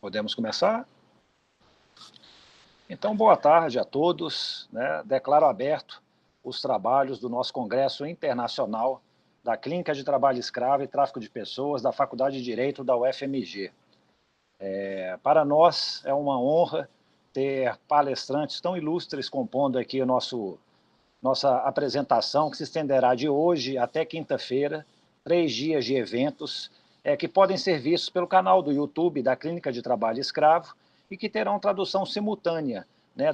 Podemos começar? Então, boa tarde a todos. Declaro aberto os trabalhos do nosso Congresso Internacional da Clínica de Trabalho Escravo e Tráfico de Pessoas da Faculdade de Direito da UFMG. Para nós é uma honra ter palestrantes tão ilustres compondo aqui nossa apresentação, que se estenderá de hoje até quinta-feira, 3 dias de eventos, que podem ser vistos pelo canal do YouTube da Clínica de Trabalho Escravo e que terão tradução simultânea,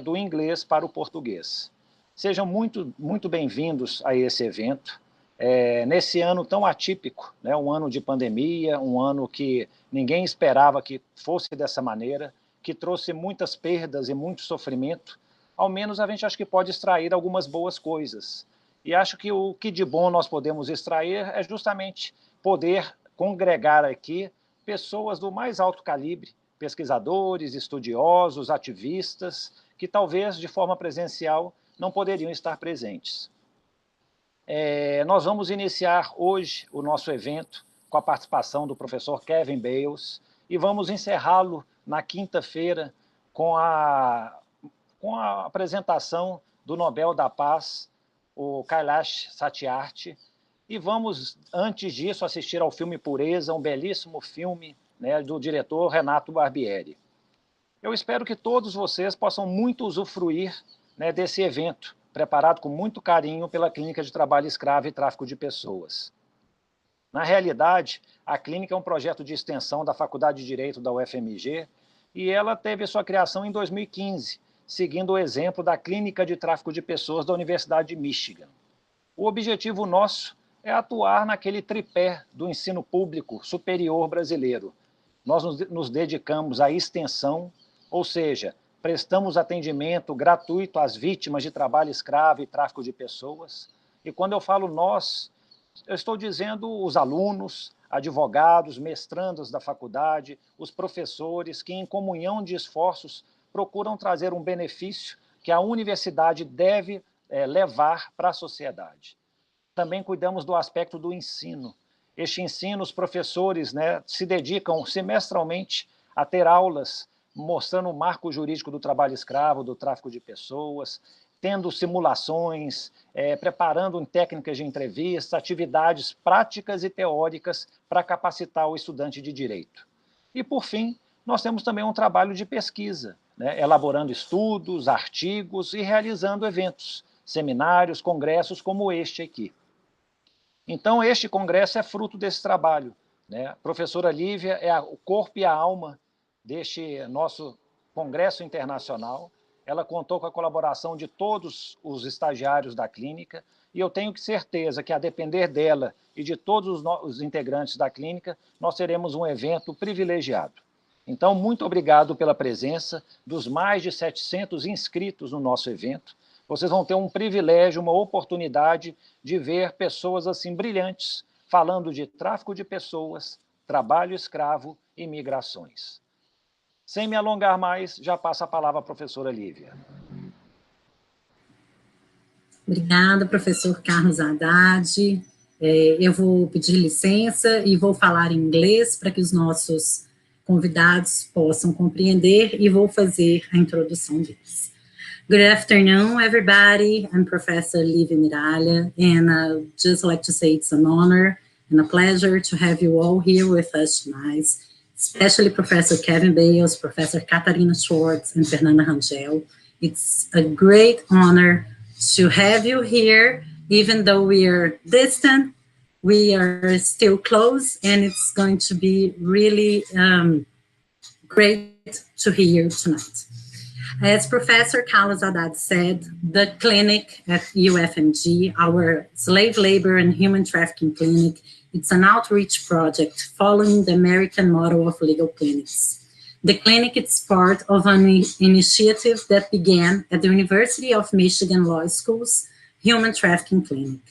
do inglês para o português. Sejam muito bem-vindos a esse evento. Nesse ano tão atípico, um ano de pandemia, um ano que ninguém esperava que fosse dessa maneira, que trouxe muitas perdas e muito sofrimento, ao menos a gente acha que pode extrair algumas boas coisas. E acho que o que de bom nós podemos extrair é justamente poder congregar aqui pessoas do mais alto calibre, pesquisadores, estudiosos, ativistas, que talvez de forma presencial não poderiam estar presentes. Nós vamos iniciar hoje o nosso evento com a participação do professor Kevin Bales e vamos encerrá-lo na quinta-feira com a apresentação do Nobel da Paz, o Kailash Satyarthi, e vamos, antes disso, assistir ao filme Pureza, um belíssimo filme do diretor Renato Barbieri. Eu espero que todos vocês possam muito usufruir desse evento, preparado com muito carinho pela Clínica de Trabalho Escravo e Tráfico de Pessoas. Na realidade, a clínica é um projeto de extensão da Faculdade de Direito da UFMG e ela teve sua criação em 2015, seguindo o exemplo da Clínica de Tráfico de Pessoas da Universidade de Michigan. O objetivo nosso é atuar naquele tripé do ensino público superior brasileiro. Nós nos dedicamos à extensão, ou seja, prestamos atendimento gratuito às vítimas de trabalho escravo e tráfico de pessoas. E quando eu falo nós, eu estou dizendo os alunos, advogados, mestrandos da faculdade, os professores que, em comunhão de esforços, procuram trazer um benefício que a universidade deve levar para a sociedade. Também cuidamos do aspecto do ensino. Este ensino, os professores se dedicam semestralmente a ter aulas mostrando o marco jurídico do trabalho escravo, do tráfico de pessoas, tendo simulações, preparando técnicas de entrevista, atividades práticas e teóricas para capacitar o estudante de direito. E, por fim, nós temos também um trabalho de pesquisa, elaborando estudos, artigos e realizando eventos, seminários, congressos como este aqui. Então, este congresso é fruto desse trabalho. A professora Lívia é o corpo e a alma deste nosso congresso internacional. Ela contou com a colaboração de todos os estagiários da clínica e eu tenho certeza que, a depender dela e de todos os integrantes da clínica, nós teremos um evento privilegiado. Então, muito obrigado pela presença dos mais de 700 inscritos no nosso evento. Vocês vão ter um privilégio, uma oportunidade de ver pessoas assim brilhantes, falando de tráfico de pessoas, trabalho escravo e migrações. Sem me alongar mais, já passo a palavra à professora Lívia. Obrigada, professor Carlos Haddad. Eu vou pedir licença e vou falar em inglês para que os nossos convidados possam compreender e vou fazer a introdução deles. Good afternoon, everybody. I'm Professor Lívia Miralha, and I'd just like to say it's an honor and a pleasure to have you all here with us tonight, especially Professor Kevin Bales, Professor Katarina Schwarz, and Fernanda Rangel. It's a great honor to have you here, even though we are distant, we are still close, and it's going to be really great to hear you tonight. As Professor Carlos Haddad said, the clinic at UFMG, our slave labor and human trafficking clinic, it's an outreach project following the American model of legal clinics. The clinic is part of an initiative that began at the University of Michigan Law School's Human Trafficking Clinic.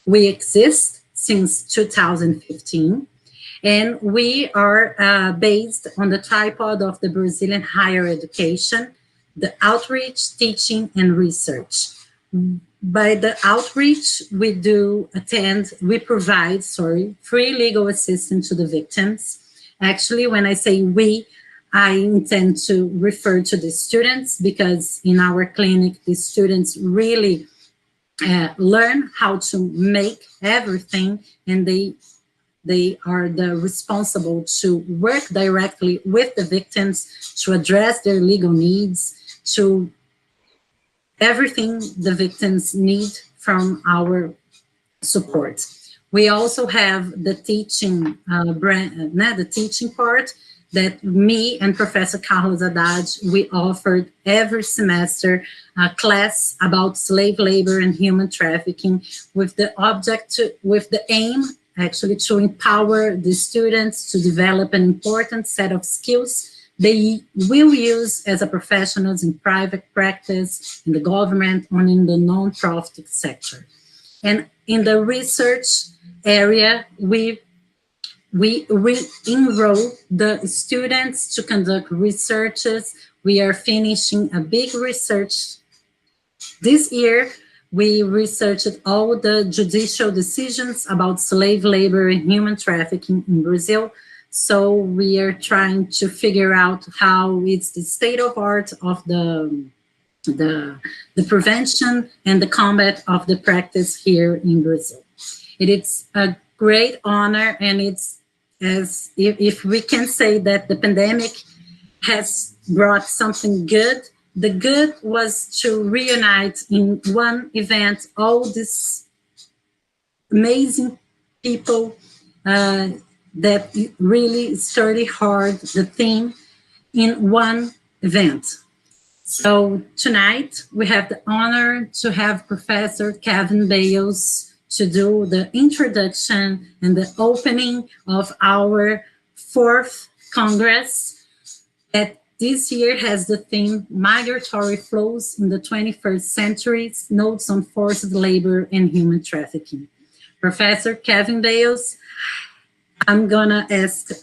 We exist since 2015, and we are based on the tripod of the Brazilian higher education, the outreach, teaching, and research. By the outreach, we provide free legal assistance to the victims. Actually, when I say we, I intend to refer to the students, because in our clinic, the students really learn how to make everything, and they are the responsible to work directly with the victims to address their legal needs, to everything the victims need from our support. We also have the teaching the teaching part that me and Professor Carlos Haddad, we offered every semester a class about slave labor and human trafficking, with the aim actually to empower the students to develop an important set of skills they will use as a professionals in private practice, in the government, or in the non-profit sector. And in the research area, we enroll the students to conduct researches. We are finishing a big research. This year, we researched all the judicial decisions about slave labor and human trafficking in Brazil. So we are trying to figure out how it's the state of art of the prevention and the combat of the practice here in Brazil. It is a great honor, and it's as if we can say that the pandemic has brought something good. The good was to reunite in one event all these amazing people that really study hard the theme in one event. So tonight we have the honor to have Professor Kevin Bales to do the introduction and the opening of our 4th Congress that this year has the theme Migratory Flows in the 21st Century, Notes on Forced Labor and Human Trafficking. Professor Kevin Bales, I'm gonna ask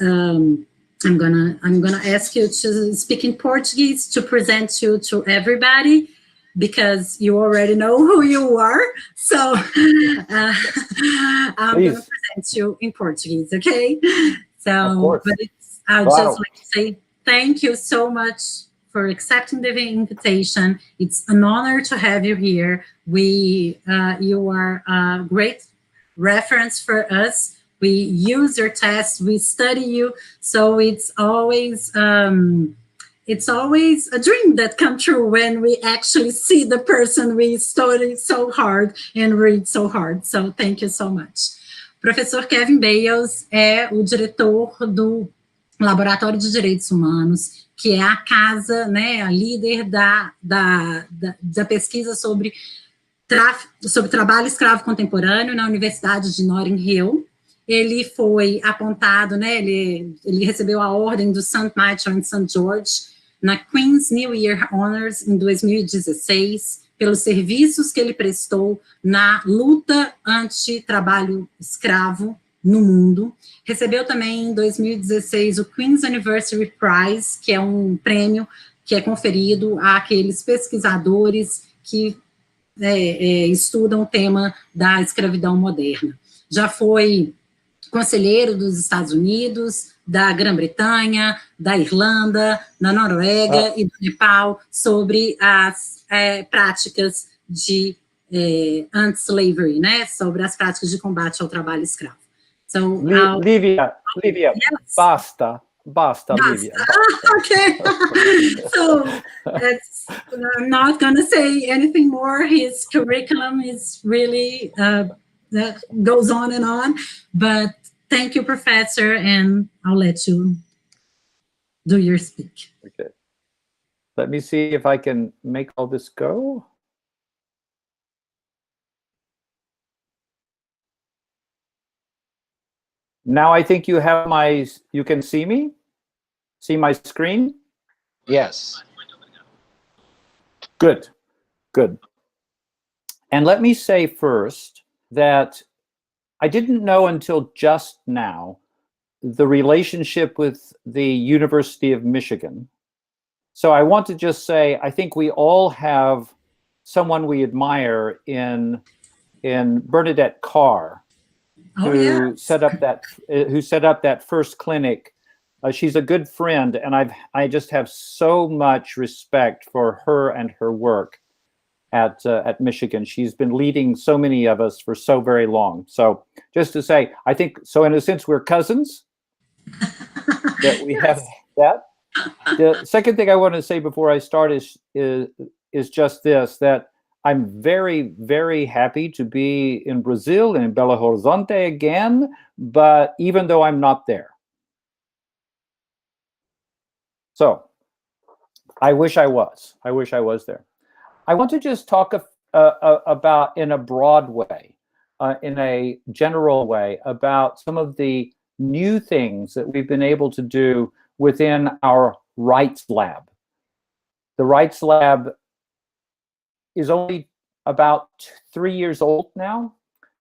you to speak in Portuguese to present you to everybody, because you already know who you are. So I'm going to present you in Portuguese, okay? So, but I'd just like to say thank you so much for accepting the invitation. It's an honor to have you here. You are a great reference for us. We use your tests, we study you, so it's always a dream that comes true when we actually see the person we study so hard and read so hard. So thank you so much. Professor Kevin Bales é o diretor do Laboratório de Direitos Humanos, que é a casa, né, a líder da pesquisa sobre trabalho escravo contemporâneo na Universidade de Nottingham. Ele foi apontado, né, ele recebeu a ordem do St. Michael e St. George na Queen's New Year Honors em 2016, pelos serviços que ele prestou na luta anti-trabalho escravo no mundo. Recebeu também em 2016 o Queen's Anniversary Prize, que é um prêmio que é conferido àqueles pesquisadores que estudam o tema da escravidão moderna. Já foi conselheiro dos Estados Unidos, da Grã-Bretanha, da Irlanda, da Noruega e do Nepal sobre as práticas de anti-slavery, né? Sobre as práticas de combate ao trabalho escravo. So, Lívia, yes. Basta, Lívia. Okay. So I'm not going to say anything more. His curriculum is really that goes on and on, but thank you, Professor, and I'll let you do your speak. Okay. Let me see if I can make all this go. Now I think you have you can see me? See my screen? Yes. Good. And let me say first that I didn't know until just now the relationship with the University of Michigan. So I want to just say, I think we all have someone we admire in Bernadette Carr, who set up that first clinic She's a good friend, and I just have so much respect for her and her work at Michigan. She's been leading so many of us for so very long. So just to say, I think, so in a sense, we're cousins, that we have that. The second thing I want to say before I start is just this, that I'm very, very happy to be in Brazil and in Belo Horizonte again, but even though I'm not there. So I wish I was. I wish I was there. I want to just talk about, in a broad way, in a general way, about some of the new things that we've been able to do within our rights lab. The rights lab is only about 3 years old now,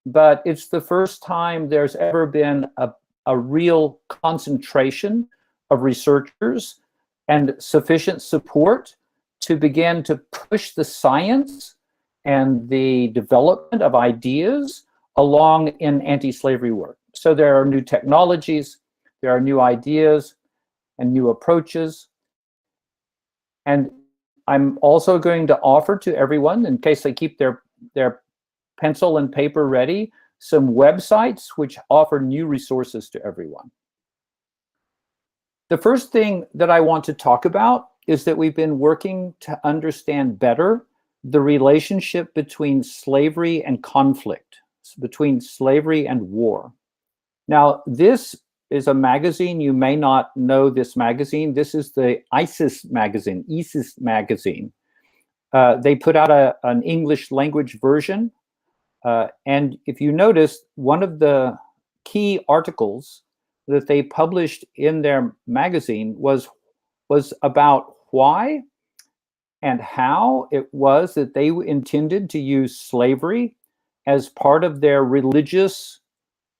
but it's the first time there's ever been a real concentration of researchers and sufficient support to begin to push the science and the development of ideas along in anti-slavery work. So there are new technologies, there are new ideas and new approaches. And I'm also going to offer to everyone, in case they keep their pencil and paper ready, some websites which offer new resources to everyone. The first thing that I want to talk about is that we've been working to understand better the relationship between slavery and conflict, between slavery and war. Now, this is a magazine. You may not know this magazine. This is the ISIS magazine, They put out an English language version. And if you notice, one of the key articles that they published in their magazine was about why and how it was that they intended to use slavery as part of their religious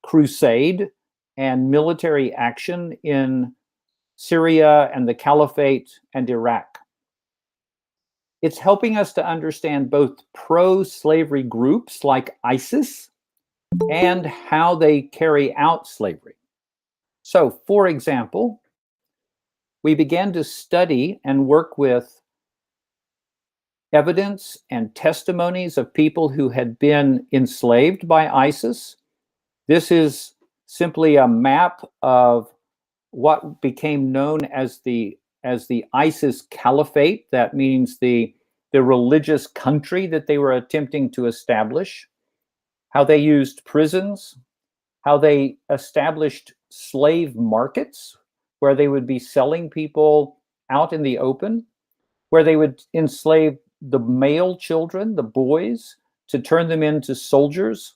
crusade and military action in Syria and the Caliphate and Iraq. It's helping us to understand both pro-slavery groups like ISIS and how they carry out slavery. So, for example, we began to study and work with evidence and testimonies of people who had been enslaved by ISIS. This is simply a map of what became known as the ISIS Caliphate. That means the religious country that they were attempting to establish, how they used prisons, how they established slave markets where they would be selling people out in the open, where they would enslave the male children, the boys, to turn them into soldiers.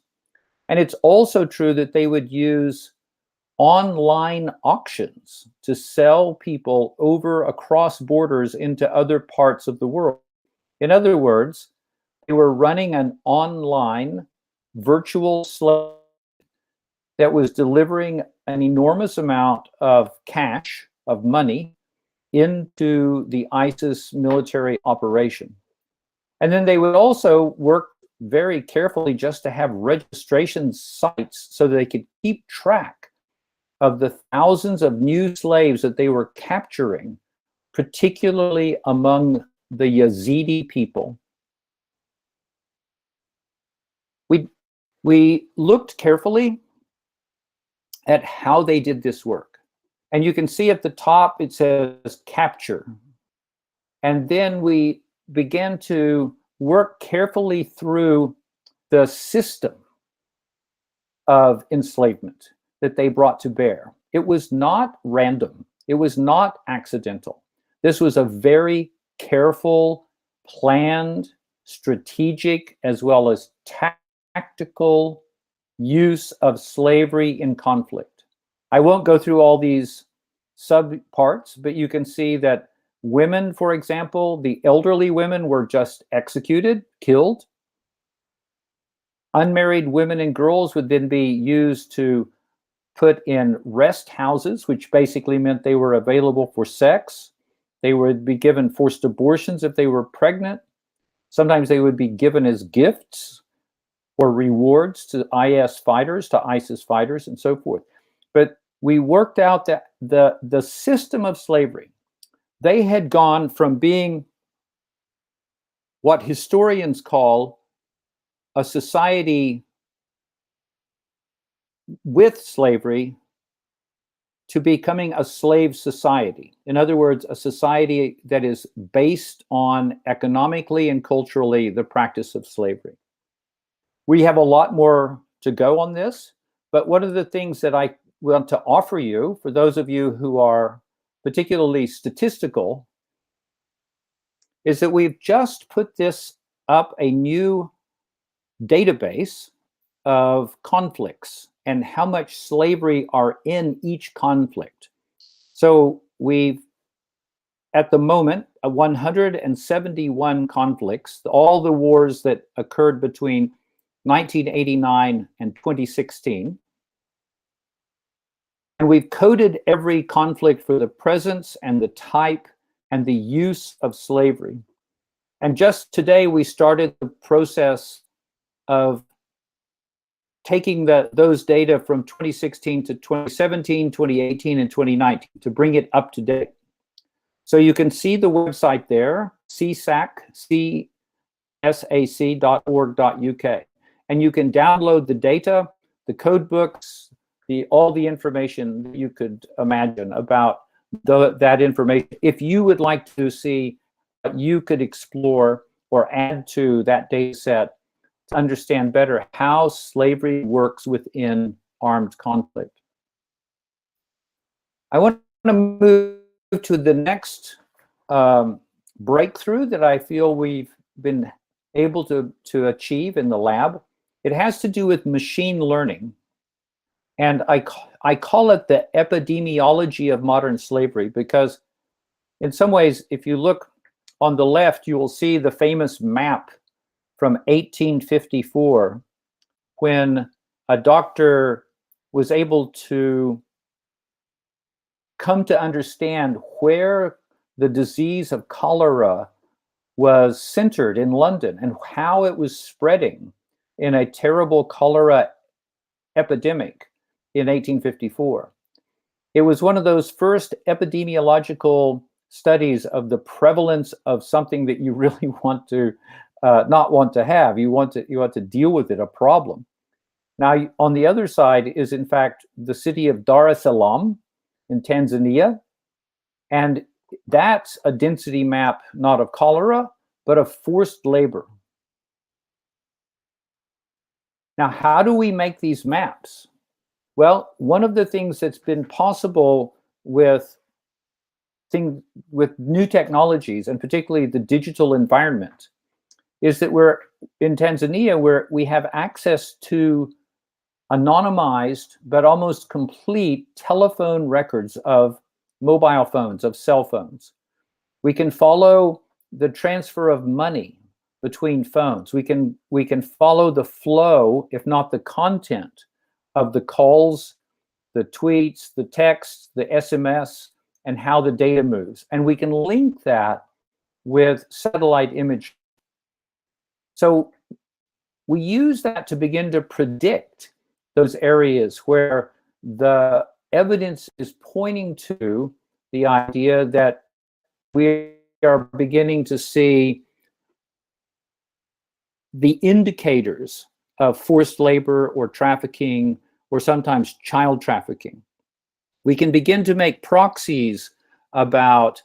And it's also true that they would use online auctions to sell people across borders into other parts of the world. In other words, they were running an online virtual slave that was delivering an enormous amount of cash, of money, into the ISIS military operation. And then they would also work very carefully just to have registration sites so that they could keep track of the thousands of new slaves that they were capturing, particularly among the Yazidi people. We looked carefully at how they did this work. And you can see at the top, it says capture. And then we began to work carefully through the system of enslavement that they brought to bear. It was not random. It was not accidental. This was a very careful, planned, strategic, as well as tactical use of slavery in conflict. I won't go through all these subparts, but you can see that women, for example, the elderly women were just executed, killed. Unmarried women and girls would then be used to put in rest houses, which basically meant they were available for sex. They would be given forced abortions if they were pregnant. Sometimes they would be given as gifts or rewards to IS fighters, to ISIS fighters, and so forth. But we worked out that the system of slavery, they had gone from being what historians call a society with slavery to becoming a slave society. In other words, a society that is based on economically and culturally the practice of slavery. We have a lot more to go on this, but one of the things that I want to offer you, for those of you who are particularly statistical, is that we've just put this up, a new database of conflicts and how much slavery are in each conflict. So we've, at the moment, 171 conflicts, all the wars that occurred between 1989 and 2016. And we've coded every conflict for the presence and the type and the use of slavery. And just today, we started the process of taking those data from 2016 to 2017, 2018, and 2019 to bring it up to date. So you can see the website there, csac.org.uk. And you can download the data, the code books, all the information that you could imagine about that information. If you would like to see what you could explore or add to that data set, to understand better how slavery works within armed conflict. I want to move to the next breakthrough that I feel we've been able to achieve in the lab. It has to do with machine learning. And I call it the epidemiology of modern slavery, because in some ways, if you look on the left, you will see the famous map from 1854, when a doctor was able to come to understand where the disease of cholera was centered in London and how it was spreading in a terrible cholera epidemic in 1854. It was one of those first epidemiological studies of the prevalence of something that you really want to not want to have. You want to deal with it, a problem. Now, on the other side is, in fact, the city of Dar es Salaam in Tanzania. And that's a density map, not of cholera, but of forced labor. Now, how do we make these maps? Well, one of the things that's been possible with new technologies, and particularly the digital environment, is that we're in Tanzania, where we have access to anonymized but almost complete telephone records of mobile phones, of cell phones. We can follow the transfer of money between phones. We can follow the flow, if not the content, of the calls, the tweets, the texts, the SMS, and how the data moves. And we can link that with satellite imagery. So we use that to begin to predict those areas where the evidence is pointing to the idea that we are beginning to see the indicators of forced labor or trafficking, or sometimes child trafficking. We can begin to make proxies about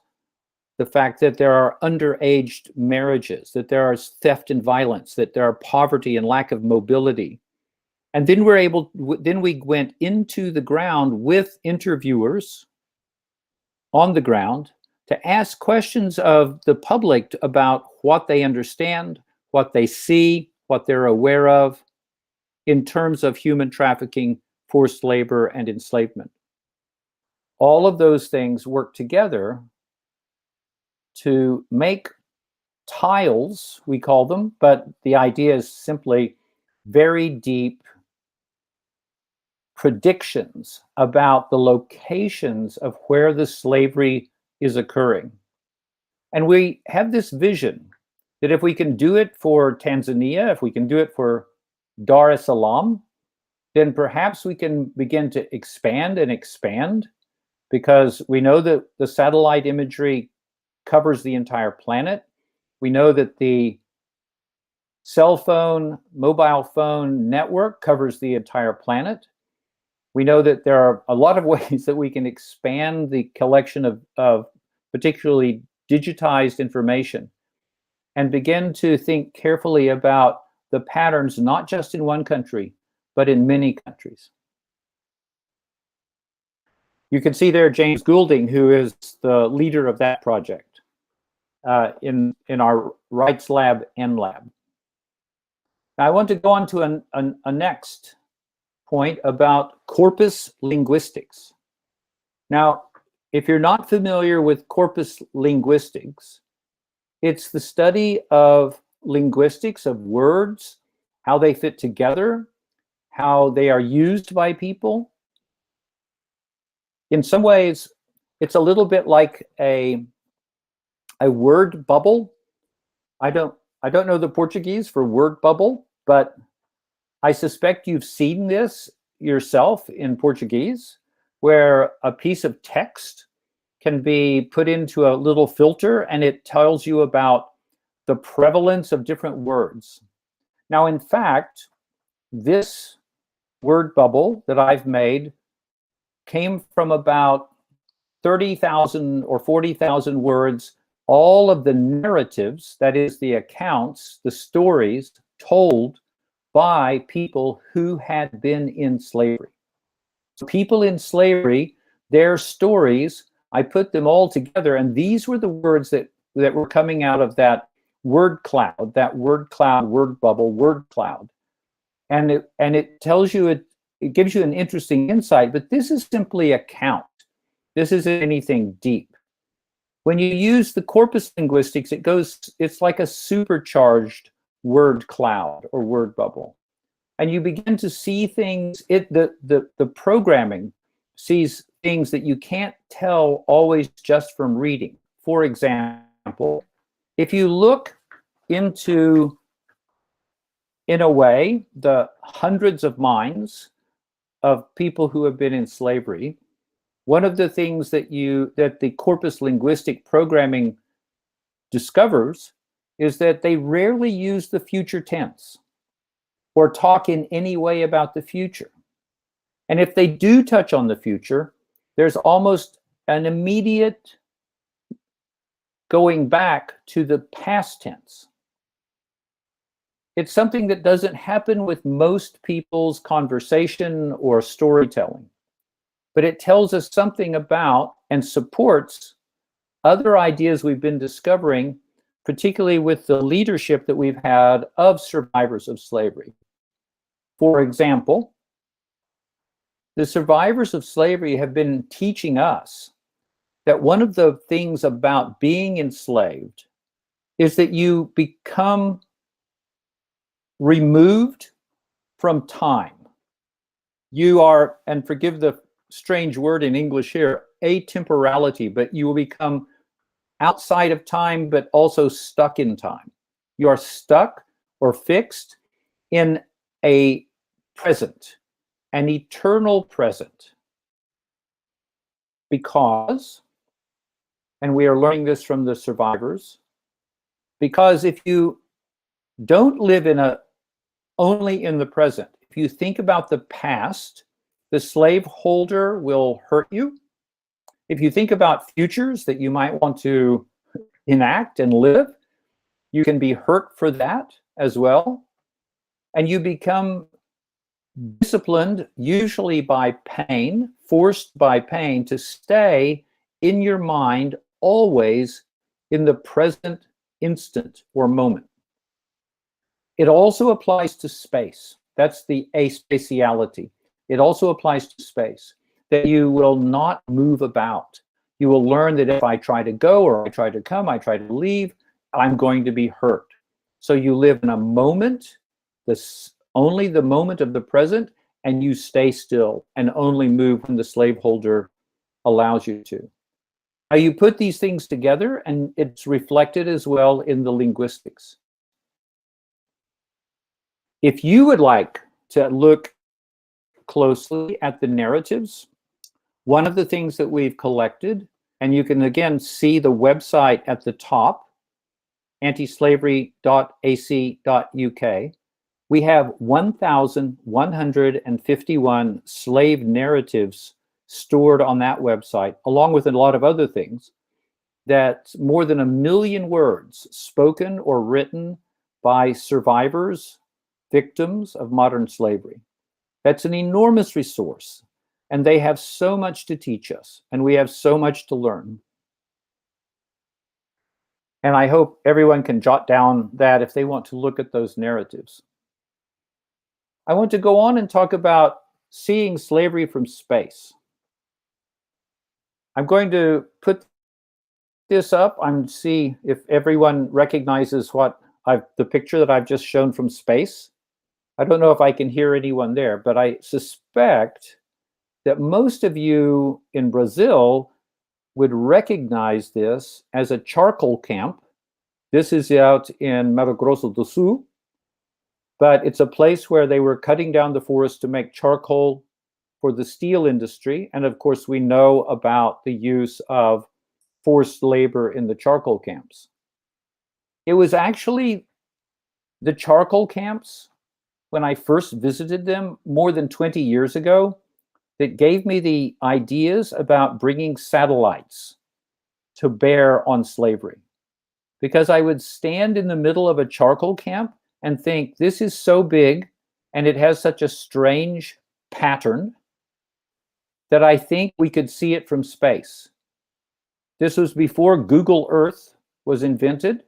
the fact that there are underage marriages, that there is theft and violence, that there are poverty and lack of mobility. And then we went into the ground with interviewers on the ground to ask questions of the public about what they understand, what they see, what they're aware of in terms of human trafficking, forced labor, and enslavement. All of those things work together to make tiles, we call them, but the idea is simply very deep predictions about the locations of where the slavery is occurring. And we have this vision that if we can do it for Tanzania, if we can do it for Dar es Salaam, then perhaps we can begin to expand and expand, because we know that the satellite imagery covers the entire planet. We know that the cell phone, mobile phone network covers the entire planet. We know that there are a lot of ways that we can expand the collection of particularly digitized information and begin to think carefully about the patterns, not just in one country, but in many countries. You can see there James Goulding, who is the leader of that project in our Rights Lab, NLab. Now I want to go on to a next point about corpus linguistics. Now, if you're not familiar with corpus linguistics, it's the study of linguistics, of words, how they fit together, how they are used by people. In some ways, it's a little bit like a word bubble. I don't know the Portuguese for word bubble, but I suspect you've seen this yourself in Portuguese, where a piece of text can be put into a little filter and it tells you about the prevalence of different words. Now, in fact, this word bubble that I've made came from about 30,000 or 40,000 words, all of the narratives, that is the accounts, the stories told by people who had been in slavery. So people in slavery, their stories, I put them all together, and these were the words that were coming out of that word cloud, word bubble, word cloud. And it tells you, it gives you an interesting insight, but this is simply a count. This isn't anything deep. When you use the corpus linguistics, it's like a supercharged word cloud or word bubble. And you begin to see things, the programming sees things that you can't tell always just from reading. For example, if you look into, in a way, the hundreds of minds of people who have been in slavery, one of the things that the corpus linguistic programming discovers is that they rarely use the future tense or talk in any way about the future. And if they do touch on the future, there's almost an immediate going back to the past tense. It's something that doesn't happen with most people's conversation or storytelling, but it tells us something about and supports other ideas we've been discovering, particularly with the leadership that we've had of survivors of slavery. For example, the survivors of slavery have been teaching us that one of the things about being enslaved is that you become removed from time. You are, and forgive the strange word in English here, atemporality, but you will become outside of time, but also stuck in time. You are stuck or fixed in a present, an eternal present. Because, and we are learning this from the survivors, because if you don't live only in the present, if you think about the past, the slaveholder will hurt you. If you think about futures that you might want to enact and live, you can be hurt for that as well. And you become disciplined, usually by pain, forced by pain, to stay in your mind always in the present instant or moment. It also applies to space. That's the aspatiality. It also applies to space, that you will not move about. You will learn that if I try to go or I try to come, I try to leave, I'm going to be hurt. So you live in a moment, only the moment of the present, and you stay still and only move when the slaveholder allows you to. Now you put these things together and it's reflected as well in the linguistics. If you would like to look closely at the narratives. One of the things that we've collected, and you can again see the website at the top, antislavery.ac.uk, we have 1,151 slave narratives stored on that website, along with a lot of other things. That's more than 1 million words spoken or written by survivors, victims of modern slavery. That's an enormous resource, and they have so much to teach us, and we have so much to learn. And I hope everyone can jot down that if they want to look at those narratives. I want to go on and talk about seeing slavery from space. I'm going to put this up and see if everyone recognizes the picture that I've just shown from space. I don't know if I can hear anyone there, but I suspect that most of you in Brazil would recognize this as a charcoal camp. This is out in Mato Grosso do Sul, but it's a place where they were cutting down the forest to make charcoal for the steel industry. And of course, we know about the use of forced labor in the charcoal camps. It was actually the charcoal camps, when I first visited them more than 20 years ago, that gave me the ideas about bringing satellites to bear on slavery. Because I would stand in the middle of a charcoal camp and think, this is so big and it has such a strange pattern that I think we could see it from space. This was before Google Earth was invented,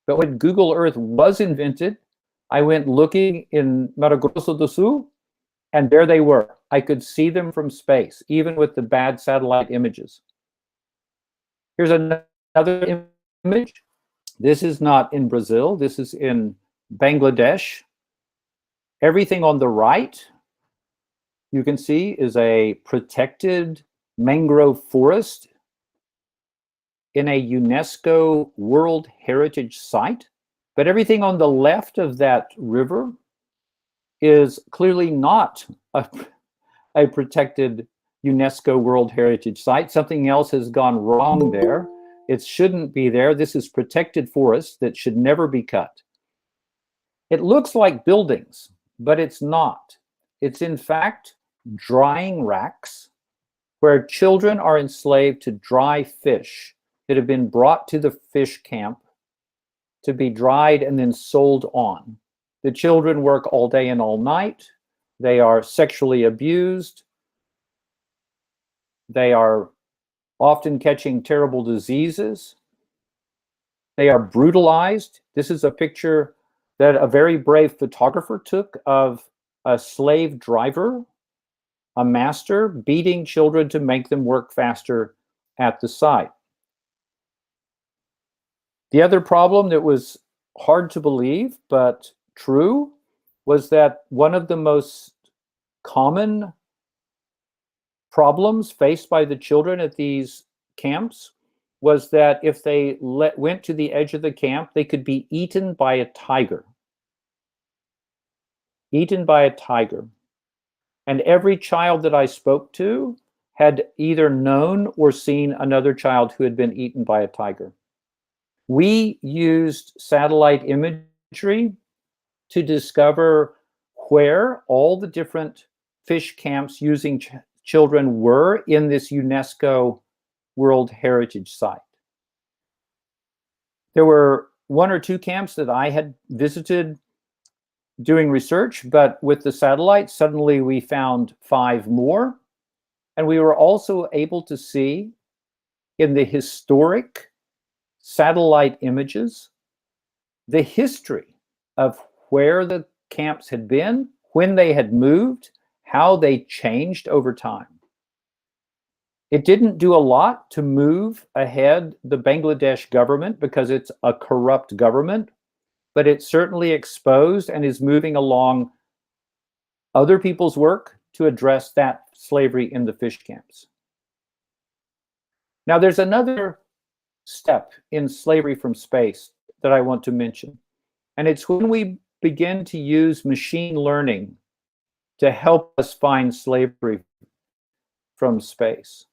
but when Google Earth was invented, I went looking in Mato Grosso do Sul, and there they were. I could see them from space, even with the bad satellite images. Here's another image. This is not in Brazil. This is in Bangladesh. Everything on the right, you can see, is a protected mangrove forest in a UNESCO World Heritage Site. But everything on the left of that river is clearly not a protected UNESCO World Heritage Site. Something else has gone wrong there. It shouldn't be there. This is protected forest that should never be cut. It looks like buildings, but it's not. It's in fact drying racks where children are enslaved to dry fish that have been brought to the fish camp to be dried and then sold on. The children work all day and all night. They are sexually abused. They are often catching terrible diseases. They are brutalized. This is a picture that a very brave photographer took of a slave driver, a master, beating children to make them work faster at the site. The other problem that was hard to believe, but true, was that one of the most common problems faced by the children at these camps was that if they went to the edge of the camp, they could be eaten by a tiger. Eaten by a tiger. And every child that I spoke to had either known or seen another child who had been eaten by a tiger. We used satellite imagery to discover where all the different fish camps using children were in this UNESCO World Heritage Site. There were 1 or 2 camps that I had visited doing research, but with the satellite, suddenly we found 5 more. And we were also able to see in the historic satellite images the history of where the camps had been, when they had moved, how they changed over time. It didn't do a lot to move ahead the Bangladesh government because it's a corrupt government, but it certainly exposed and is moving along other people's work to address that slavery in the fish camps. Now, there's another step in slavery from space that I want to mention, and it's when we begin to use machine learning to help us find slavery from space.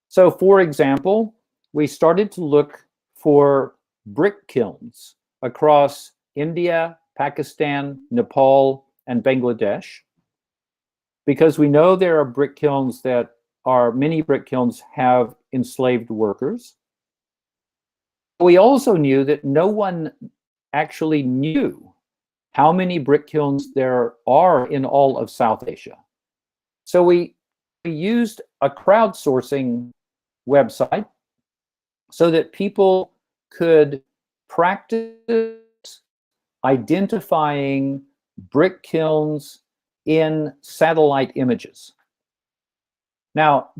So, for example, we started to look for brick kilns across India, Pakistan, Nepal, and Bangladesh, because we know there are brick kilns that are, many brick kilns have enslaved workers. We also knew that no one actually knew how many brick kilns there are in all of South Asia. So we used a crowdsourcing website so that people could practice identifying brick kilns in satellite images. Now,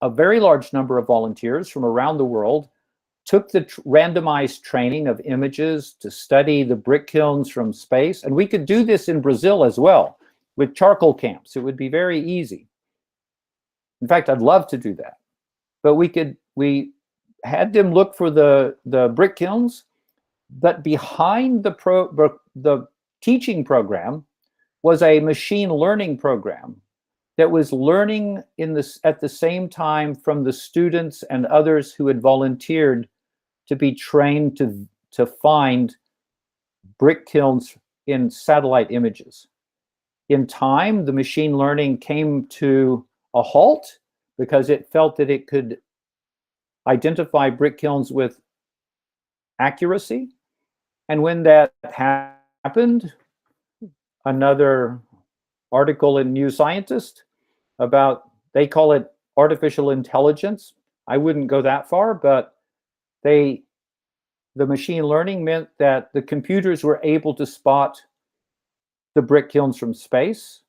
a very large number of volunteers from around the world took the randomized training of images to study the brick kilns from space. And we could do this in Brazil as well with charcoal camps. It would be very easy. In fact, I'd love to do that. But we had them look for the brick kilns, but behind the teaching program was a machine learning program that was learning at the same time from the students and others who had volunteered to be trained to find brick kilns in satellite images. In time, the machine learning came to a halt because it felt that it could identify brick kilns with accuracy. And when that happened, another article in New Scientist about, they call it artificial intelligence. I wouldn't go that far, but the machine learning meant that the computers were able to spot the brick kilns from space.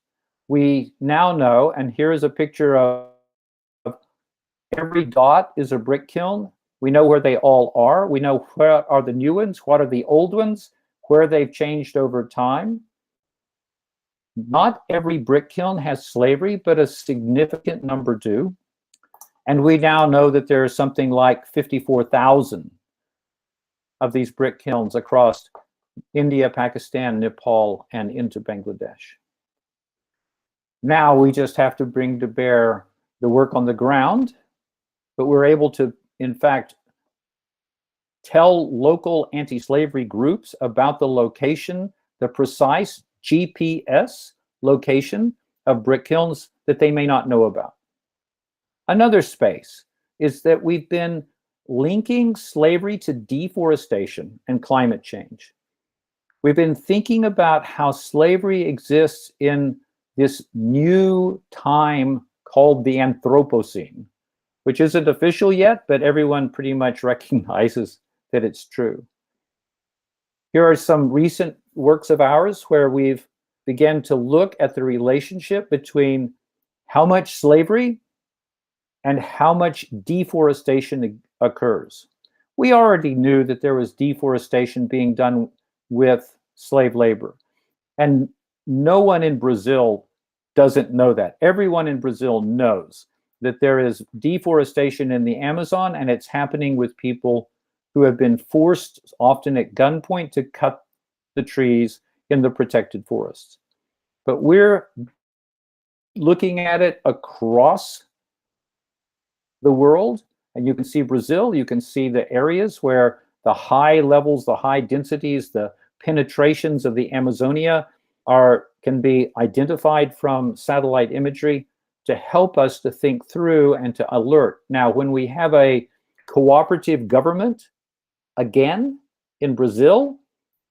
We now know, and here is a picture of every dot is a brick kiln. We know where they all are. We know where are the new ones, what are the old ones, where they've changed over time. Not every brick kiln has slavery, but a significant number do. And we now know that there is something like 54,000 of these brick kilns across India, Pakistan, Nepal, and into Bangladesh. Now we just have to bring to bear the work on the ground, but we're able to, in fact, tell local anti-slavery groups about the location, the precise GPS location of brick kilns that they may not know about. Another space is that we've been linking slavery to deforestation and climate change. We've been thinking about how slavery exists in this new time called the Anthropocene, which isn't official yet, but everyone pretty much recognizes that it's true. Here are some recent works of ours where we've begun to look at the relationship between how much slavery and how much deforestation occurs. We already knew that there was deforestation being done with slave labor, and no one in Brazil doesn't know that. Everyone in Brazil knows that there is deforestation in the Amazon, and it's happening with people who have been forced, often at gunpoint, to cut the trees in the protected forests. But we're looking at it across the world, and you can see Brazil, you can see the areas where the high levels, the high densities, the penetrations of the Amazonia can be identified from satellite imagery to help us to think through and to alert. Now, when we have a cooperative government again in Brazil,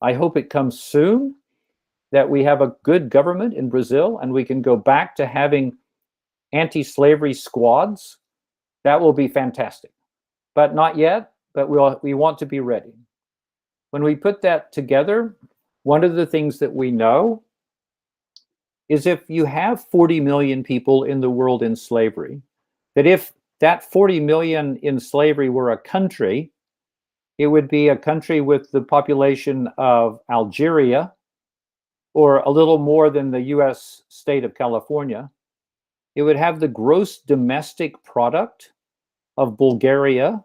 I hope it comes soon, that we have a good government in Brazil and we can go back to having anti-slavery squads. That will be fantastic, but not yet, but we want to be ready. When we put that together, one of the things that we know is if you have 40 million people in the world in slavery, that if that 40 million in slavery were a country, it would be a country with the population of Algeria, or a little more than the US state of California. It would have the gross domestic product of Bulgaria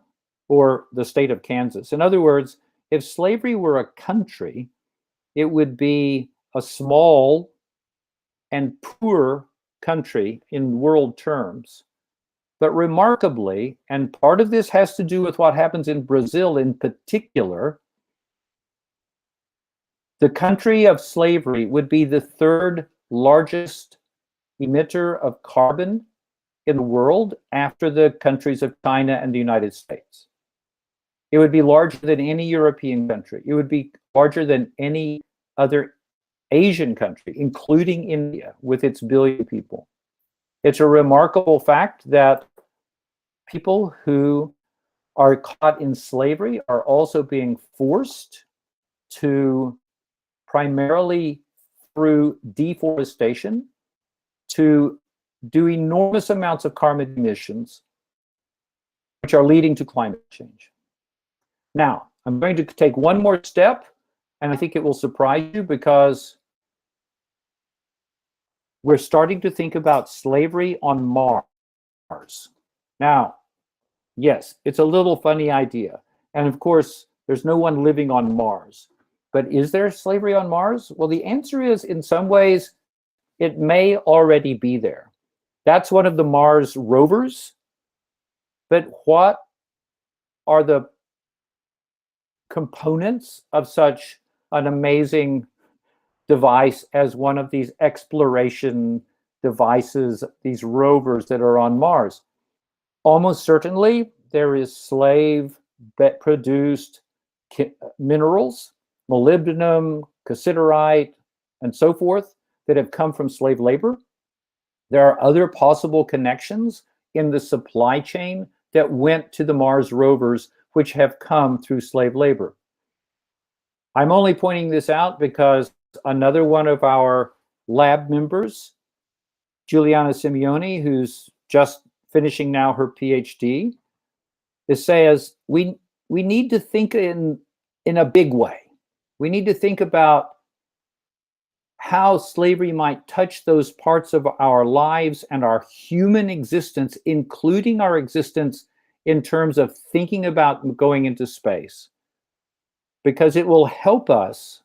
or the state of Kansas. In other words, if slavery were a country, it would be a small and poor country in world terms. But remarkably, and part of this has to do with what happens in Brazil in particular, the country of slavery would be the third largest emitter of carbon in the world after the countries of China and the United States. It would be larger than any European country. It would be larger than any other Asian country, including India, with its billion people. It's a remarkable fact that people who are caught in slavery are also being forced to, primarily through deforestation, to do enormous amounts of carbon emissions, which are leading to climate change. Now, I'm going to take one more step, and I think it will surprise you, because we're starting to think about slavery on Mars. Now, yes, it's a little funny idea. And of course, there's no one living on Mars. But is there slavery on Mars? Well, the answer is, in some ways, it may already be there. That's one of the Mars rovers. But what are the components of such an amazing device as one of these exploration devices, these rovers that are on Mars? Almost certainly there is slave-produced minerals, molybdenum, cassiterite, and so forth, that have come from slave labor. There are other possible connections in the supply chain that went to the Mars rovers, which have come through slave labor. I'm only pointing this out because another one of our lab members, Juliana Simeoni, who's just finishing now her PhD, says we need to think in a big way. We need to think about how slavery might touch those parts of our lives and our human existence, including our existence in terms of thinking about going into space, because it will help us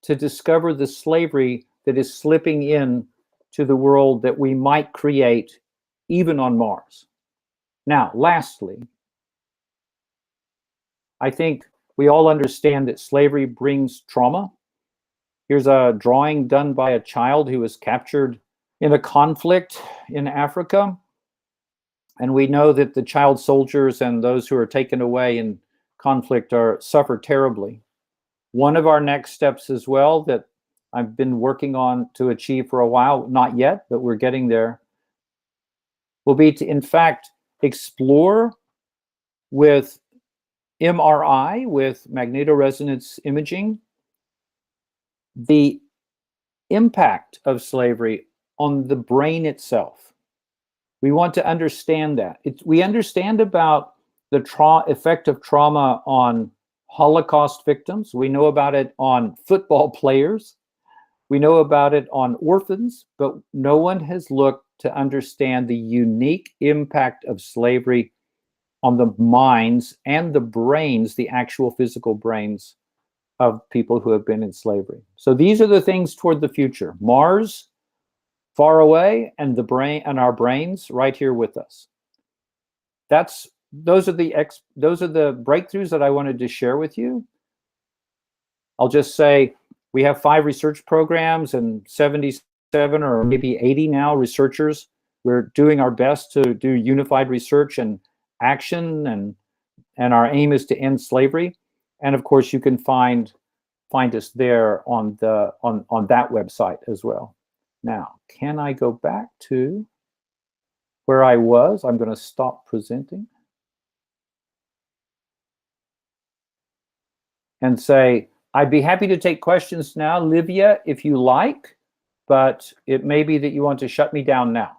to discover the slavery that is slipping in to the world that we might create even on Mars. Now, lastly, I think we all understand that slavery brings trauma. Here's a drawing done by a child who was captured in a conflict in Africa. And we know that the child soldiers and those who are taken away in conflict suffer terribly. One of our next steps as well that I've been working on to achieve for a while, not yet, but we're getting there, will be to, in fact, explore with MRI, with magnetoresonance imaging, the impact of slavery on the brain itself. We want to understand that. We understand about the effect of trauma on Holocaust victims. We know about it on football players. We know about it on orphans, but no one has looked to understand the unique impact of slavery on the minds and the brains, the actual physical brains of people who have been in slavery. So these are the things toward the future. Mars, far away, and the brain and our brains right here with us. Those are the breakthroughs that I wanted to share with you. I'll just say we have 5 research programs and 77 or maybe 80 now researchers. We're doing our best to do unified research and action, and our aim is to end slavery. And of course, you can find us there on that website as well. Now, can I go back to where I was? I'm going to stop presenting and say, I'd be happy to take questions now, Livia, if you like, but it may be that you want to shut me down now.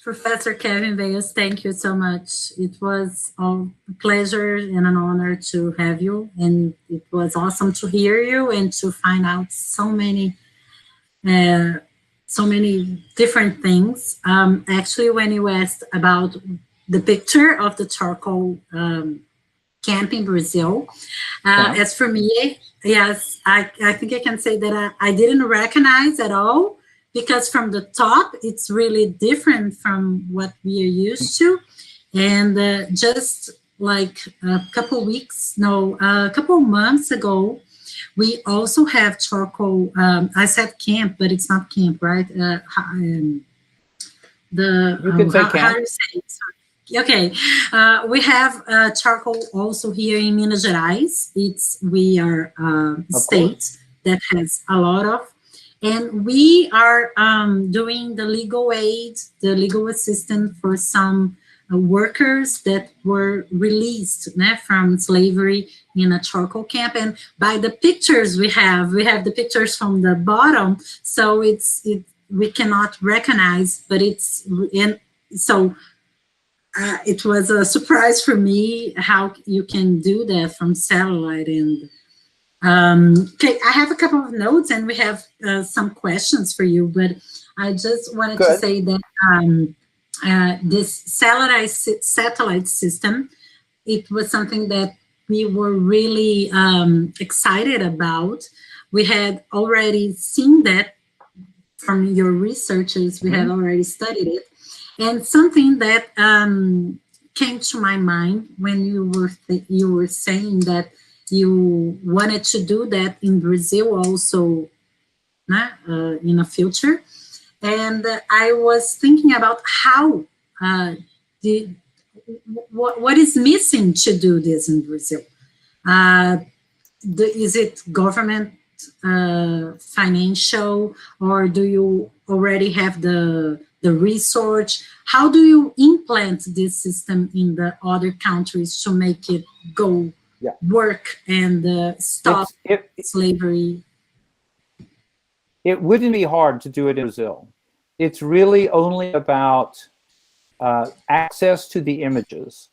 Professor Kevin Bales, thank you so much. It was a pleasure and an honor to have you, and it was awesome to hear you and to find out so many different things. Actually, when you asked about the picture of the charcoal camp in Brazil, as for me, Yes, I think I can say that I didn't recognize at all, because from the top, it's really different from what we are used to. And just like a couple months ago, we also have charcoal. I said camp, but it's not camp, right? You can say camp. How do you say it? Sorry. Okay, we have charcoal also here in Minas Gerais. We are a state that has a lot of, and we are doing the legal aid, the legal assistance for some workers that were released from slavery in a charcoal camp. And by the pictures we have the pictures from the bottom, so we cannot recognize, but it was a surprise for me how you can do that from satellite. And okay, I have a couple of notes, and we have some questions for you, but I just wanted to say that this satellite system, it was something that we were really excited about. We had already seen that from your researchers, we had already studied it. And something that came to my mind when you were saying that you wanted to do that in Brazil also in the future. And I was thinking about how, what is missing to do this in Brazil? Is it government financial, or do you already have the research? How do you implant this system in the other countries to make it go work and stop slavery? It wouldn't be hard to do it in Brazil. It's really only about access to the images.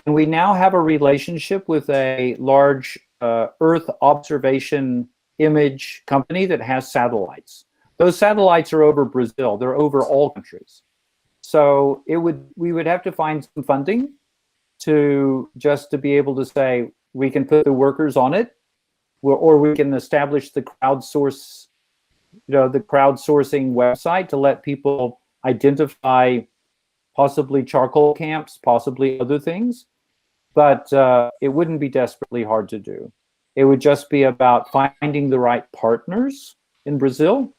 And we now have a relationship with a large Earth observation image company that has satellites. Those satellites are over Brazil. They're over all countries. So we would have to find some funding to be able to say we can put the workers on it, or we can establish the crowdsourcing website to let people identify possibly charcoal camps, possibly other things. But it wouldn't be desperately hard to do. It would just be about finding the right partners in Brazil,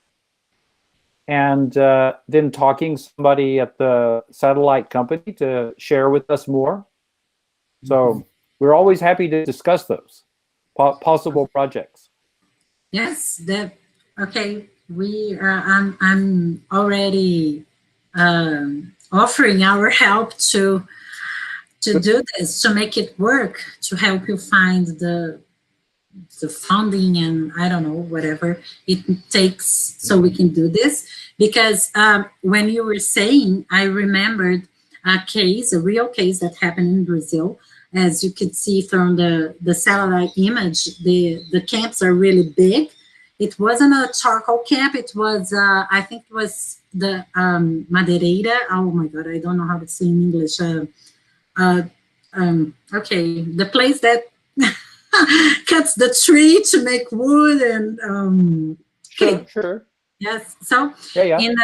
and then talking somebody at the satellite company to share with us more. So we're always happy to discuss those possible projects. Yes, okay. I'm already offering our help to do this, to make it work, to help you find the funding and I don't know, whatever it takes so we can do this. Because when you were saying, I remembered a real case that happened in Brazil. As you could see from the satellite image, the camps are really big. It wasn't a charcoal camp. It was, I think it was the madeireira. Oh my God, I don't know how to say in English. Okay, the place that cuts the tree to make wood and Sure. Yes, so in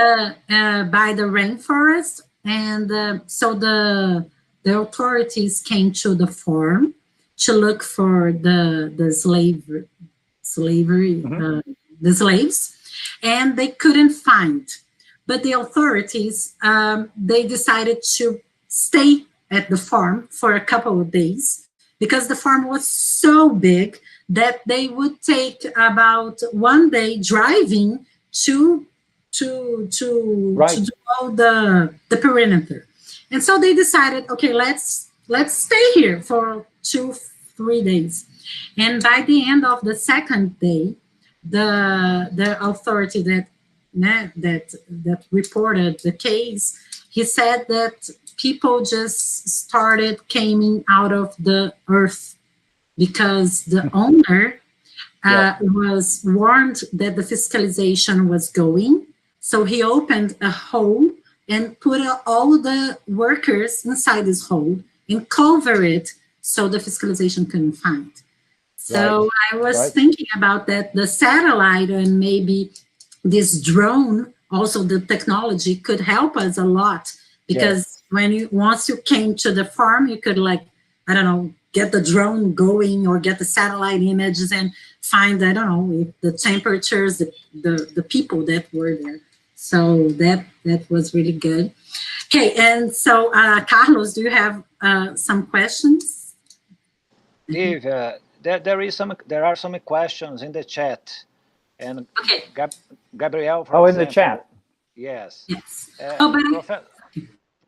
by the rainforest, and so the authorities came to the farm to look for the slaves, and they couldn't find. But the authorities they decided to stay at the farm for a couple of days, because the farm was so big that they would take about 1 day driving to do all the perimeter. And so they decided, okay, let's stay here for 2-3 days. And by the end of the second day, the authority that reported the case, he said that people just started coming out of the earth because the owner was warned that the fiscalization was going. So he opened a hole and put all the workers inside this hole and cover it so the fiscalization couldn't find. So I was thinking about that, the satellite and maybe this drone, also the technology could help us a lot, because once you came to the farm, you could, like, I don't know, get the drone going or get the satellite images and find, I don't know, the temperatures, the people that were there. So that was really good. Okay, and so Carlos, do you have some questions? Dave, there are some questions in the chat, and Gabriel, for example, in the chat. Yes.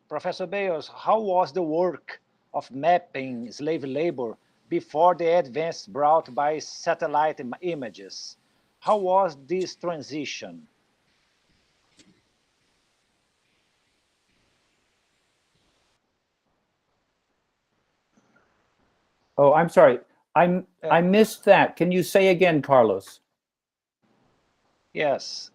Professor Bales, how was the work of mapping slave labor before the advance brought by satellite images? How was this transition? Oh, I'm sorry. I missed that. Can you say again, Carlos? Yes.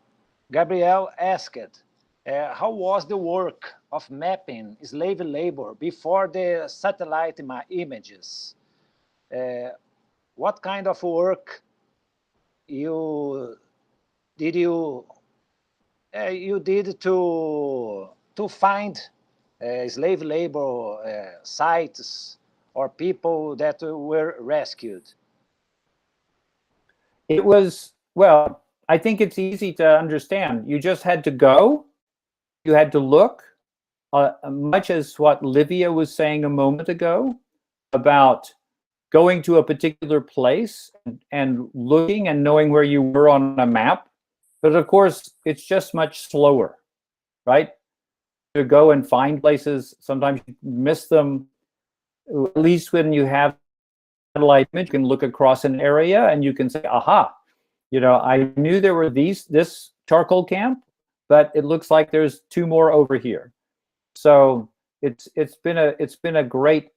Gabriel asked, how was the work of mapping slave labor before the satellite images? What kind of work you did to find slave labor sites or people that were rescued? It was, well, I think it's easy to understand. You just had to go, you had to look, much as what Livia was saying a moment ago about going to a particular place and looking and knowing where you were on a map. But of course, it's just much slower, right? To go and find places, sometimes you miss them. At least when you have satellite image, you can look across an area and you can say, aha, you know, I knew there were this charcoal camp, but it looks like there's 2 more over here. So it's been a great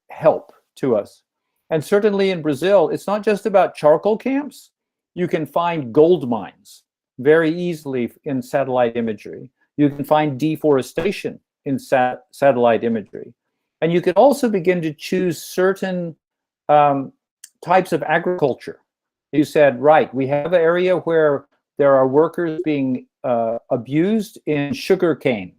help to us. And certainly in Brazil, it's not just about charcoal camps. You can find gold mines very easily in satellite imagery. You can find deforestation in satellite imagery. And you can also begin to choose certain types of agriculture. You said, right, we have an area where there are workers being abused in sugarcane.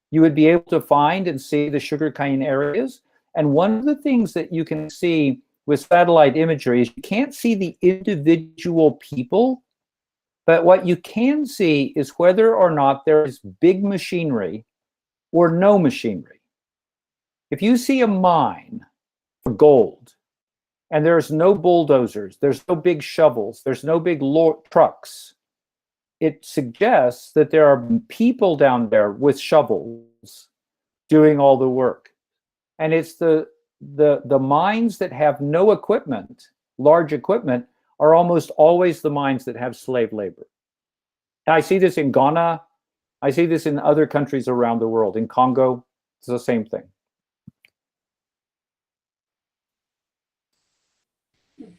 You would be able to find and see the sugarcane areas. And one of the things that you can see with satellite imagery is you can't see the individual people, but what you can see is whether or not there is big machinery or no machinery. If you see a mine for gold and there's no bulldozers, there's no big shovels, there's no big trucks, it suggests that there are people down there with shovels doing all the work. And it's the mines that have no equipment, large equipment, are almost always the mines that have slave labor. And I see this in Ghana. I see this in other countries around the world. In Congo, it's the same thing.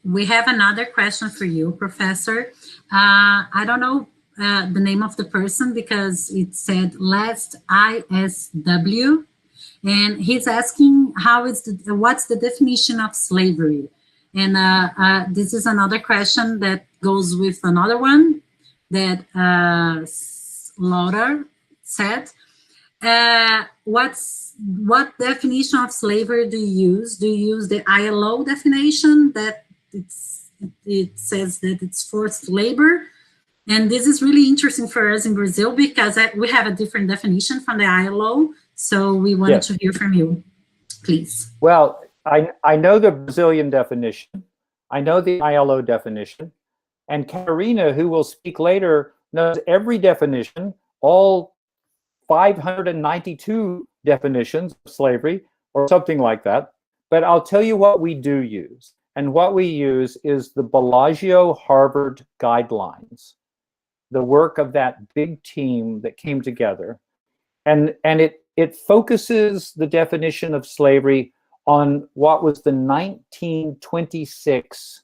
We have another question for you, Professor. I don't know the name of the person because it said last ISW, and he's asking what's the definition of slavery? And this is another question that goes with another one that Laura said. What definition of slavery do you use? Do you use the ILO definition that it says that it's forced labor? And this is really interesting for us in Brazil because we have a different definition from the ILO. So we wanted to hear from you, please. Well, I know the Brazilian definition. I know the ILO definition. And Katarina, who will speak later, knows every definition, all 592 definitions of slavery or something like that. But I'll tell you what we do use. And what we use is the Bellagio Harvard guidelines, the work of that big team that came together. And it focuses the definition of slavery on what was the 1926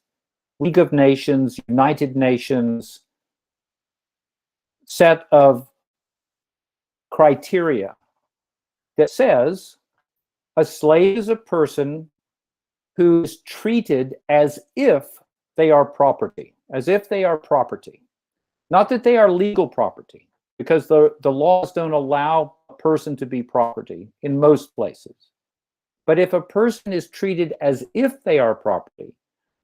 League of Nations, United Nations set of criteria that says a slave is a person who is treated as if they are property, as if they are property. Not that they are legal property, because the laws don't allow a person to be property in most places. But if a person is treated as if they are property,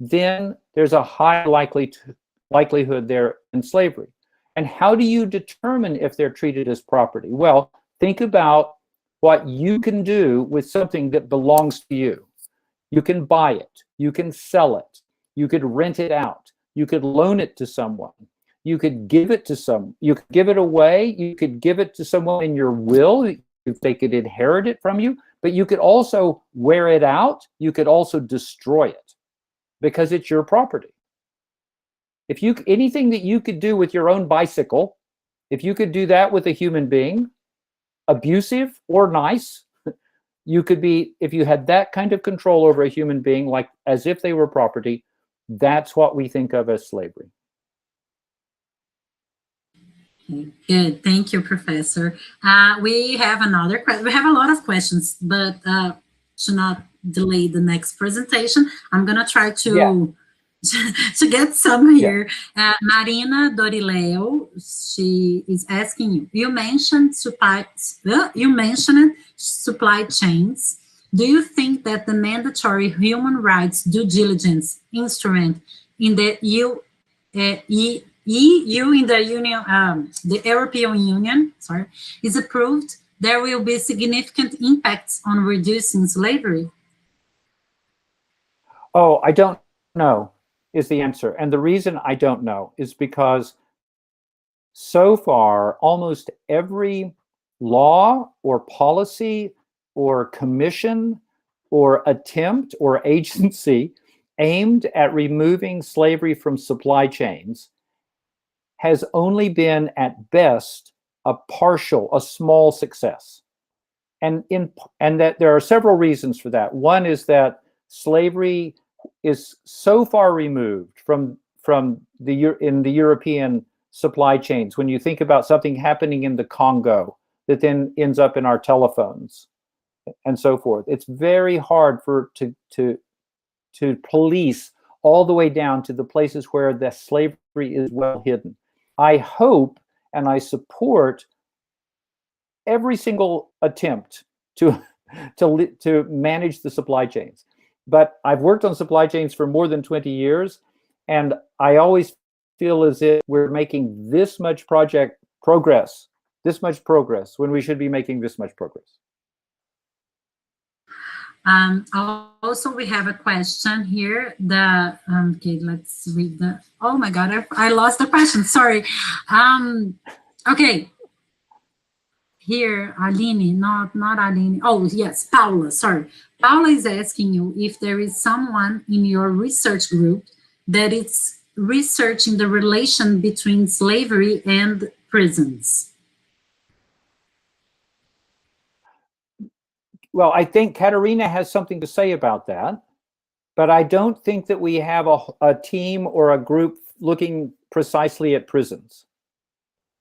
then there's a high likelihood they're in slavery. And how do you determine if they're treated as property? Well, think about what you can do with something that belongs to you. You can buy it, you can sell it, you could rent it out, you could loan it to someone, you could give it to you could give it away, you could give it to someone in your will, if they could inherit it from you, but you could also wear it out, you could also destroy it, because it's your property. If anything that you could do with your own bicycle, if you could do that with a human being, abusive or nice, you could be, if you had that kind of control over a human being, like as if they were property, that's what we think of as slavery. Good, thank you, Professor. We have another question. We have a lot of questions, but to not delay the next presentation, I'm gonna try to to get some here. Marina Dorileo, she is asking you. You mentioned supply chains. Do you think that the mandatory human rights due diligence instrument in the EU, in the Union, the European Union, sorry, is approved? There will be significant impacts on reducing slavery. Oh, I don't know, is the answer. And the reason I don't know is because so far, almost every law or policy or commission or attempt or agency aimed at removing slavery from supply chains has only been at best a small success. And that there are several reasons for that. One is that slavery is so far removed from in the European supply chains. When you think about something happening in the Congo that then ends up in our telephones and so forth, it's very hard to police all the way down to the places where the slavery is well hidden. I hope and I support every single attempt to manage the supply chains. But I've worked on supply chains for more than 20 years, and I always feel as if we're making this much progress when we should be making this much progress. Also, we have a question here. Okay, let's read oh my God, I lost the question, sorry. Okay. Here, Aline, not Aline. Oh, yes, Paula, sorry. Paula is asking you if there is someone in your research group that is researching the relation between slavery and prisons. Well, I think Katarina has something to say about that, but I don't think that we have a team or a group looking precisely at prisons.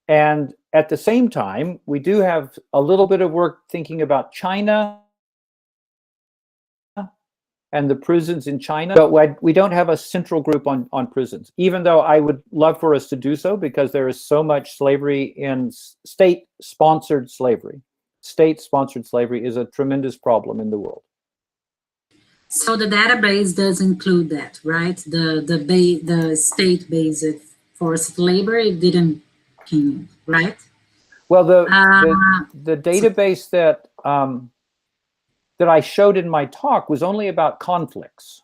And at the same time, we do have a little bit of work thinking about China and the prisons in China, but we don't have a central group on prisons, even though I would love for us to do so, because there is so much slavery in state-sponsored slavery. State-sponsored slavery is a tremendous problem in the world. So the database does include that, right? The state-based forced labor, it didn't, right? Well, the database that I showed in my talk was only about conflicts.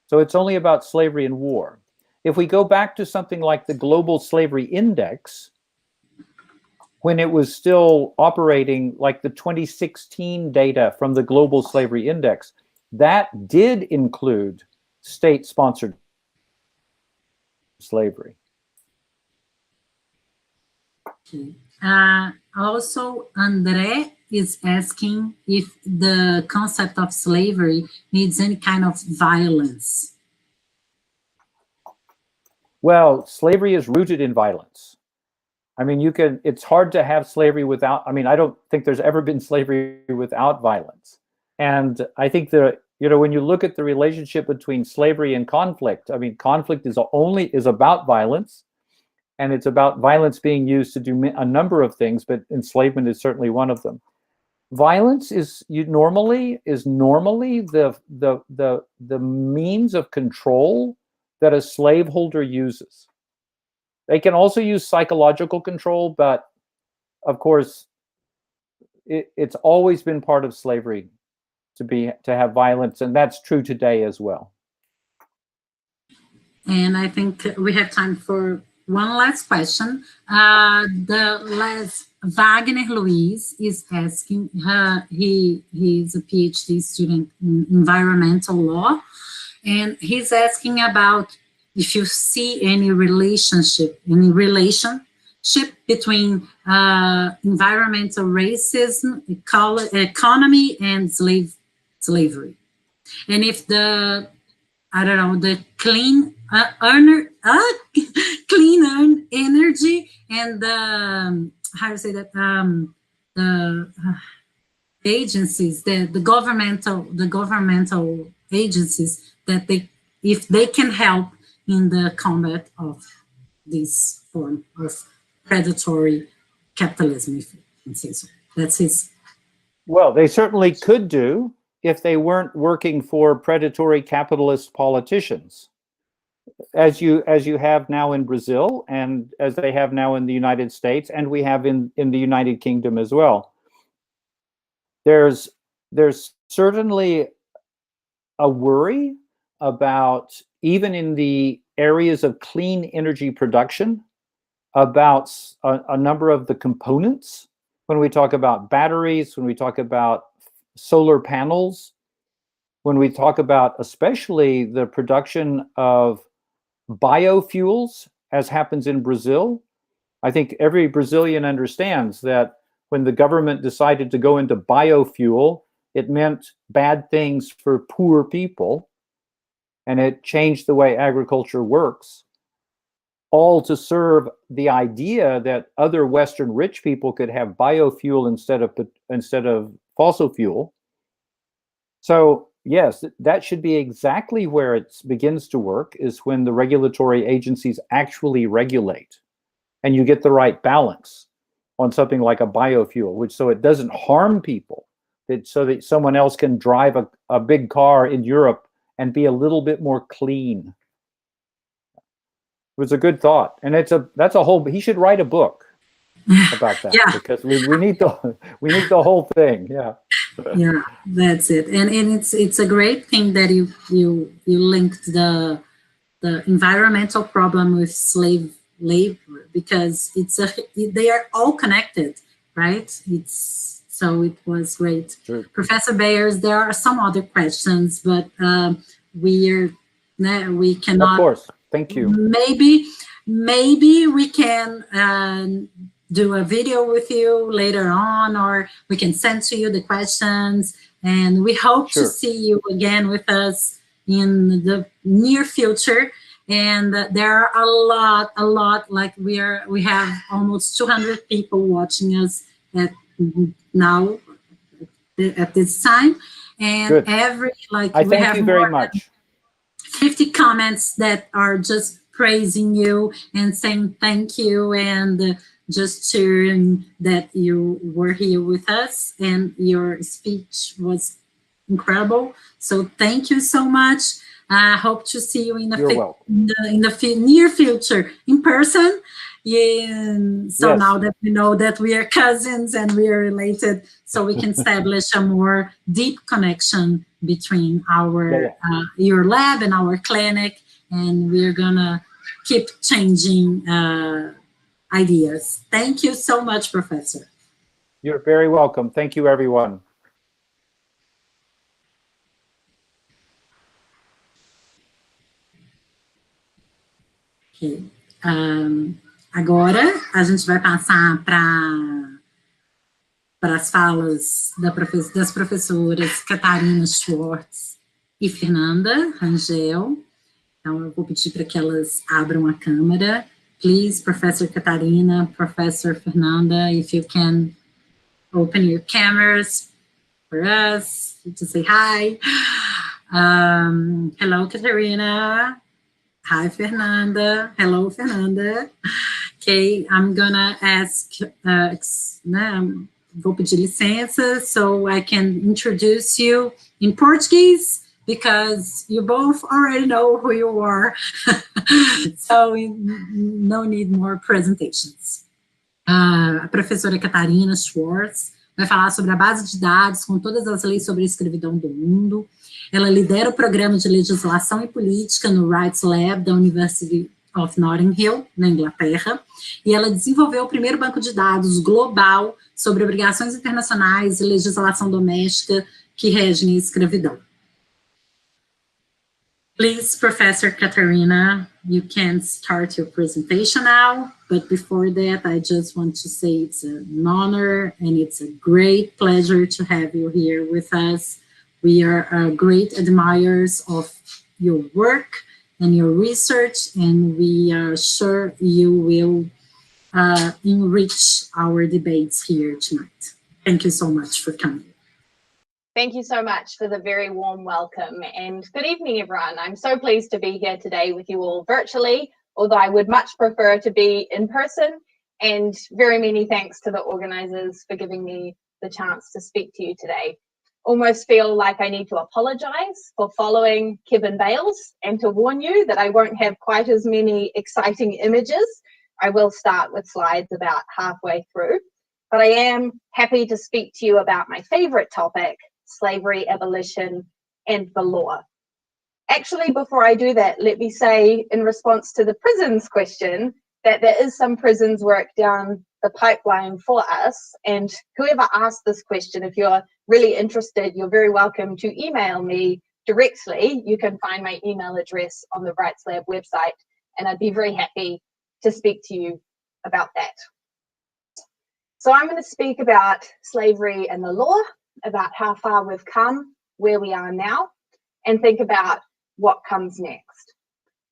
So it's only about slavery and war. If we go back to something like the Global Slavery Index, when it was still operating, like the 2016 data from the Global Slavery Index, that did include state-sponsored slavery. Also, Andre is asking if the concept of slavery needs any kind of violence. Well, slavery is rooted in violence. I mean, it's hard to have slavery without, I mean, I don't think there's ever been slavery without violence. And I think that, You know, when you look at the relationship between slavery and conflict, I mean, conflict is about violence, and it's about violence being used to do a number of things, but enslavement is certainly one of them. Violence is normally the means of control that a slaveholder uses. They can also use psychological control, but of course, it's always been part of slavery to have violence, and that's true today as well. And I think we have time for one last question. Wagner Luiz is asking, he is a PhD student in environmental law, and he's asking about if you see any relationship between environmental racism, economy, and slavery. And if the clean energy and the, how to say that, the agencies, the governmental agencies, that if they can help in the combat of this form of predatory capitalism, if you can say so. That's his. Well, they certainly could do if they weren't working for predatory capitalist politicians, as you have now in Brazil, and as they have now in the United States, and we have in the United Kingdom as well. There's certainly a worry about, even in the areas of clean energy production, about a number of the components. When we talk about batteries, when we talk about solar panels, when we talk about especially the production of biofuels, as happens in Brazil. I think every Brazilian understands that when the government decided to go into biofuel, it meant bad things for poor people, and it changed the way agriculture works, all to serve the idea that other Western rich people could have biofuel instead of fossil fuel. So yes, that should be exactly where it begins to work, is when the regulatory agencies actually regulate, and you get the right balance on something like a biofuel, so it doesn't harm people, so that someone else can drive a big car in Europe and be a little bit more clean. It was a good thought, and that's a whole. He should write a book about that. Yeah. Because we need the whole thing. Yeah. Yeah, that's it. And it's a great thing that you linked the environmental problem with slave labor, because they are all connected, right? So it was great. Sure. Professor Bales, there are some other questions, but we cannot. Of course. Thank you. Maybe we can do a video with you later on, or we can send to you the questions, and we hope to see you again with us in the near future. And there are a lot, like we have almost 200 people watching us at this time, and good. I thank you very much. 50 comments that are just praising you and saying thank you, and just sharing that you were here with us, and your speech was incredible. So thank you so much. I hope to see you in the near future in person. So yes. Now that we know that we are cousins and we are related, so we can establish a more deep connection between your lab and our clinic, and we're gonna keep changing ideas. Thank you so much, Professor. You're very welcome. Thank you, everyone. Okay. Agora a gente vai passar para as falas das professoras Katarina Schwarz e Fernanda Rangel. Então eu vou pedir para que elas abram a câmera. Please, Professor Katarina, Professor Fernanda, if you can open your cameras for us to say hi. Hello, Katarina. Hi, Fernanda. Hello, Fernanda. Okay, I'm gonna ask, vou pedir licença so I can introduce you in Portuguese, because you both already know who you are. So no need more presentations. A professora Katarina Schwarz vai falar sobre a base de dados com todas as leis sobre a escravidão do mundo. Ela lidera o programa de legislação e política no Rights Lab da University of Nottingham, na Inglaterra, e ela desenvolveu o primeiro banco de dados global sobre obrigações internacionais e legislação doméstica que regem a escravidão. Please, Professor Katarina, you can start your presentation now, but before that, I just want to say it's an honor and it's a great pleasure to have you here with us. We are great admirers of your work and your research, and we are sure you will enrich our debates here tonight. Thank you so much for coming. Thank you so much for the very warm welcome, and good evening, everyone. I'm so pleased to be here today with you all virtually, although I would much prefer to be in person, and very many thanks to the organisers for giving me the chance to speak to you today. Almost feel like I need to apologise for following Kevin Bales and to warn you that I won't have quite as many exciting images. I will start with slides about halfway through, but I am happy to speak to you about my favourite topic, slavery, abolition, and the law. Actually, before I do that, let me say in response to the prisons question that there is some prisons work down the pipeline for us, and whoever asked this question, if you're really interested, you're very welcome to email me directly. You can find my email address on the Rights Lab website, and I'd be very happy to speak to you about that. So I'm going to speak about slavery and the law, about how far we've come, where we are now, and think about what comes next.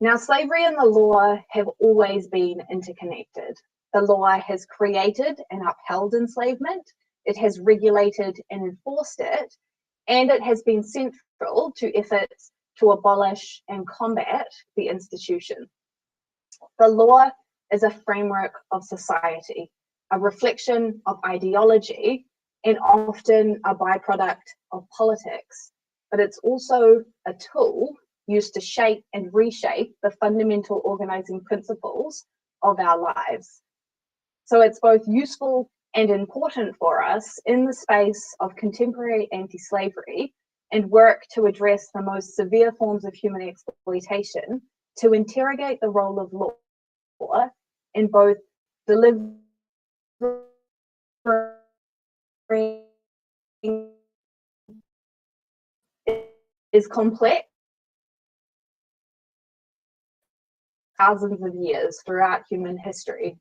Now, slavery and the law have always been interconnected. The law has created and upheld enslavement, it has regulated and enforced it, and it has been central to efforts to abolish and combat the institution. The law is a framework of society, a reflection of ideology, and often a byproduct of politics, but it's also a tool used to shape and reshape the fundamental organizing principles of our lives. So it's both useful and important for us in the space of contemporary anti-slavery and work to address the most severe forms of human exploitation, to interrogate the role of law in both delivering is complex thousands of years throughout human history.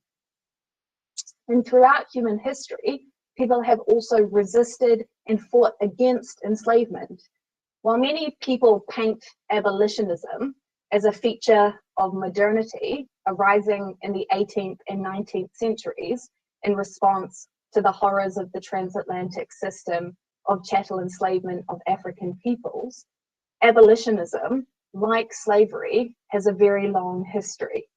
And throughout human history, people have also resisted and fought against enslavement. While many people paint abolitionism as a feature of modernity arising in the 18th and 19th centuries in response to the horrors of the transatlantic system of chattel enslavement of African peoples, abolitionism, like slavery, has a very long history.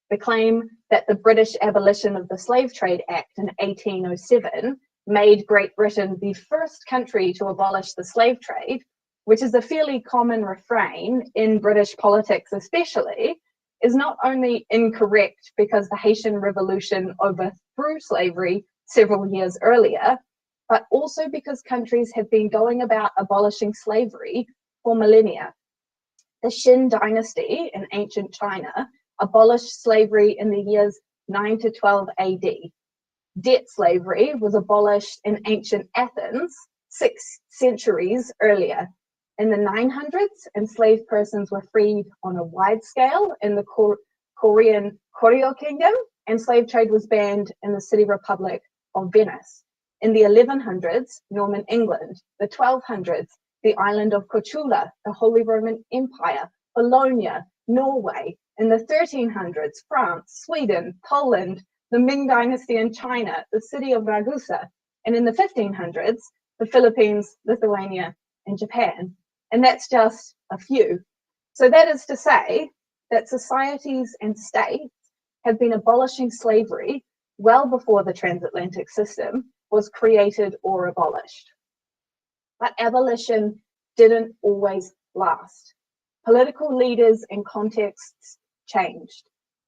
The claim that the British abolition of the Slave Trade Act in 1807 made Great Britain the first country to abolish the slave trade, which is a fairly common refrain in British politics especially, is not only incorrect because the Haitian Revolution overthrew slavery several years earlier, but also because countries have been going about abolishing slavery for millennia. The Qin dynasty in ancient China abolished slavery in the years 9 to 12 AD. Debt slavery was abolished in ancient Athens 6 centuries earlier. In the 900s, enslaved persons were freed on a wide scale in the Korean Koryo Kingdom, and slave trade was banned in the City Republic of Venice. In the 1100s, Norman England. The 1200s, the island of Korčula, the Holy Roman Empire, Bologna, Norway. In the 1300s, France, Sweden, Poland, the Ming Dynasty in China, the city of Ragusa. And in the 1500s, the Philippines, Lithuania, and Japan. And that's just a few. So that is to say that societies and states have been abolishing slavery well before the transatlantic system was created or abolished. But abolition didn't always last. Political leaders and contexts changed.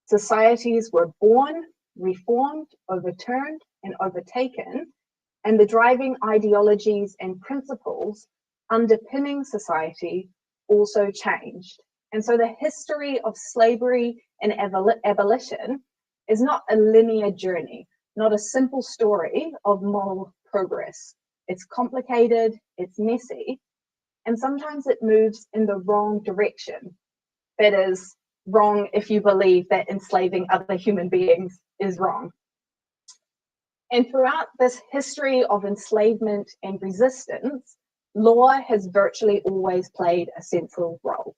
Societies were born, reformed, overturned, and overtaken, and the driving ideologies and principles underpinning society also changed. And so the history of slavery and abolition is not a linear journey, not a simple story of moral progress. It's complicated, it's messy, and sometimes it moves in the wrong direction. That is, wrong if you believe that enslaving other human beings is wrong. And throughout this history of enslavement and resistance, law has virtually always played a central role.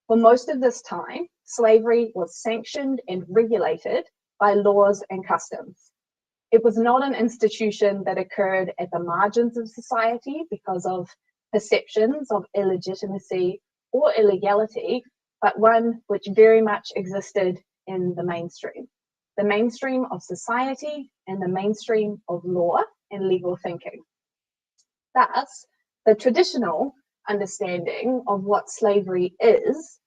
For most of this time, slavery was sanctioned and regulated by laws and customs. It was not an institution that occurred at the margins of society because of perceptions of illegitimacy or illegality, but one which very much existed in the mainstream of society and the mainstream of law and legal thinking. Thus, the traditional understanding of what slavery is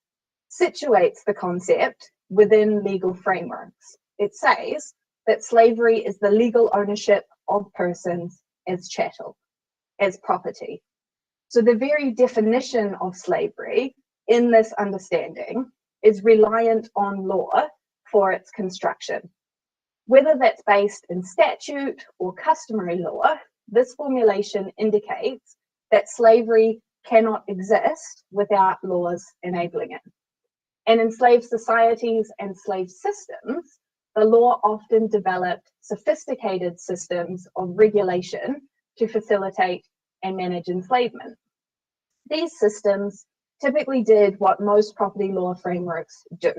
situates the concept within legal frameworks. It says that slavery is the legal ownership of persons as chattel, as property. So the very definition of slavery in this understanding is reliant on law for its construction. Whether that's based in statute or customary law, this formulation indicates that slavery cannot exist without laws enabling it. And in slave societies and slave systems, the law often developed sophisticated systems of regulation to facilitate and manage enslavement. These systems typically did what most property law frameworks do: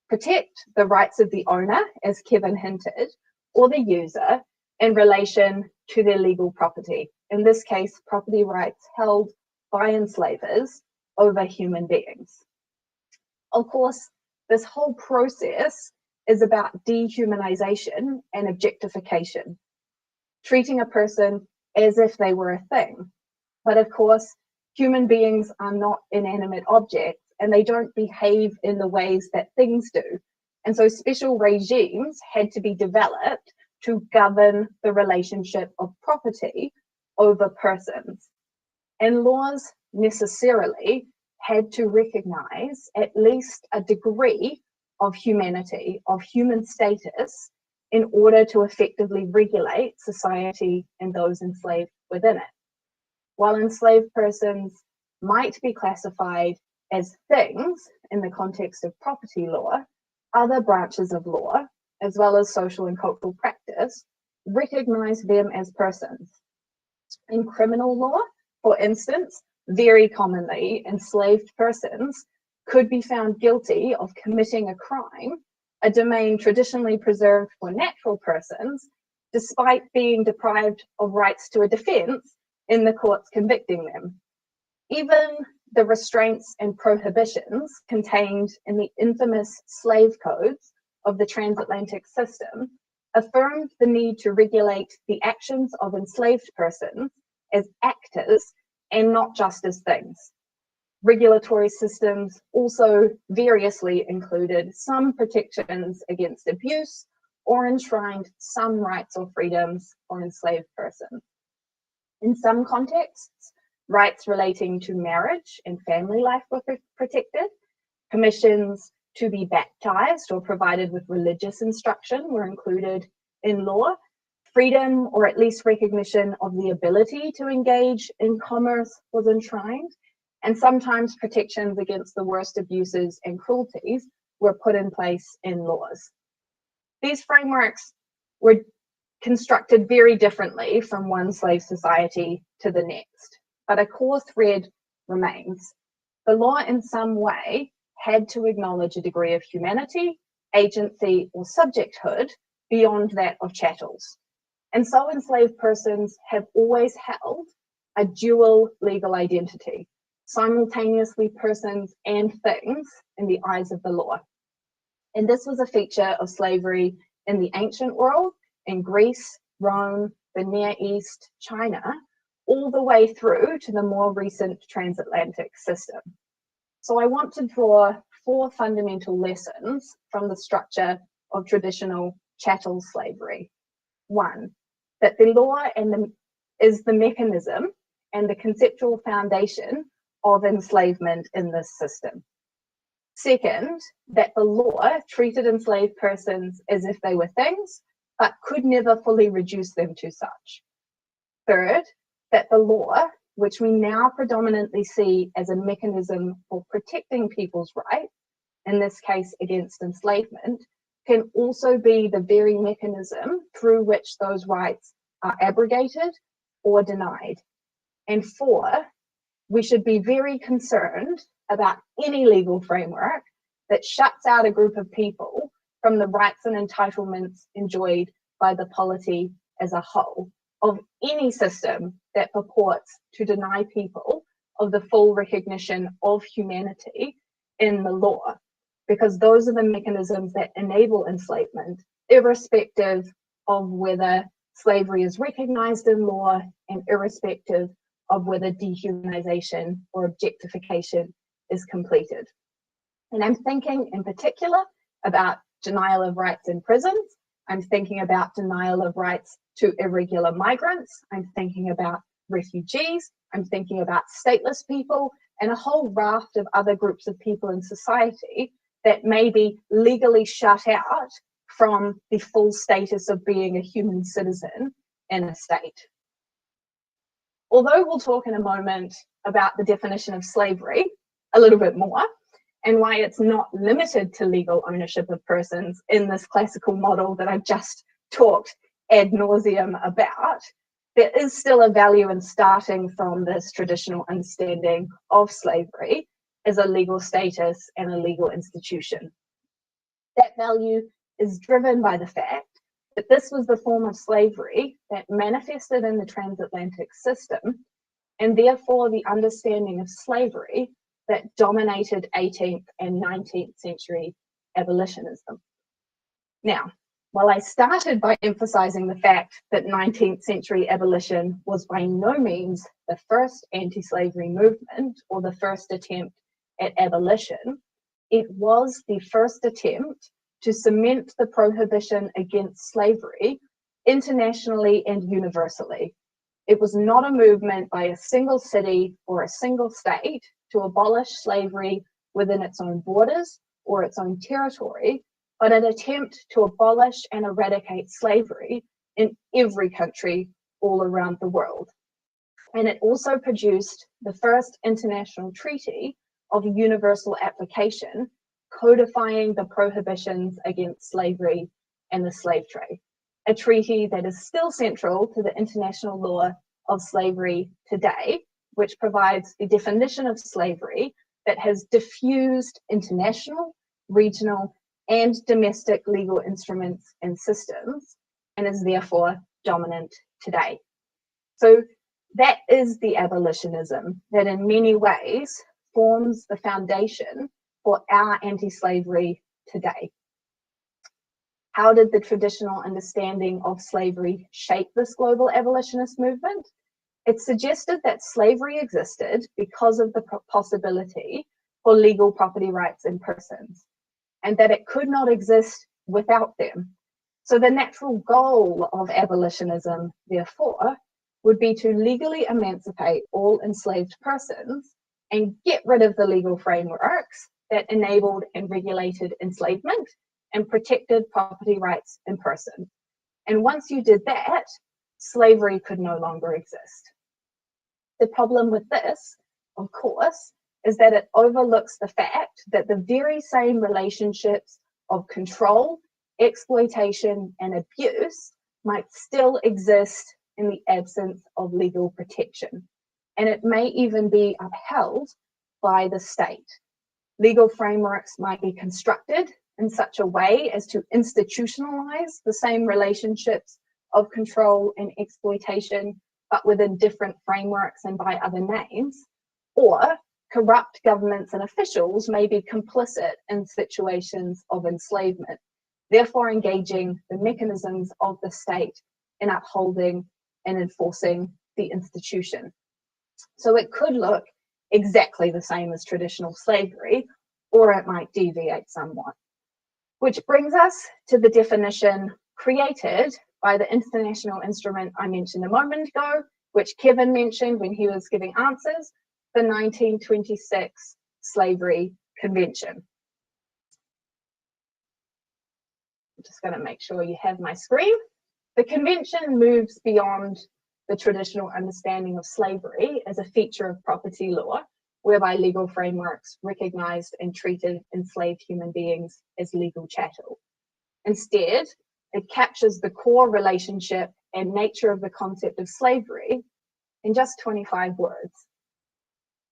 protect the rights of the owner, as Kevin hinted, or the user in relation to their legal property. In this case, property rights held by enslavers over human beings. Of course, this whole process is about dehumanization and objectification, treating a person as if they were a thing. But of course, human beings are not inanimate objects, and they don't behave in the ways that things do. And so special regimes had to be developed to govern the relationship of property over persons. And laws necessarily had to recognize at least a degree of humanity, of human status, in order to effectively regulate society and those enslaved within it. While enslaved persons might be classified as things in the context of property law, other branches of law, as well as social and cultural practice, recognize them as persons. In criminal law, for instance, very commonly enslaved persons could be found guilty of committing a crime, a domain traditionally preserved for natural persons, despite being deprived of rights to a defense in the courts convicting them. Even the restraints and prohibitions contained in the infamous slave codes of the transatlantic system affirmed the need to regulate the actions of enslaved persons as actors and not just as things. Regulatory systems also variously included some protections against abuse or enshrined some rights or freedoms for enslaved persons. In some contexts, rights relating to marriage and family life were protected. Permissions to be baptized or provided with religious instruction were included in law. Freedom, or at least recognition of the ability to engage in commerce, was enshrined. And sometimes protections against the worst abuses and cruelties were put in place in laws. These frameworks were constructed very differently from one slave society to the next, but a core thread remains. The law in some way had to acknowledge a degree of humanity, agency, or subjecthood beyond that of chattels. And so enslaved persons have always held a dual legal identity. simultaneously persons and things in the eyes of the law. And this was a feature of slavery in the ancient world, in Greece, Rome, the Near East, China, all the way through to the more recent transatlantic system. So I want to draw 4 fundamental lessons from the structure of traditional chattel slavery. 1, that the law is the mechanism and the conceptual foundation of enslavement in this system. 2nd, that the law treated enslaved persons as if they were things, but could never fully reduce them to such. 3rd, that the law, which we now predominantly see as a mechanism for protecting people's rights, in this case against enslavement, can also be the very mechanism through which those rights are abrogated or denied. And 4, we should be very concerned about any legal framework that shuts out a group of people from the rights and entitlements enjoyed by the polity as a whole, of any system that purports to deny people of the full recognition of humanity in the law, because those are the mechanisms that enable enslavement, irrespective of whether slavery is recognized in law and irrespective of whether dehumanization or objectification is completed. And I'm thinking in particular about denial of rights in prisons. I'm thinking about denial of rights to irregular migrants. I'm thinking about refugees. I'm thinking about stateless people and a whole raft of other groups of people in society that may be legally shut out from the full status of being a human citizen in a state. Although we'll talk in a moment about the definition of slavery a little bit more, and why it's not limited to legal ownership of persons in this classical model that I've just talked ad nauseum about, there is still a value in starting from this traditional understanding of slavery as a legal status and a legal institution. That value is driven by the fact that this was the form of slavery that manifested in the transatlantic system, and therefore the understanding of slavery that dominated 18th and 19th century abolitionism. Now, while I started by emphasizing the fact that 19th century abolition was by no means the first anti-slavery movement or the first attempt at abolition, it was the first attempt to cement the prohibition against slavery internationally and universally. It was not a movement by a single city or a single state to abolish slavery within its own borders or its own territory, but an attempt to abolish and eradicate slavery in every country all around the world. And it also produced the first international treaty of universal application, codifying the prohibitions against slavery and the slave trade, a treaty that is still central to the international law of slavery today, which provides the definition of slavery that has diffused international, regional, and domestic legal instruments and systems, and is therefore dominant today. So that is the abolitionism that in many ways forms the foundation for our anti-slavery today. How did the traditional understanding of slavery shape this global abolitionist movement? It suggested that slavery existed because of the possibility for legal property rights in persons, and that it could not exist without them. So the natural goal of abolitionism, therefore, would be to legally emancipate all enslaved persons and get rid of the legal frameworks that enabled and regulated enslavement and protected property rights in person. And once you did that, slavery could no longer exist. The problem with this, of course, is that it overlooks the fact that the very same relationships of control, exploitation, and abuse might still exist in the absence of legal protection. And it may even be upheld by the state. Legal frameworks might be constructed in such a way as to institutionalize the same relationships of control and exploitation, but within different frameworks and by other names, or corrupt governments and officials may be complicit in situations of enslavement, therefore engaging the mechanisms of the state in upholding and enforcing the institution. So it could look exactly the same as traditional slavery, or it might deviate somewhat. Which brings us to the definition created by the international instrument I mentioned a moment ago, which Kevin mentioned when he was giving answers, the 1926 Slavery Convention. I'm just going to make sure you have my screen. The convention moves beyond the traditional understanding of slavery as a feature of property law, whereby legal frameworks recognized and treated enslaved human beings as legal chattel. Instead, it captures the core relationship and nature of the concept of slavery in just 25 words.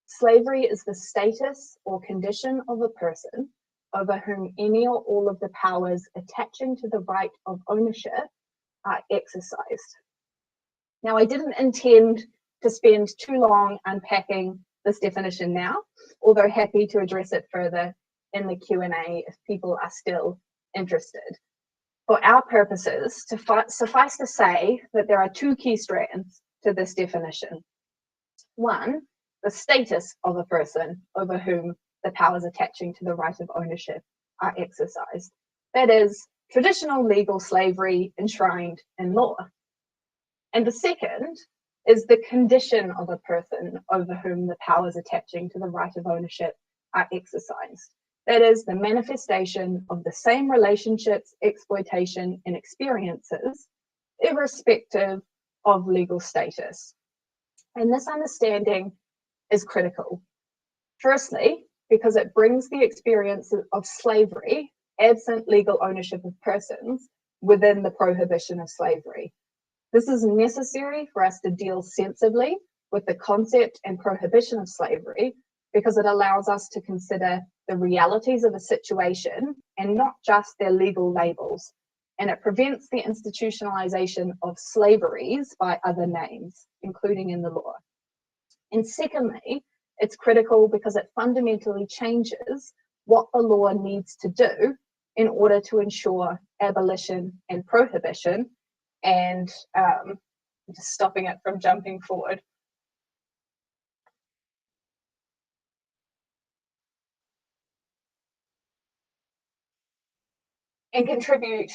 Slavery is the status or condition of a person over whom any or all of the powers attaching to the right of ownership are exercised. Now, I didn't intend to spend too long unpacking this definition now, although happy to address it further in the Q&A if people are still interested. For our purposes, suffice to say that there are two key strands to this definition. One, the status of a person over whom the powers attaching to the right of ownership are exercised. That is, traditional legal slavery enshrined in law. And the second is the condition of a person over whom the powers attaching to the right of ownership are exercised. That is, the manifestation of the same relationships, exploitation, and experiences, irrespective of legal status. And this understanding is critical. Firstly, because it brings the experience of slavery, absent legal ownership of persons, within the prohibition of slavery. This is necessary for us to deal sensibly with the concept and prohibition of slavery, because it allows us to consider the realities of a situation and not just their legal labels. And it prevents the institutionalization of slaveries by other names, including in the law. And secondly, it's critical because it fundamentally changes what the law needs to do in order to ensure abolition and prohibition. And just stopping it from jumping forward. And contribute,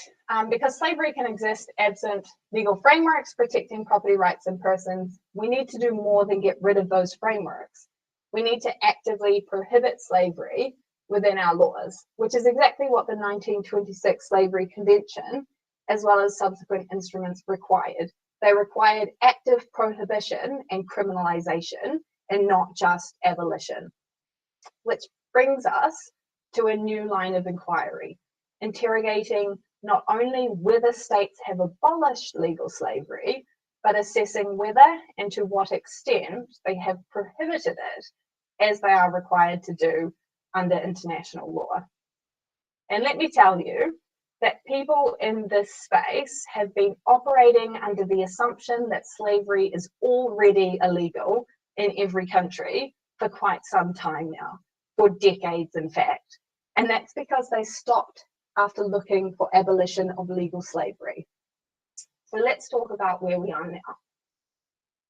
because slavery can exist absent legal frameworks protecting property rights and persons, we need to do more than get rid of those frameworks. We need to actively prohibit slavery within our laws, which is exactly what the 1926 Slavery Convention, as well as subsequent instruments, required. They required active prohibition and criminalization, and not just abolition. Which brings us to a new line of inquiry, interrogating not only whether states have abolished legal slavery, but assessing whether and to what extent they have prohibited it, as they are required to do under international law. And let me tell you that people in this space have been operating under the assumption that slavery is already illegal in every country for quite some time now, for decades in fact. And that's because they stopped after looking for abolition of legal slavery. So let's talk about where we are now.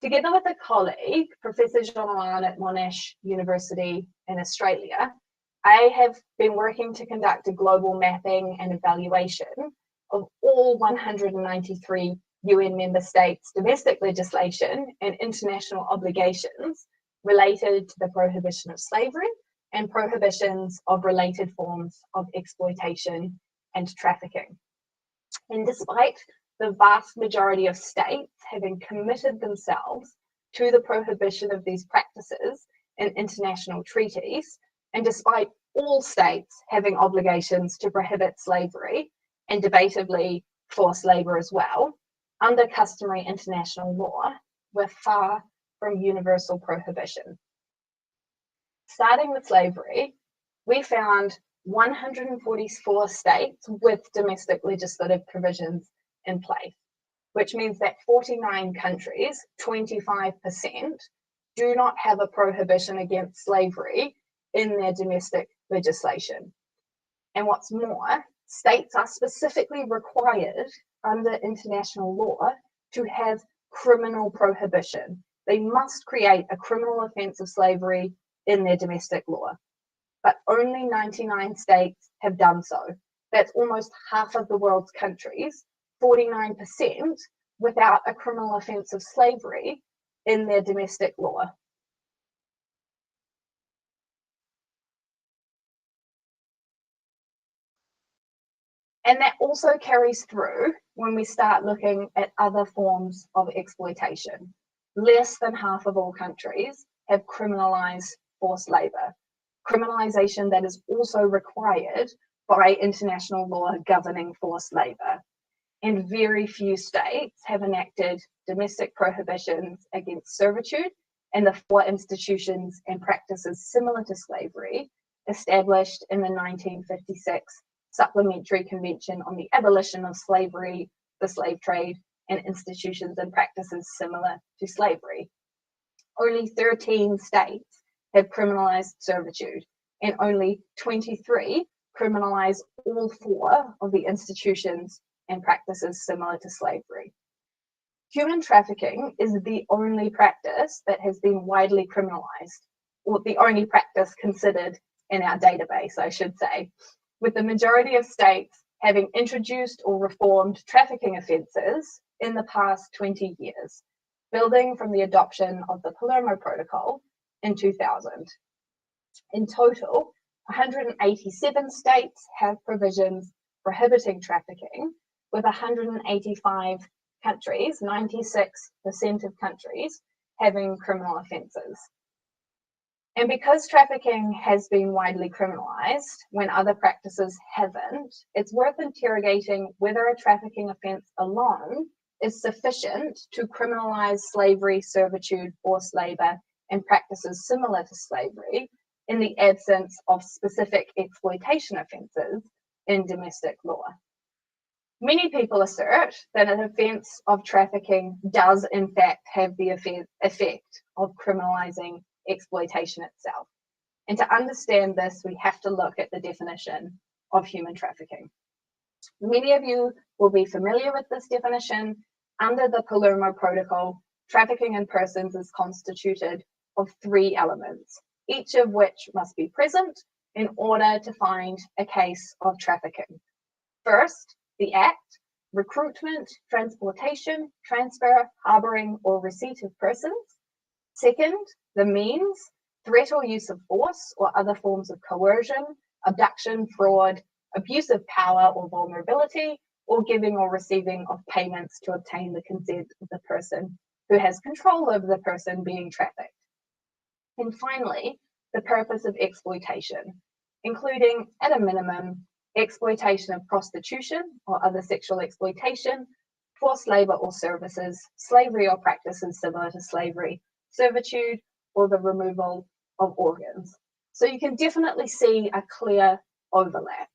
Together with a colleague, Professor Jean at Monash University in Australia, I have been working to conduct a global mapping and evaluation of all 193 UN member states' domestic legislation and international obligations related to the prohibition of slavery and prohibitions of related forms of exploitation and trafficking. And despite the vast majority of states having committed themselves to the prohibition of these practices in international treaties, and despite all states having obligations to prohibit slavery and debatably forced labor as well, under customary international law, we're far from universal prohibition. Starting with slavery, we found 144 states with domestic legislative provisions in place, which means that 49 countries, 25%, do not have a prohibition against slavery in their domestic legislation. And what's more, states are specifically required under international law to have criminal prohibition. They must create a criminal offence of slavery in their domestic law. But only 99 states have done so. That's almost half of the world's countries, 49%, without a criminal offence of slavery in their domestic law. And that also carries through when we start looking at other forms of exploitation. Less than half of all countries have criminalised forced labour, criminalisation that is also required by international law governing forced labour. And very few states have enacted domestic prohibitions against servitude and the 4 institutions and practices similar to slavery established in the 1956 Supplementary Convention on the Abolition of Slavery, the Slave Trade, and institutions and practices similar to slavery. Only 13 states have criminalised servitude, and only 23 criminalise all 4 of the institutions and practices similar to slavery. Human trafficking is the only practice that has been widely criminalised, or the only practice considered in our database, I should say, with the majority of states having introduced or reformed trafficking offences in the past 20 years, building from the adoption of the Palermo Protocol in 2000. In total, 187 states have provisions prohibiting trafficking, with 185 countries, 96% of countries, having criminal offences. And because trafficking has been widely criminalised when other practices haven't, it's worth interrogating whether a trafficking offence alone is sufficient to criminalise slavery, servitude, forced labour, and practices similar to slavery in the absence of specific exploitation offences in domestic law. Many people assert that an offence of trafficking does in fact have the effect of criminalising exploitation itself. And to understand this, we have to look at the definition of human trafficking. Many of you will be familiar with this definition. Under the Palermo Protocol, trafficking in persons is constituted of 3 elements, each of which must be present in order to find a case of trafficking. First, the act, recruitment, transportation, transfer, harbouring, or receipt of persons. Second, the means, threat or use of force or other forms of coercion, abduction, fraud, abuse of power or vulnerability, or giving or receiving of payments to obtain the consent of the person who has control over the person being trafficked. And finally, the purpose of exploitation, including, at a minimum, exploitation of prostitution or other sexual exploitation, forced labour or services, slavery or practices similar to slavery, servitude, or the removal of organs. So you can definitely see a clear overlap.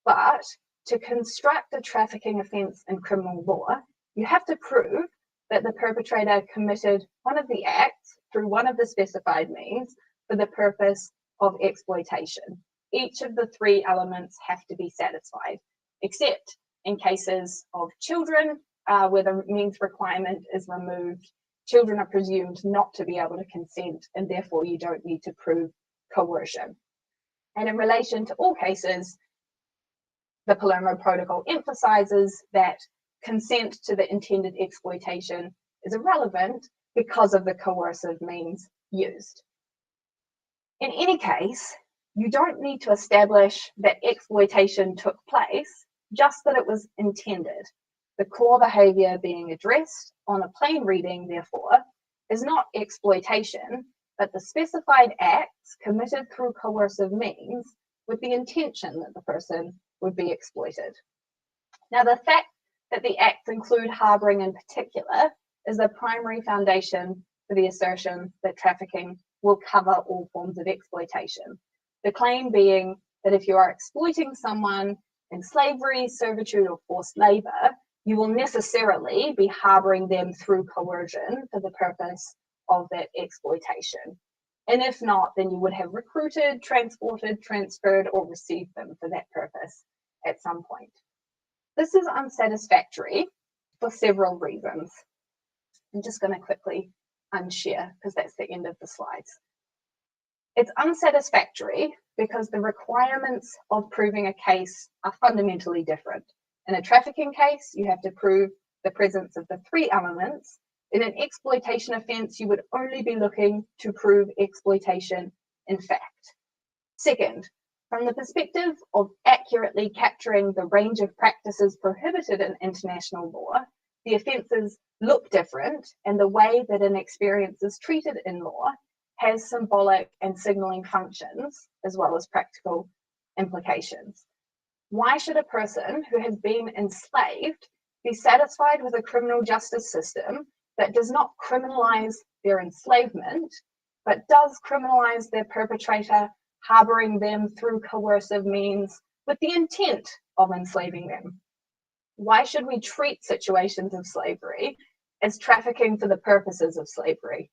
But to construct a trafficking offence in criminal law, you have to prove that the perpetrator committed one of the acts through one of the specified means for the purpose of exploitation. Each of the 3 elements have to be satisfied, except in cases of children, where the means requirement is removed. Children are presumed not to be able to consent, and therefore you don't need to prove coercion. And in relation to all cases, the Palermo Protocol emphasises that consent to the intended exploitation is irrelevant because of the coercive means used. In any case, you don't need to establish that exploitation took place, just that it was intended. The core behaviour being addressed on a plain reading, therefore, is not exploitation, but the specified acts committed through coercive means with the intention that the person would be exploited. Now, the fact that the acts include harbouring in particular is the primary foundation for the assertion that trafficking will cover all forms of exploitation. The claim being that if you are exploiting someone in slavery, servitude, or forced labour, you will necessarily be harbouring them through coercion for the purpose of that exploitation. And if not, then you would have recruited, transported, transferred, or received them for that purpose at some point. This is unsatisfactory for several reasons. I'm just going to quickly unshare because that's the end of the slides. It's unsatisfactory because the requirements of proving a case are fundamentally different. In a trafficking case, you have to prove the presence of the 3 elements. In an exploitation offence, you would only be looking to prove exploitation in fact. Second, from the perspective of accurately capturing the range of practices prohibited in international law, the offences look different, and the way that an experience is treated in law has symbolic and signalling functions as well as practical implications. Why should a person who has been enslaved be satisfied with a criminal justice system that does not criminalize their enslavement, but does criminalize their perpetrator, harboring them through coercive means with the intent of enslaving them? Why should we treat situations of slavery as trafficking for the purposes of slavery?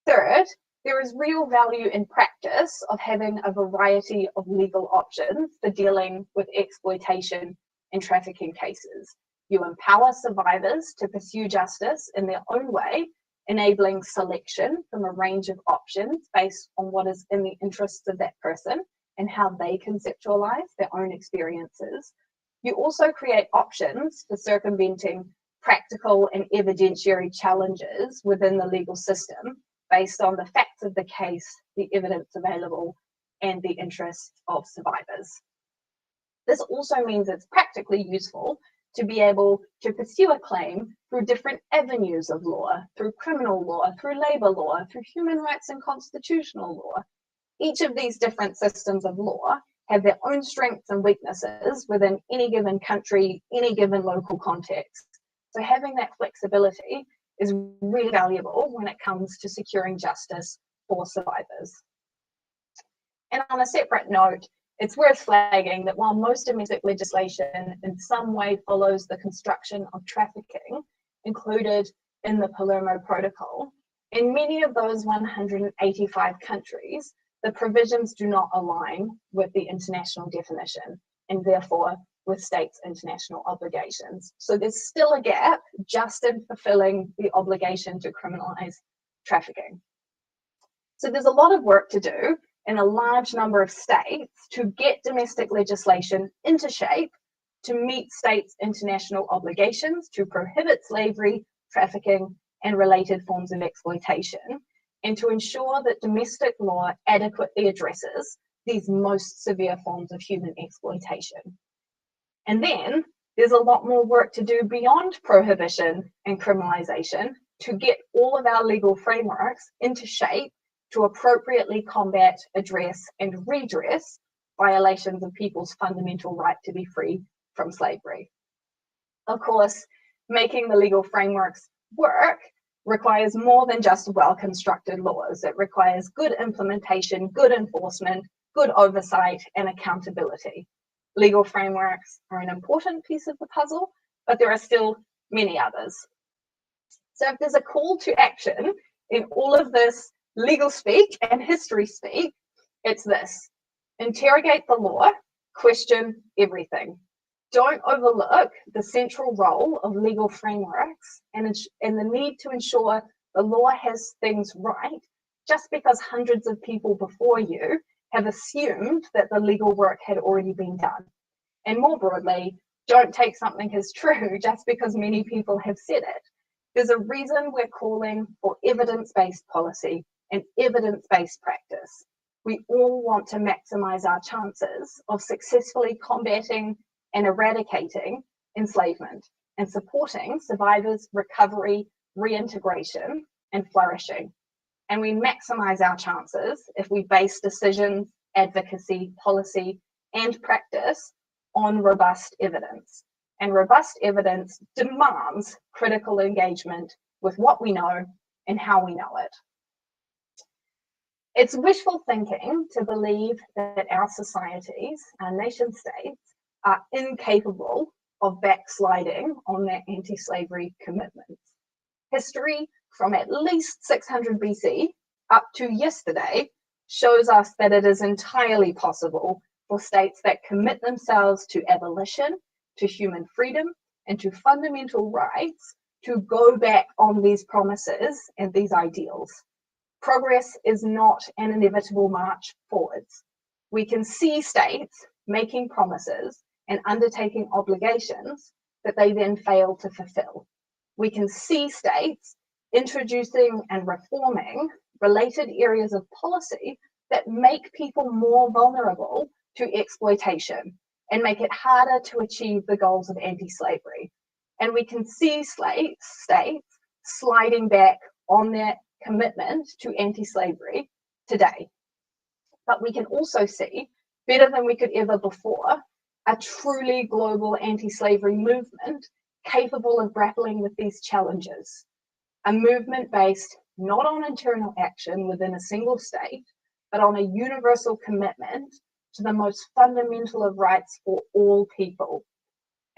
Third, there is real value in practice of having a variety of legal options for dealing with exploitation and trafficking cases. You empower survivors to pursue justice in their own way, enabling selection from a range of options based on what is in the interests of that person and how they conceptualize their own experiences. You also create options for circumventing practical and evidentiary challenges within the legal system based on the facts of the case, the evidence available, and the interests of survivors. This also means it's practically useful to be able to pursue a claim through different avenues of law, through criminal law, through labour law, through human rights and constitutional law. Each of these different systems of law have their own strengths and weaknesses within any given country, any given local context. So having that flexibility is really valuable when it comes to securing justice for survivors. And on a separate note, it's worth flagging that while most domestic legislation in some way follows the construction of trafficking included in the Palermo Protocol, in many of those 185 countries, the provisions do not align with the international definition and therefore with states' international obligations. So there's still a gap just in fulfilling the obligation to criminalise trafficking. So there's a lot of work to do in a large number of states to get domestic legislation into shape to meet states' international obligations to prohibit slavery, trafficking, and related forms of exploitation, and to ensure that domestic law adequately addresses these most severe forms of human exploitation. And then there's a lot more work to do beyond prohibition and criminalisation to get all of our legal frameworks into shape to appropriately combat, address, and redress violations of people's fundamental right to be free from slavery. Of course, making the legal frameworks work requires more than just well-constructed laws. It requires good implementation, good enforcement, good oversight, and accountability. Legal frameworks are an important piece of the puzzle, but there are still many others. So if there's a call to action in all of this legal speak and history speak, it's this: interrogate the law, question everything. Don't overlook the central role of legal frameworks and the need to ensure the law has things right just because hundreds of people before you have assumed that the legal work had already been done. And more broadly, don't take something as true just because many people have said it. There's a reason we're calling for evidence-based policy and evidence-based practice. We all want to maximize our chances of successfully combating and eradicating enslavement and supporting survivors' recovery, reintegration, and flourishing. And we maximize our chances if we base decisions, advocacy, policy, and practice on robust evidence. And robust evidence demands critical engagement with what we know and how we know it. It's wishful thinking to believe that our societies, our nation states, are incapable of backsliding on their anti-slavery commitments. History from at least 600 BC up to yesterday shows us that it is entirely possible for states that commit themselves to abolition, to human freedom, and to fundamental rights to go back on these promises and these ideals. Progress is not an inevitable march forwards. We can see states making promises and undertaking obligations that they then fail to fulfill. We can see states introducing and reforming related areas of policy that make people more vulnerable to exploitation and make it harder to achieve the goals of anti-slavery. And we can see states sliding back on their commitment to anti-slavery today. But we can also see, better than we could ever before, a truly global anti-slavery movement capable of grappling with these challenges. A movement based not on internal action within a single state, but on a universal commitment to the most fundamental of rights for all people.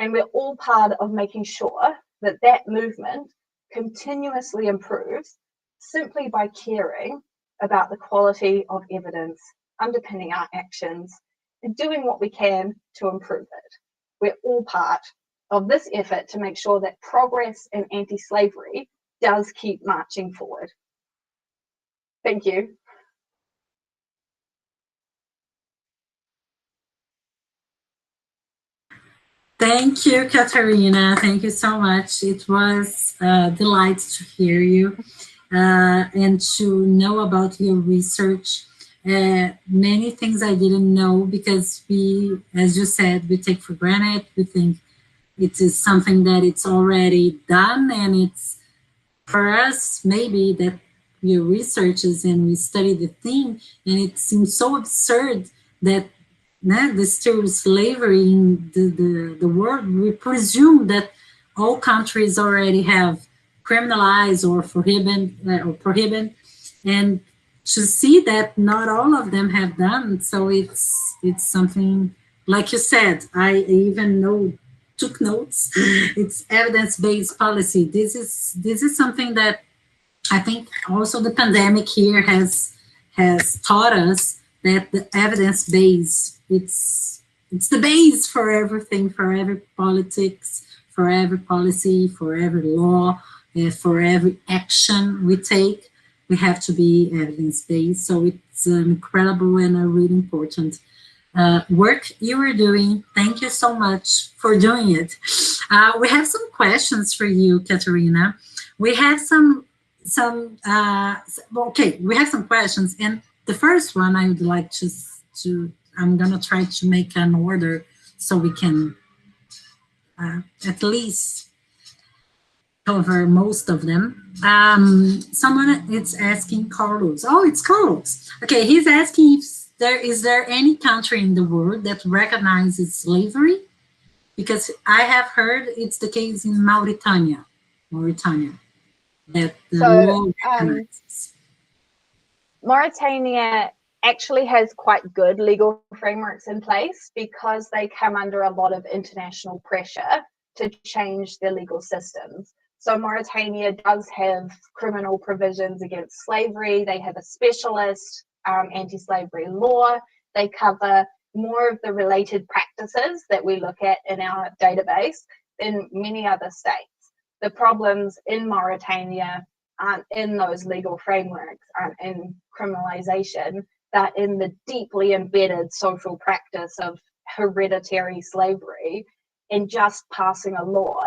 And we're all part of making sure that that movement continuously improves simply by caring about the quality of evidence underpinning our actions and doing what we can to improve it. We're all part of this effort to make sure that progress in anti-slavery does keep marching forward. Thank you. Thank you, Katarina. Thank you so much. It was a delight to hear you and to know about your research. Many things I didn't know because we, as you said, we take for granted. We think it is something that it's already done, and it's for us maybe that we researchers and we study the thing, and it seems so absurd that the still slavery in the world. We presume that all countries already have criminalized or prohibit, and to see that not all of them have done. So it's something, like you said, I even took notes. It's evidence-based policy. This is something that I think also the pandemic here has taught us, that the evidence base, it's the base for everything, for every politics, for every policy, for every law, for every action we take. We have to be evidence-based. So it's incredible and a really important work you are doing. Thank you so much for doing it. We have some questions for you, Katarina. We have we have some questions, and the first one I would like to I'm gonna try to make an order so we can at least cover most of them. Someone is asking Carlos. Oh, it's Carlos. Okay, he's asking if is there any country in the world that recognizes slavery? Because I have heard it's the case in Mauritania, that the law recognizes. Mauritania actually has quite good legal frameworks in place because they come under a lot of international pressure to change their legal systems. So Mauritania does have criminal provisions against slavery. They have a specialist anti-slavery law. They cover more of the related practices that we look at in our database than many other states. The problems in Mauritania aren't in those legal frameworks, aren't in criminalization, that in the deeply embedded social practice of hereditary slavery, and just passing a law,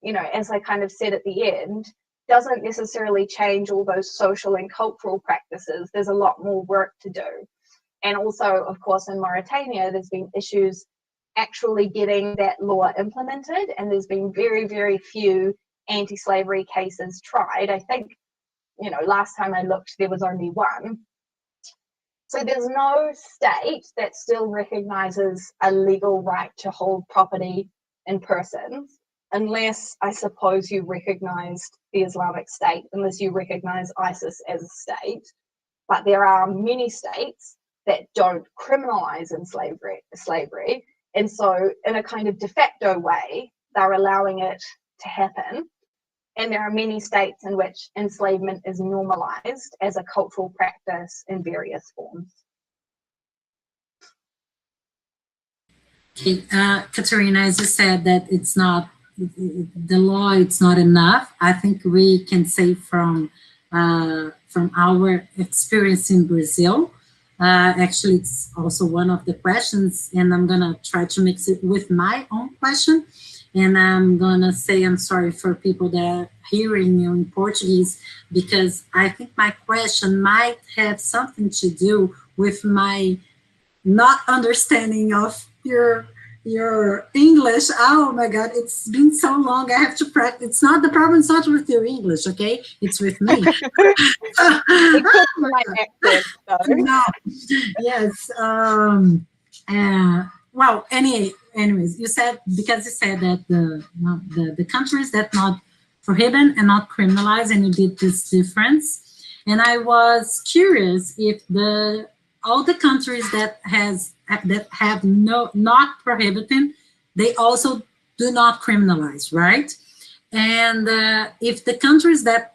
you know, as I kind of said at the end, doesn't necessarily change all those social and cultural practices. There's a lot more work to do. And also, of course, in Mauritania, there's been issues actually getting that law implemented, and there's been very, very few anti-slavery cases tried. I think, you know, last time I looked, there was only one. So there's no state that still recognizes a legal right to hold property in persons, unless, I suppose, you recognized the Islamic State, unless you recognize ISIS as a state. But there are many states that don't criminalize in slavery. And so in a kind of de facto way, they're allowing it to happen. and there are many states in which enslavement is normalized as a cultural practice in various forms. Okay, Katarina, as you said, that it's not, the law, it's not enough. I think we can say from our experience in Brazil, actually it's also one of the questions, and I'm gonna try to mix it with my own question. And I'm gonna say I'm sorry for people that are hearing you in Portuguese, because I think my question might have something to do with my not understanding of your English. Oh my God, it's been so long. I have to practice. It's not the problem. It's not with your English, okay? It's with me. It could be my accent, though. No. Yes. Well, anyways, you said, because you said that the countries that not prohibit and not criminalize, and you did this difference. And I was curious if all the countries that have not prohibiting, they also do not criminalize, right? And if the countries that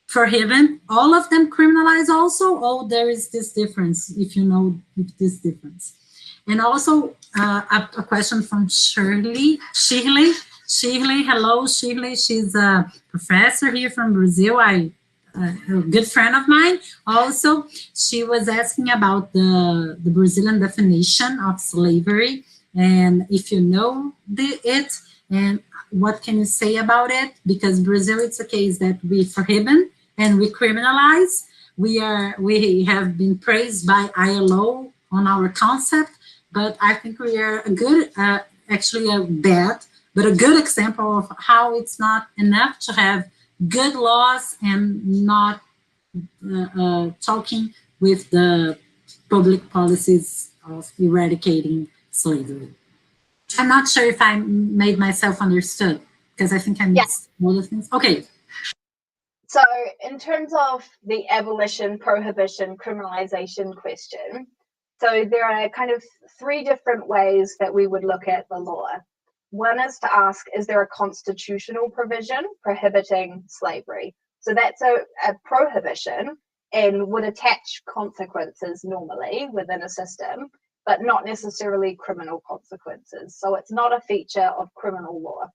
prohibit, all of them criminalize also, or there is this difference, if you know this difference. And also a question from Shirley, hello Shirley, she's a professor here from Brazil, a good friend of mine. Also, she was asking about the Brazilian definition of slavery, and if you know it, and what can you say about it? Because Brazil, it's a case that we prohibit and we criminalize. We have been praised by ILO on our concept, but I think we are a good, actually a bad, but a good example of how it's not enough to have good laws and not talking with the public policies of eradicating slavery. I'm not sure if I made myself understood, because I think I missed all the things. Okay. So in terms of the abolition, prohibition, criminalization question, so there are kind of three different ways that we would look at the law. One is to ask, is there a constitutional provision prohibiting slavery? So that's a prohibition and would attach consequences normally within a system, but not necessarily criminal consequences. So it's not a feature of criminal law.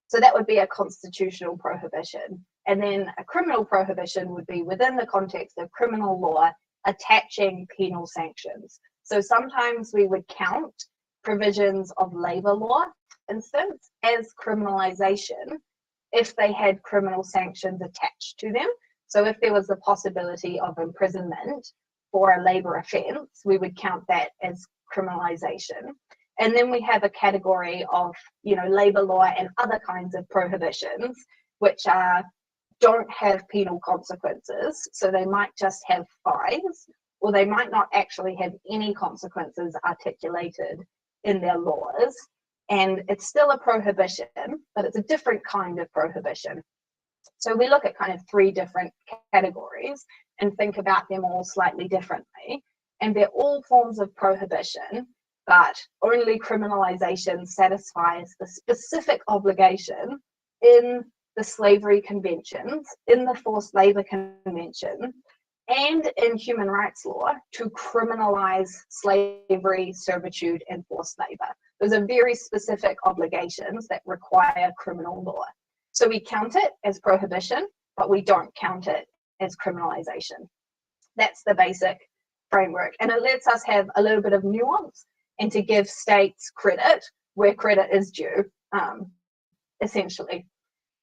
So that would be a constitutional prohibition. And then a criminal prohibition would be within the context of criminal law attaching penal sanctions. So sometimes we would count provisions of labor law, for instance, as criminalization if they had criminal sanctions attached to them. So if there was the possibility of imprisonment for a labor offense, we would count that as criminalization. And then we have a category of, labor law and other kinds of prohibitions, which don't have penal consequences. So they might just have fines, or they might not actually have any consequences articulated in their laws. And it's still a prohibition, but it's a different kind of prohibition. So we look at kind of three different categories and think about them all slightly differently. And they're all forms of prohibition, but only criminalization satisfies the specific obligation in the slavery conventions, in the forced labor convention, and in human rights law to criminalize slavery, servitude, and forced labor. Those are very specific obligations that require criminal law. So we count it as prohibition, but we don't count it as criminalization. That's the basic framework. And it lets us have a little bit of nuance and to give states credit where credit is due, essentially.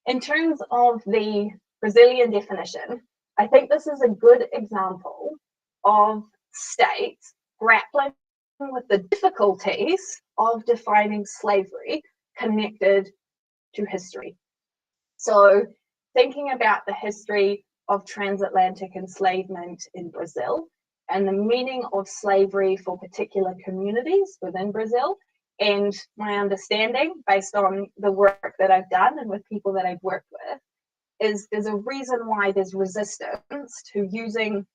In terms of the Brazilian definition, I think this is a good example of states grappling with the difficulties of defining slavery connected to history. So thinking about the history of transatlantic enslavement in Brazil and the meaning of slavery for particular communities within Brazil, and my understanding based on the work that I've done and with people that I've worked with, is there's a reason why there's resistance to using,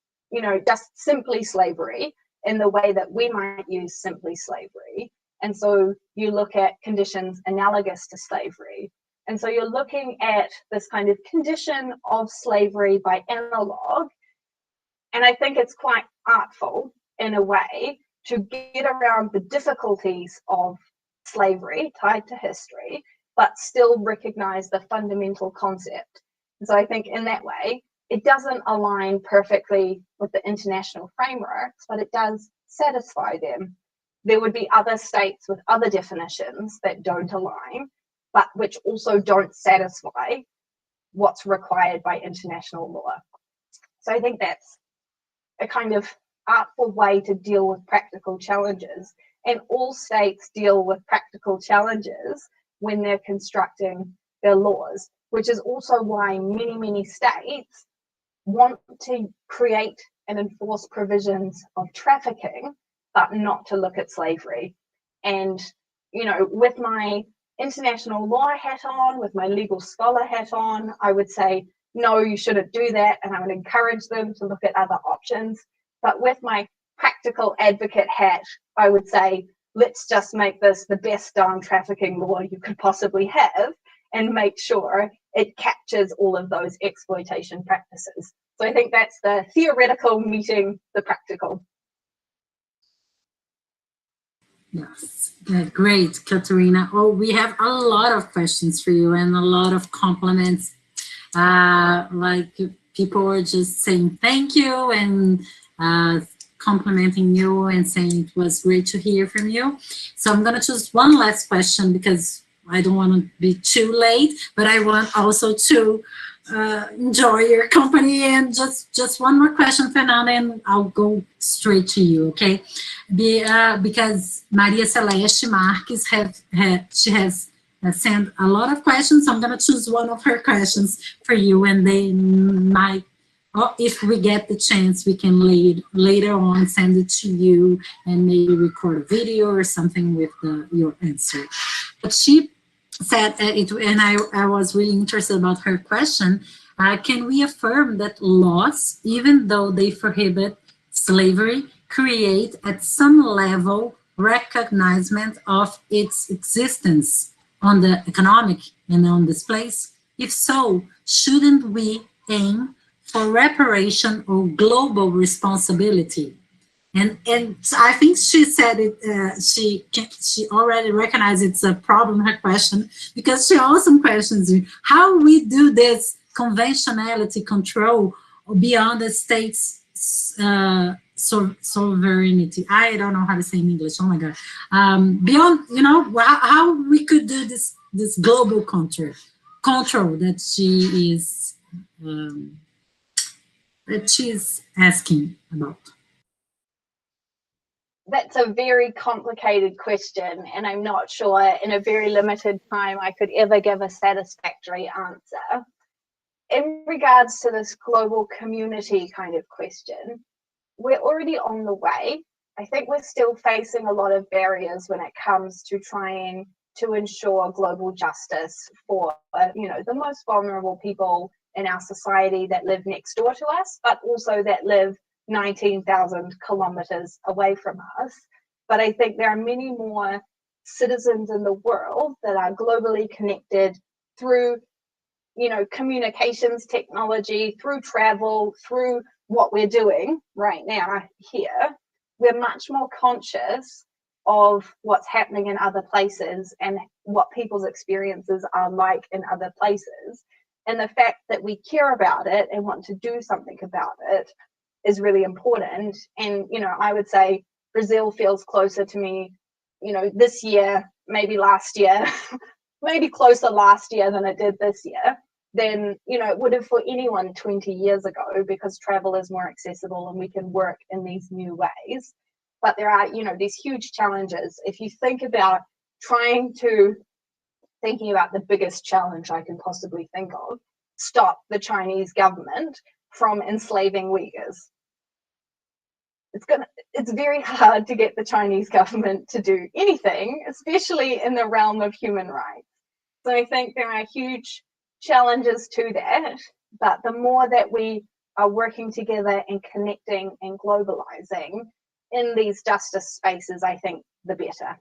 just simply slavery in the way that we might use simply slavery. And so you look at conditions analogous to slavery, And so you're looking at this kind of condition of slavery by analog. And I think it's quite artful in a way to get around the difficulties of slavery tied to history, but still recognize the fundamental concept. And so I think in that way, it doesn't align perfectly with the international frameworks, but it does satisfy them. There would be other states with other definitions that don't align, but which also don't satisfy what's required by international law. So I think that's a kind of artful way to deal with practical challenges. And all states deal with practical challenges when they're constructing their laws, which is also why many, many states want to create and enforce provisions of trafficking, but not to look at slavery. And, you know, with my international law hat on, with my legal scholar hat on, I would say, no, you shouldn't do that. And I would encourage them to look at other options. But with my practical advocate hat, I would say, let's just make this the best darn trafficking law you could possibly have and make sure it captures all of those exploitation practices. So I think that's the theoretical meeting the practical. Yes, great, Katarina. Oh, we have a lot of questions for you and a lot of compliments. Like people were just saying thank you and complimenting you and saying it was great to hear from you. So I'm going to choose one last question because I don't want to be too late, but I want also to enjoy your company. And just one more question, Fernanda, and I'll go straight to you, okay? Because Maria Celeste Marques she has sent a lot of questions. So I'm going to choose one of her questions for you, and they might, if we get the chance, we can later on send it to you and maybe record a video or something with your answer. But she said, and I was really interested about her question, can we affirm that laws, even though they prohibit slavery, create at some level recognition of its existence on the economic and on this place? If so, shouldn't we aim for reparation or global responsibility? And I think she said it, she already recognized it's a problem, her question, because she also questions how we do this conventionality control beyond the state's sovereignty. I don't know how to say in English, oh my God. Beyond, you know, how we could do this global control that she's asking about. That's a very complicated question, and I'm not sure in a very limited time I could ever give a satisfactory answer. In regards to this global community kind of question, we're already on the way. I think we're still facing a lot of barriers when it comes to trying to ensure global justice for, you know, the most vulnerable people in our society that live next door to us, but also that live 19,000 kilometers away from us. But I think there are many more citizens in the world that are globally connected through, you know, communications technology, through travel, through what we're doing right now here. We're much more conscious of what's happening in other places and what people's experiences are like in other places. And the fact that we care about it and want to do something about it is really important. And, you know, I would say Brazil feels closer to me, you know, this year, maybe last year, maybe closer last year than it did this year, than, you know, it would have for anyone 20 years ago, because travel is more accessible and we can work in these new ways. But there are, you know, these huge challenges. If you think about thinking about the biggest challenge I can possibly think of, stop the Chinese government from enslaving Uyghurs. It's very hard to get the Chinese government to do anything, especially in the realm of human rights. So I think there are huge challenges to that, but the more that we are working together and connecting and globalizing in these justice spaces, I think the better.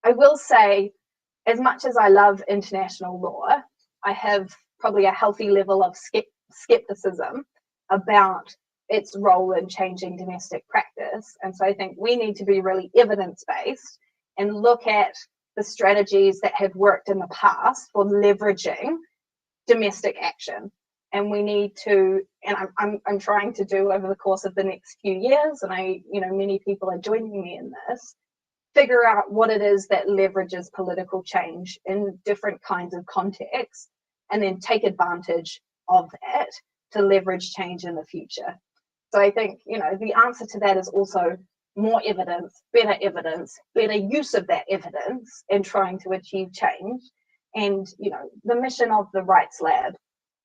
I will say as much as I love international law, I have probably a healthy level of skepticism about its role in changing domestic practice. And so I think we need to be really evidence-based and look at the strategies that have worked in the past for leveraging domestic action. And we need to, and I'm trying to do over the course of the next few years, and many people are joining me in this, figure out what it is that leverages political change in different kinds of contexts, and then take advantage of that to leverage change in the future. So I think, the answer to that is also more evidence, better use of that evidence in trying to achieve change. And, the mission of the Rights Lab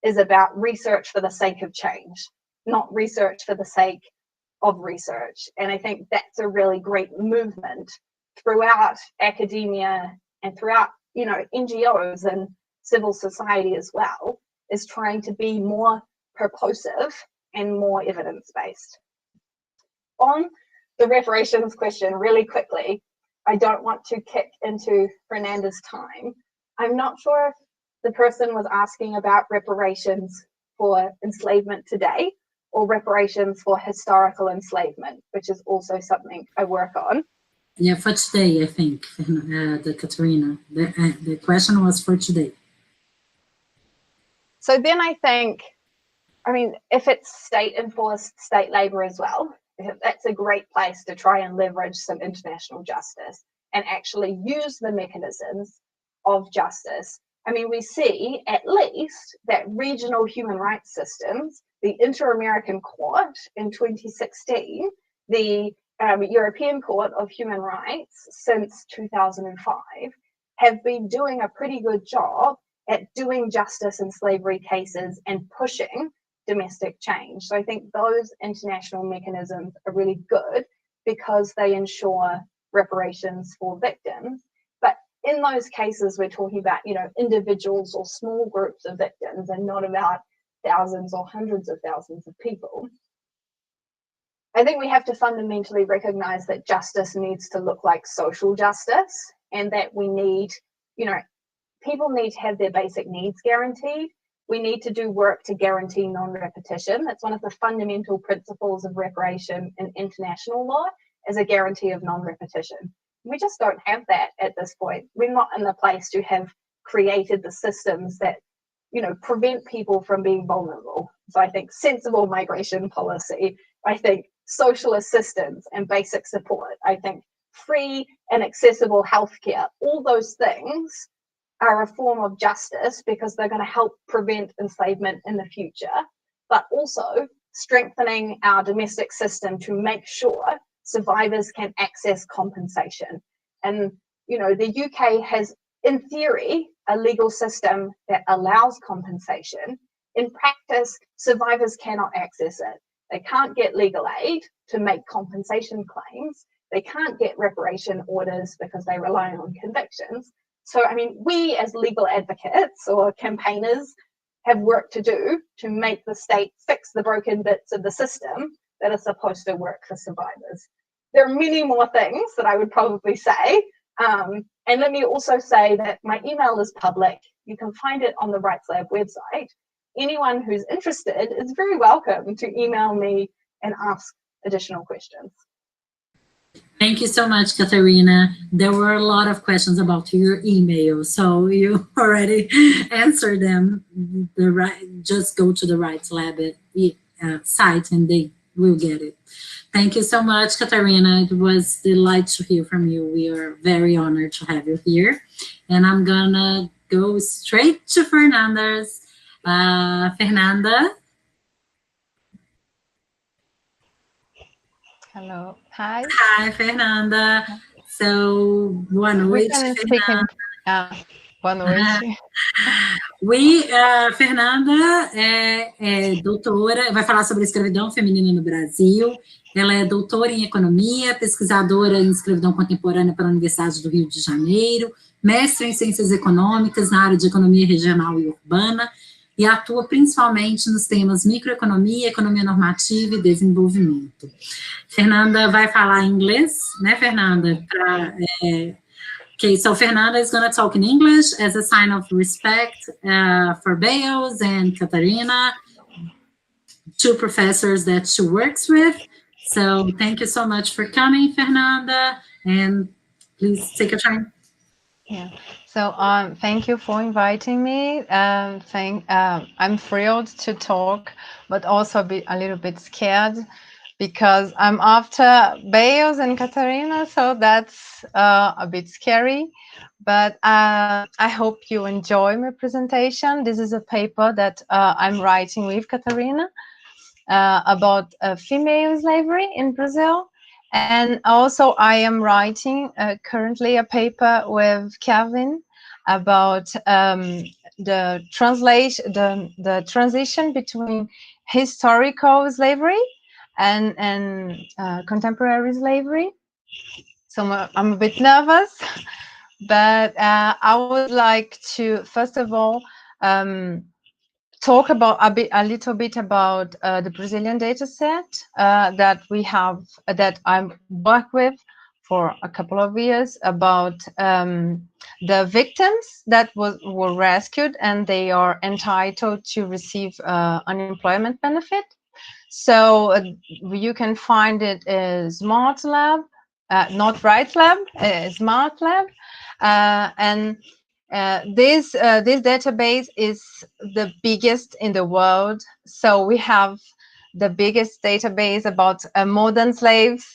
is about research for the sake of change, not research for the sake of research. And I think that's a really great movement throughout academia and throughout, NGOs and civil society as well, is trying to be more purposive and more evidence-based. On the reparations question, really quickly, I don't want to kick into Fernanda's time. I'm not sure if the person was asking about reparations for enslavement today or reparations for historical enslavement, which is also something I work on. Yeah, for today, I think, Katarina. The question was for today. So then I think, if it's state-enforced state labor as well, that's a great place to try and leverage some international justice and actually use the mechanisms of justice. We see at least that regional human rights systems, the Inter-American Court in 2016, the European Court of Human Rights since 2005, have been doing a pretty good job at doing justice in slavery cases and pushing domestic change. So I think those international mechanisms are really good because they ensure reparations for victims. But in those cases, we're talking about, individuals or small groups of victims and not about thousands or hundreds of thousands of people. I think we have to fundamentally recognize that justice needs to look like social justice, and that we need, people need to have their basic needs guaranteed. We need to do work to guarantee non-repetition. That's one of the fundamental principles of reparation in international law, is a guarantee of non-repetition. We just don't have that at this point. We're not in the place to have created the systems that, prevent people from being vulnerable. So I think sensible migration policy, I think social assistance and basic support, I think free and accessible healthcare, all those things are a form of justice because they're going to help prevent enslavement in the future, but also strengthening our domestic system to make sure survivors can access compensation. And, the UK has, in theory, a legal system that allows compensation. In practice, survivors cannot access it. They can't get legal aid to make compensation claims. They can't get reparation orders because they rely on convictions. So, we as legal advocates or campaigners have work to do to make the state fix the broken bits of the system that are supposed to work for survivors. There are many more things that I would probably say. And let me also say that my email is public. You can find it on the Rights Lab website. Anyone who's interested is very welcome to email me and ask additional questions. Thank you so much, Katarina. There were a lot of questions about your email, so you already answered them. Just go to the Rights Lab site and they will get it. Thank you so much, Katarina. It was a delight to hear from you. We are very honored to have you here. And I'm gonna go straight to Fernanda's. Fernanda? Hello. Hi. Hi, Fernanda. So, boa noite, Fernanda. Boa noite. Fernanda é doutora, vai falar sobre a escravidão feminina no Brasil. Ela é doutora em economia, pesquisadora em escravidão contemporânea pela Universidade do Rio de Janeiro, mestre em ciências econômicas na área de economia regional e urbana, e atua principalmente nos temas microeconomia, economia normativa e desenvolvimento. Fernanda vai falar inglês, né, Fernanda? Okay, so Fernanda is going to talk in English as a sign of respect for Bales and Katarina, two professors that she works with. So thank you so much for coming, Fernanda, and please take your time. Yeah. So thank you for inviting me. I'm thrilled to talk, but also a little bit scared because I'm after Bales and Katarina, so that's a bit scary. But I hope you enjoy my presentation. This is a paper that I'm writing with Katarina about female slavery in Brazil. And also I am writing currently a paper with Kevin about the transition between historical slavery and contemporary slavery. So I'm a bit nervous, but I would like to first of all talk about a little bit about the Brazilian data set that we have, that I work with for a couple of years, about the victims that were rescued and they are entitled to receive unemployment benefit. So you can find it as Smart Lab, not Right Lab, Smart Lab, and this database is the biggest in the world. So we have the biggest database about modern slaves,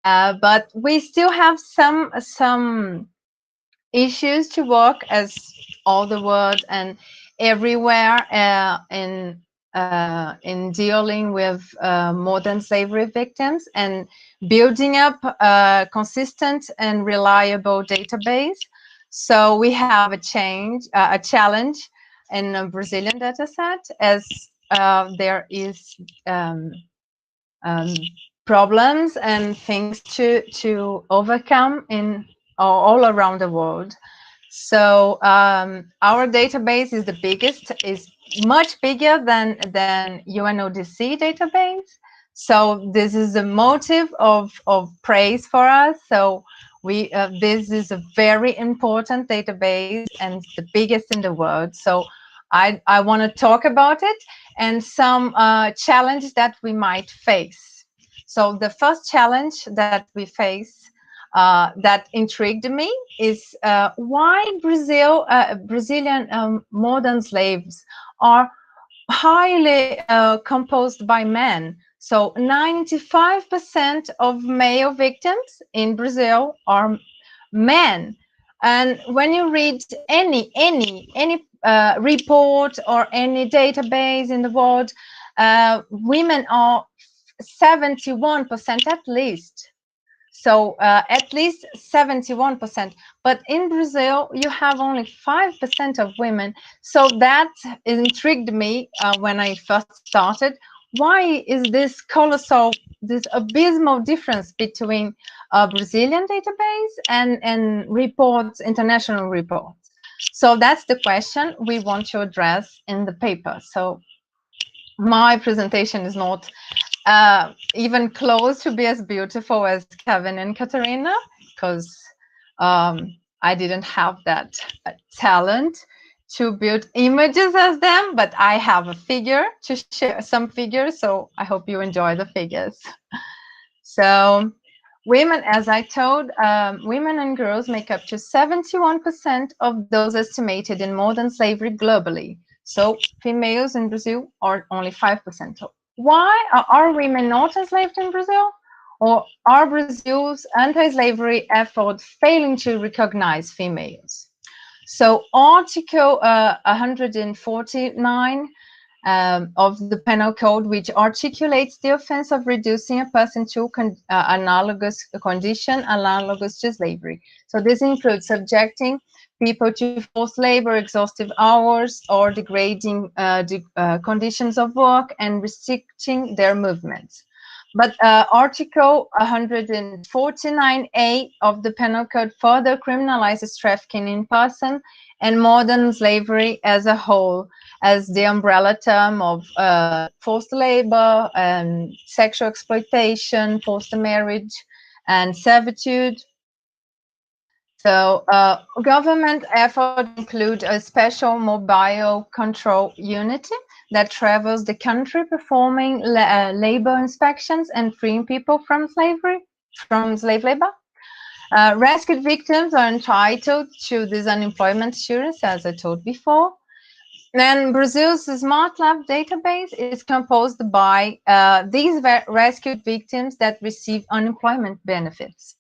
but we still have some issues to work, as all the world and everywhere in dealing with modern slavery victims and building up a consistent and reliable database. So we have a challenge in a Brazilian data set, as there is problems and things to overcome in all around the world. So our database is the biggest, is much bigger than UNODC database. So this is a motive of praise for us. So this is a very important database and the biggest in the world. So I want to talk about it and some challenges that we might face. So the first challenge that we face that intrigued me is why Brazilian modern slaves are highly composed by men. So 95% of male victims in Brazil are men. And when you read any report or any database in the world, women are 71% at least. So at least 71%. But in Brazil, you have only 5% of women. So that intrigued me when I first started. Why is this colossal, this abysmal difference between a Brazilian database and reports, international reports? So that's the question we want to address in the paper. So my presentation is not even close to be as beautiful as Kevin and Katarina, because I didn't have that talent to build images as them, but I have a figure to share, some figures, so I hope you enjoy the figures. So women, as I told, women and girls make up to 71% of those estimated in modern slavery globally. So females in Brazil are only 5%. Why are women not enslaved in Brazil? Or are Brazil's anti-slavery effort failing to recognize females? So Article 149 of the Penal Code, which articulates the offense of reducing a person to analogous condition analogous to slavery. So this includes subjecting people to forced labor, exhaustive hours, or degrading conditions of work and restricting their movements. But Article 149A of the Penal Code further criminalizes trafficking in person and modern slavery as a whole, as the umbrella term of forced labor and sexual exploitation, forced marriage, and servitude. So government efforts include a special mobile control unit that travels the country performing labor inspections and freeing people from slave labor. Rescued victims are entitled to this unemployment insurance, as I told before. And Brazil's Smart Lab database is composed by these rescued victims that receive unemployment benefits.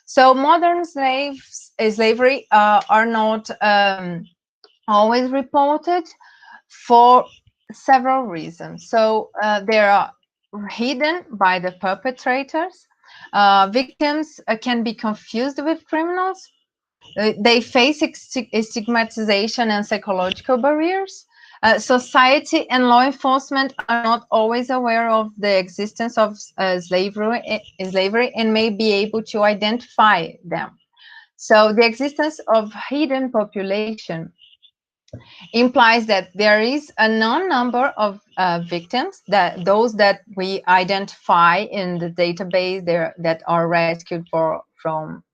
So modern slavery are not always reported for several reasons. So they are hidden by the perpetrators. Victims can be confused with criminals. They face stigmatization and psychological barriers. Society and law enforcement are not always aware of the existence of slavery and may be able to identify them. So the existence of hidden population implies that there is a non-number of victims, that those that we identify in the database that are rescued from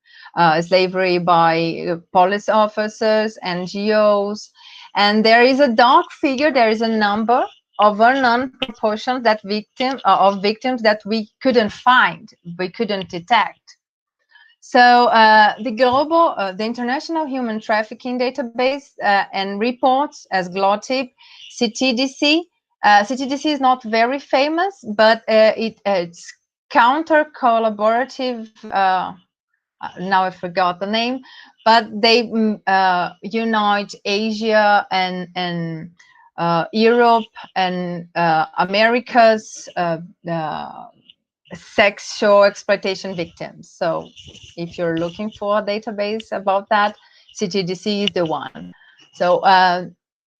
slavery by police officers, NGOs, and there is a dark figure. There is a number of unknown proportions that victims that we couldn't find, we couldn't detect. So the International Human Trafficking Database and reports as GLOTIP, CTDC. CTDC is not very famous, but it's counter-collaborative. Now I forgot the name, but they unite Asia and Europe and Americas sexual exploitation victims. So if you're looking for a database about that, CTDC is the one. So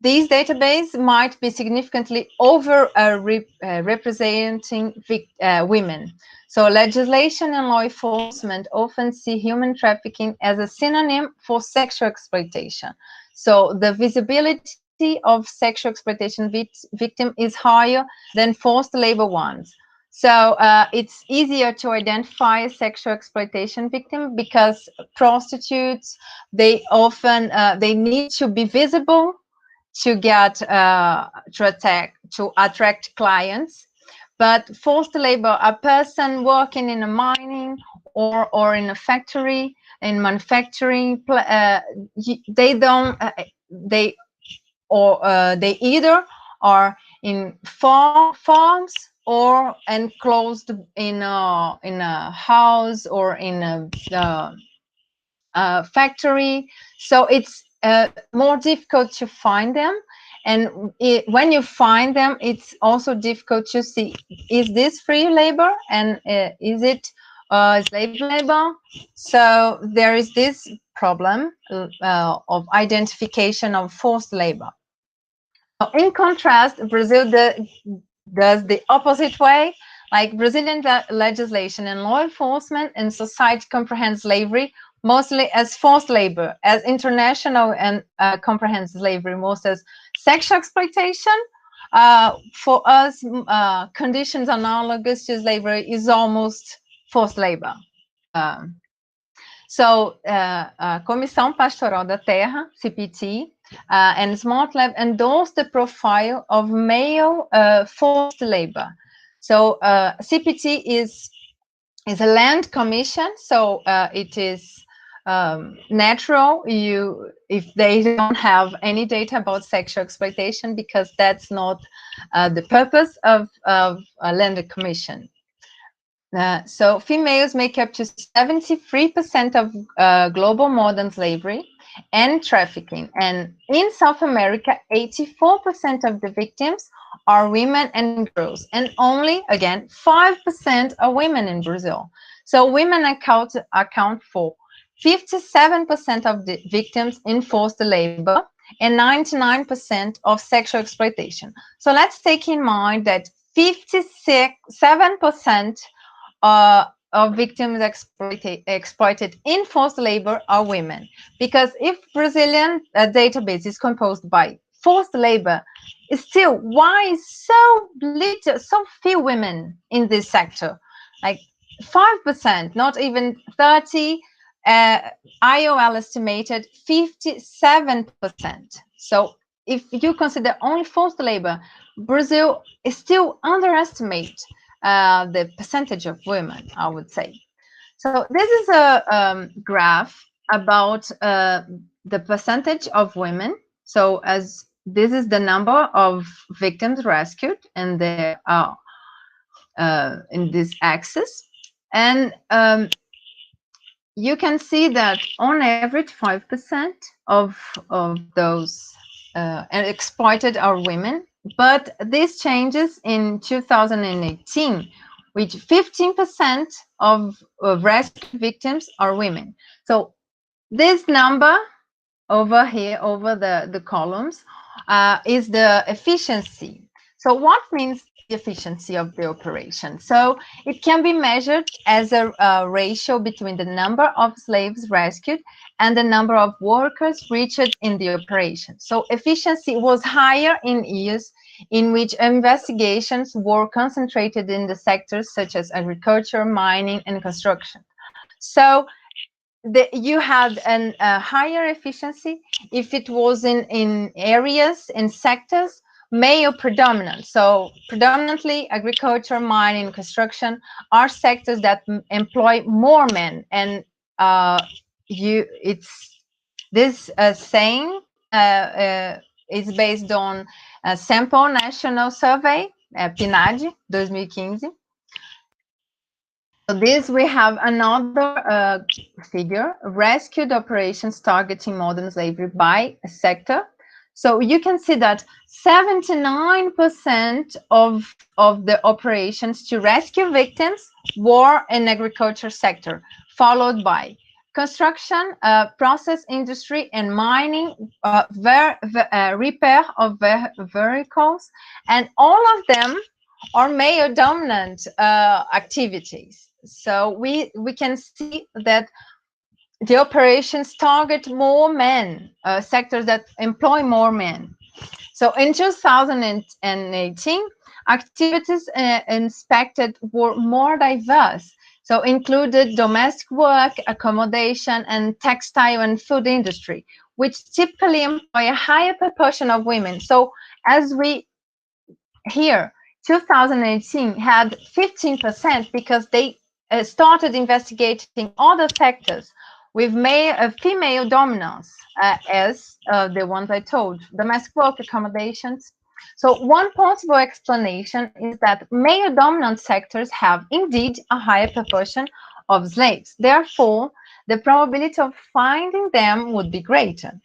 these databases might be significantly over representing women. So legislation and law enforcement often see human trafficking as a synonym for sexual exploitation. So the visibility of sexual exploitation victim is higher than forced labor ones. So it's easier to identify a sexual exploitation victim because prostitutes, they often they need to be visible to get to attract clients. But forced labor, a person working in a mining or in a factory, in manufacturing, they either are in farms or enclosed in a house or in a factory. So it's more difficult to find them. And when you find them, it's also difficult to see, is this free labor and is it slave labor? So there is this problem of identification of forced labor. In contrast, Brazil does the opposite way. Like Brazilian legislation and law enforcement and society comprehends slavery mostly as forced labor, as international and comprehends slavery most as sexual exploitation. For us, conditions analogous to slavery is almost forced labor. So, Comissão Pastoral da Terra, CPT, and Smart Lab endorse the profile of male forced labor. So CPT is a land commission, so it is natural if they don't have any data about sexual exploitation, because that's not the purpose of a land commission. So females make up to 73% of global modern slavery and trafficking. And in South America, 84% of the victims are women and girls. And only, again, 5% are women in Brazil. So women account for 57% of the victims in forced labor and 99% of sexual exploitation. So let's take in mind that 57% of victims exploited in forced labor are women. Because if Brazilian database is composed by forced labor, still, why so few women in this sector? Like 5%, not even 30, IOL estimated 57%. So if you consider only forced labor, Brazil is still underestimate the percentage of women, I would say. So this is a graph about the percentage of women. So as this is the number of victims rescued in the in this axis, and you can see that on average 5% of those exploited are women, but this changes in 2018, which 15% of rescue victims are women. So this number over here, over the columns, is the efficiency. So what means the efficiency of the operation? So it can be measured as a ratio between the number of slaves rescued and the number of workers reached in the operation. So efficiency was higher in years in which investigations were concentrated in the sectors such as agriculture, mining, and construction. So you had a higher efficiency if it was in areas, in sectors, male predominant. So predominantly agriculture, mining, construction are sectors that employ more men. And this saying is based on a sample national survey, PNAD 2015. So this, we have another figure, rescued operations targeting modern slavery by a sector. So you can see that 79% of the operations to rescue victims were in agriculture sector, followed by construction, process industry, and mining, repair of vehicles, and all of them are male dominant activities. So we can see that the operations target more men, sectors that employ more men. So in 2018, activities inspected were more diverse. So included domestic work, accommodation, and textile and food industry, which typically employ a higher proportion of women. So as we here, 2018 had 15% because they started investigating other sectors with female dominance, as the ones I told, domestic work, accommodations. So one possible explanation is that male dominant sectors have indeed a higher proportion of slaves. Therefore, the probability of finding them would be greater.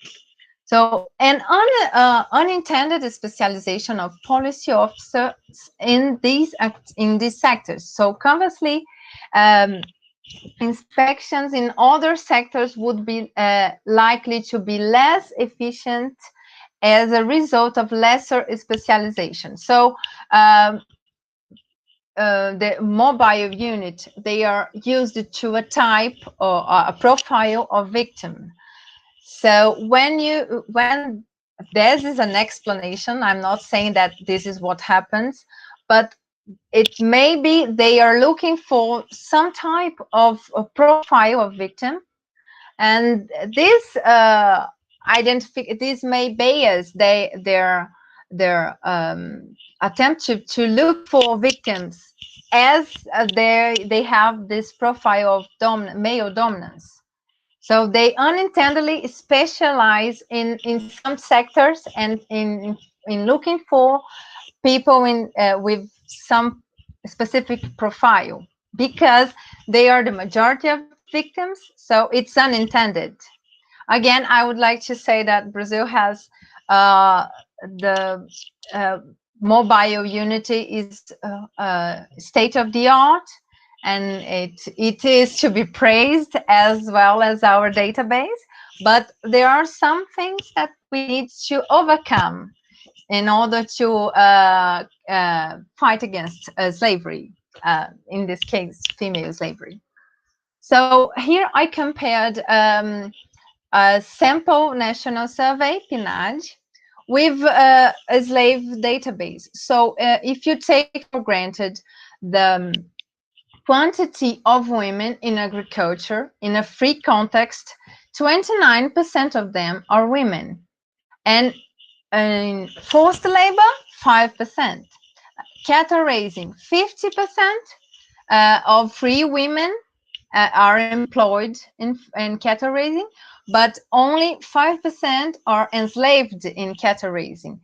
So an unintended specialization of policy officers in these sectors. So conversely, inspections in other sectors would be likely to be less efficient as a result of lesser specialization. So the mobile unit, they are used to a type or a profile of victim. So when this is an explanation, I'm not saying that this is what happens, but it may be they are looking for some type of a profile of victim, and this this may bias their attempt to look for victims as they have this profile of male dominance. So they unintendedly specialize in some sectors and in looking for people with some specific profile, because they are the majority of victims. So it's unintended. Again, I would like to say that Brazil has the mobile unity is state of the art, and it is to be praised, as well as our database. But there are some things that we need to overcome in order to fight against slavery, in this case, female slavery. So here I compared a sample national survey, PNAD, with a slave database. So if you take for granted the quantity of women in agriculture in a free context, 29% of them are women. And in forced labor, 5%. Cattle raising, 50% of free women are employed in cattle raising, but only 5% are enslaved in cattle raising.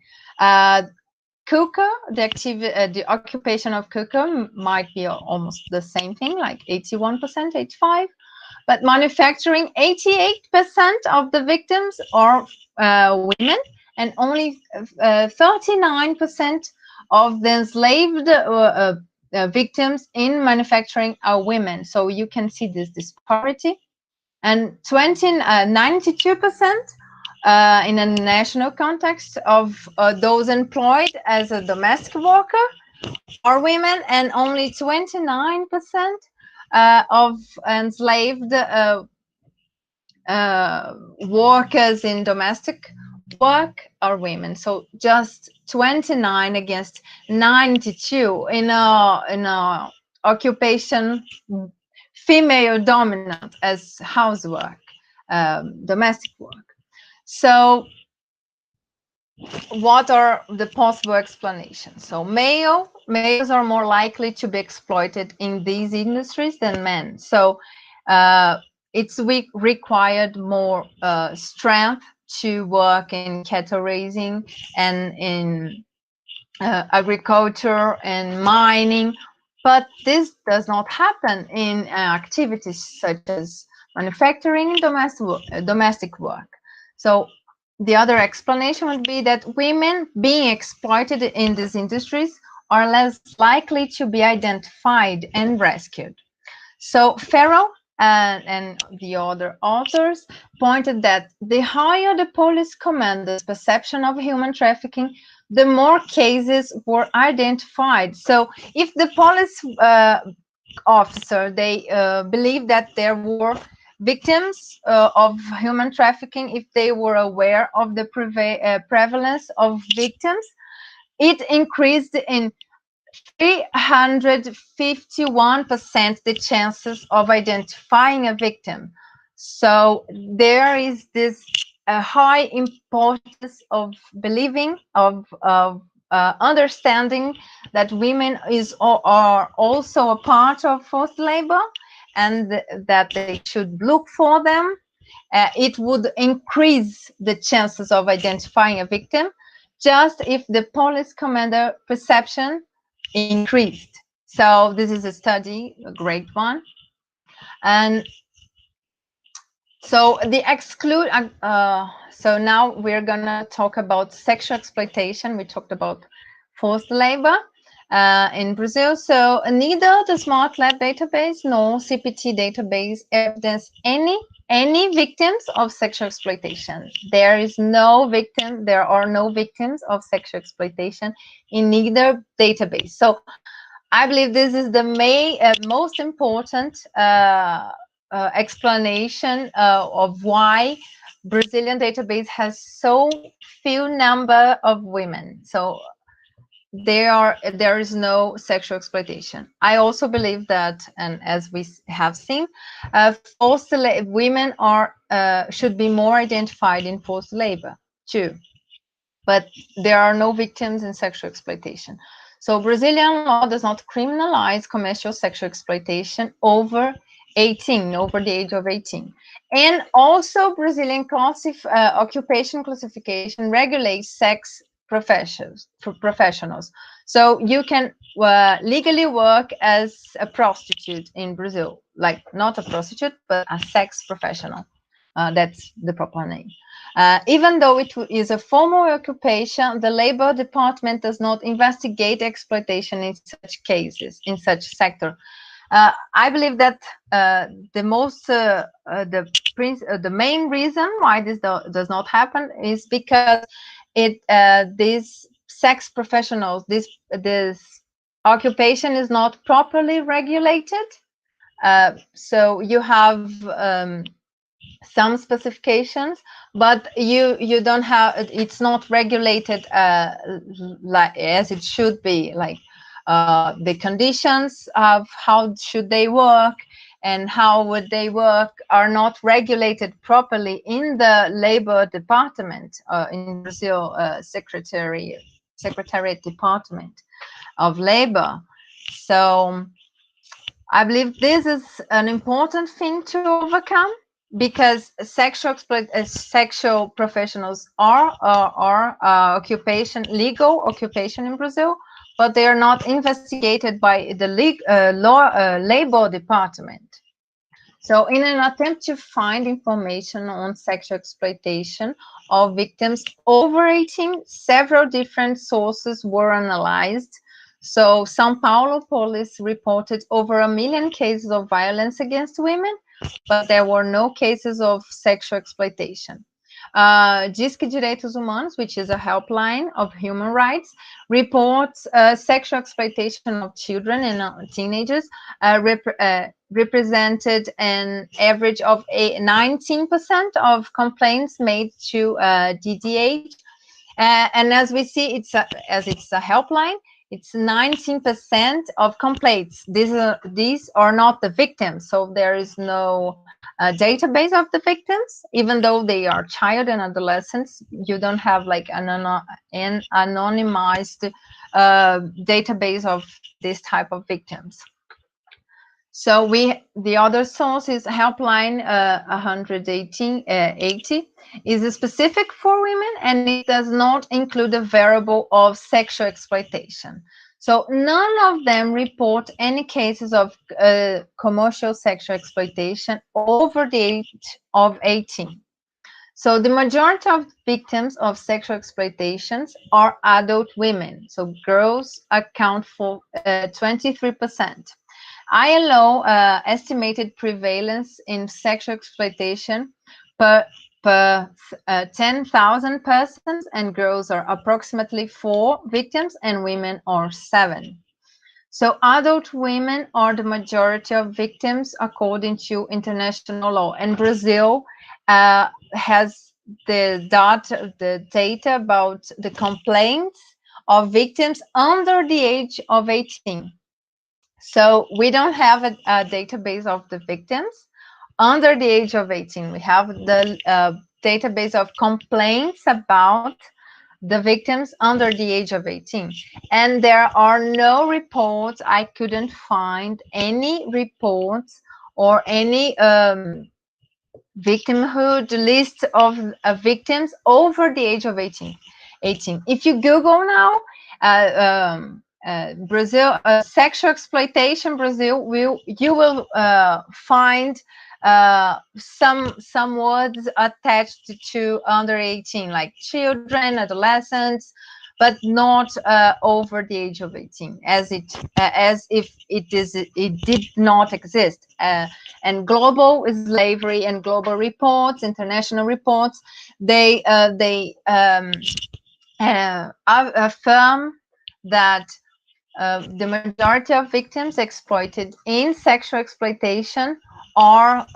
Cooker, the occupation of cooker might be almost the same thing, like 81%, 85%. But manufacturing, 88% of the victims are women, and only 39% of the enslaved victims in manufacturing are women. So you can see this disparity. And 92% in a national context of those employed as a domestic worker are women, and only 29% of enslaved workers in domestic work are women. So just 29 against 92 in a occupation female dominant as housework, domestic work. So what are the possible explanations? So males are more likely to be exploited in these industries than men. So it's required more strength to work in cattle raising and in agriculture and mining, but this does not happen in activities such as manufacturing and domestic work. So the other explanation would be that women being exploited in these industries are less likely to be identified and rescued. So Farrell and the other authors pointed that the higher the police commander's perception of human trafficking, the more cases were identified. So if the police officer, they believe that there were victims of human trafficking, if they were aware of the prevalence of victims, it increased in 351% the chances of identifying a victim. So there is this high importance of believing, of understanding that women are also a part of forced labor, and that they should look for them. It would increase the chances of identifying a victim just if the police commander perception increased. So this is a study, a great one. And so the exclude, so now we're gonna talk about sexual exploitation. We talked about forced labor in Brazil. So neither the Smart Lab database nor CPT database evidence any victims of sexual exploitation. There are no victims of sexual exploitation in neither database. So I believe this is the most important explanation of why Brazilian database has so few number of women. So there is no sexual exploitation. I also believe that, and as we have seen, forced women should be more identified in forced labor too, but there are no victims in sexual exploitation. So Brazilian law does not criminalize commercial sexual exploitation over the age of 18. And also Brazilian occupation classification regulates sex professionals. So you can legally work as a prostitute in Brazil, like not a prostitute, but a sex professional. That's the proper name. Even though it is a formal occupation, the Labor Department does not investigate exploitation in such cases, in such sector. I believe that the main reason why this does not happen is because these sex professionals, this occupation is not properly regulated. So you have some specifications, but you don't have, it's not regulated like as it should be. Like the conditions of how should they work and how would they work are not regulated properly in the labor department, in Brazil, Secretariat Department of Labor. So I believe this is an important thing to overcome, because sexual professionals are legal occupation in Brazil, but they are not investigated by the labor department. So in an attempt to find information on sexual exploitation of victims over 18, several different sources were analyzed. So São Paulo police reported over 1 million cases of violence against women, but there were no cases of sexual exploitation. Disque Direitos Humanos, which is a helpline of human rights, reports sexual exploitation of children and teenagers represented an average of 19% of complaints made to DDH. And as we see, as it's a helpline, it's 19% of complaints. These are not the victims, so there is no database of the victims, even though they are child and adolescents. You don't have like an anonymized database of this type of victims. So the other source is helpline 180 is specific for women, and it does not include the variable of sexual exploitation. So none of them report any cases of commercial sexual exploitation over the age of 18. So the majority of victims of sexual exploitations are adult women. So girls account for 23%. ILO estimated prevalence in sexual exploitation per 10,000 persons, and girls are approximately 4 victims and women are 7. So adult women are the majority of victims according to international law, and Brazil has the data about the complaints of victims under the age of 18. So we don't have a database of the victims under the age of 18. We have the database of complaints about the victims under the age of 18. And there are no reports. I couldn't find any reports or any victimhood list of victims over the age of 18. If you Google now, Brazil, sexual exploitation Brazil, you will find some words attached to under 18, like children, adolescents, but not over the age of 18, as if it did not exist. And global slavery and global reports, international reports, they affirm that the majority of victims exploited in sexual exploitation are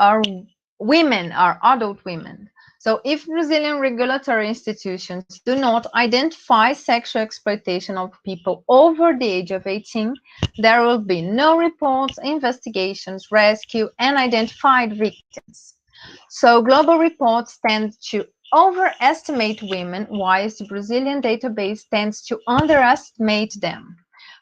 women, are adult women. So if Brazilian regulatory institutions do not identify sexual exploitation of people over the age of 18, there will be no reports, investigations, rescue, and identified victims. So global reports tend to overestimate women, whilst the Brazilian database tends to underestimate them.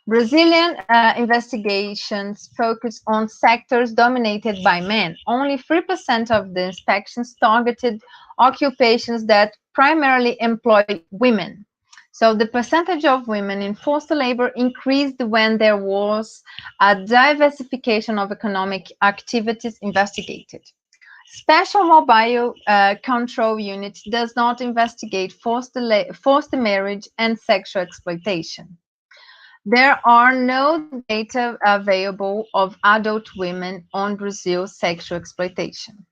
Brazilian investigations focus on sectors dominated by men. Only 3% of the inspections targeted occupations that primarily employ women. So the percentage of women in forced labor increased when there was a diversification of economic activities investigated. Special Mobile Control Unit does not investigate forced marriage and sexual exploitation. There are no data available of adult women on Brazil's sexual exploitation.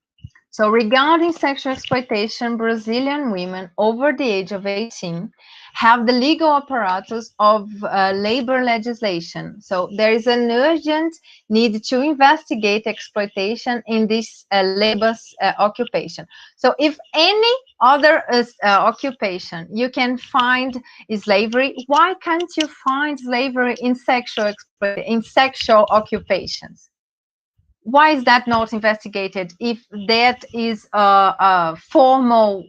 So regarding sexual exploitation, Brazilian women over the age of 18 have the legal apparatus of labor legislation. So there is an urgent need to investigate exploitation in this labor occupation. So if any other occupation you can find slavery, why can't you find slavery in sexual occupations? Why is that not investigated if that is a formal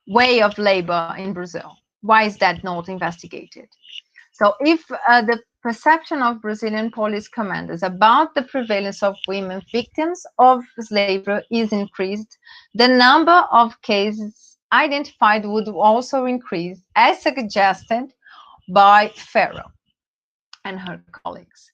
way of labor in Brazil? Why is that not investigated? So if the perception of Brazilian police commanders about the prevalence of women victims of slavery is increased, the number of cases identified would also increase, as suggested by Farrell and her colleagues.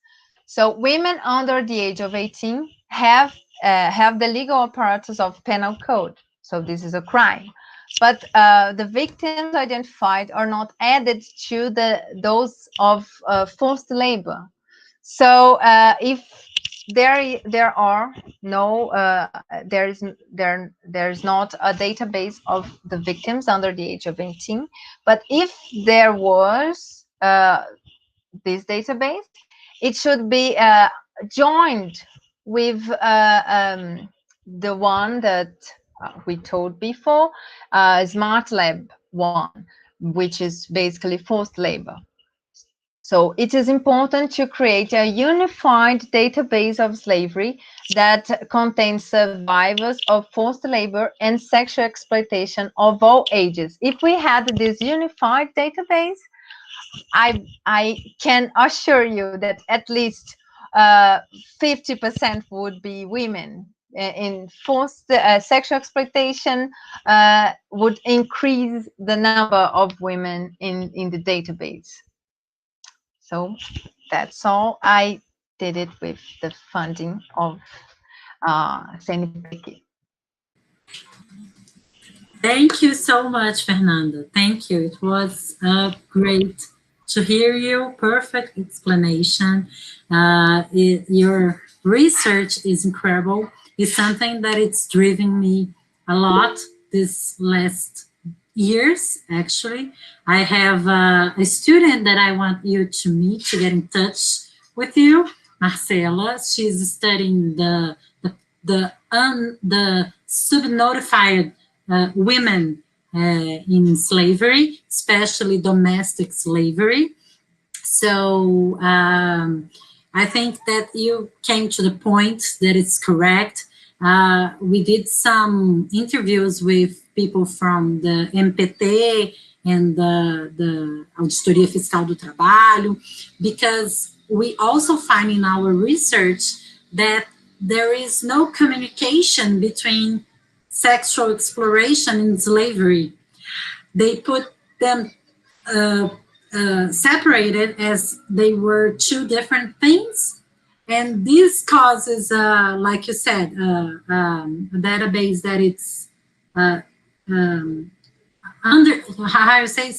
So women under the age of 18 have the legal apparatus of penal code. So this is a crime. But the victims identified are not added to those of forced labor. So if there is not a database of the victims under the age of 18, but if there was this database, it should be joined with the one that we told before, Smart Lab 1, which is basically forced labor. So it is important to create a unified database of slavery that contains survivors of forced labor and sexual exploitation of all ages. If we had this unified database, I can assure you that at least 50% would be women. In forced sexual exploitation would increase the number of women in the database. So that's all. I did it with the funding of CNPq. Thank you so much, Fernanda. Thank you. It was great to hear you. Perfect explanation. Your research is incredible. It's something that it's driven me a lot this last years, actually. I have a student that I want you to meet, to get in touch with you, Marcela. She's studying the subnotified women in slavery, especially domestic slavery. So I think that you came to the point that it's correct. We did some interviews with people from the MPT and the Auditoria Fiscal do Trabalho, because we also find in our research that there is no communication between sexual exploration and slavery. They put them separated as they were two different things. And this causes, like you said, a database that it's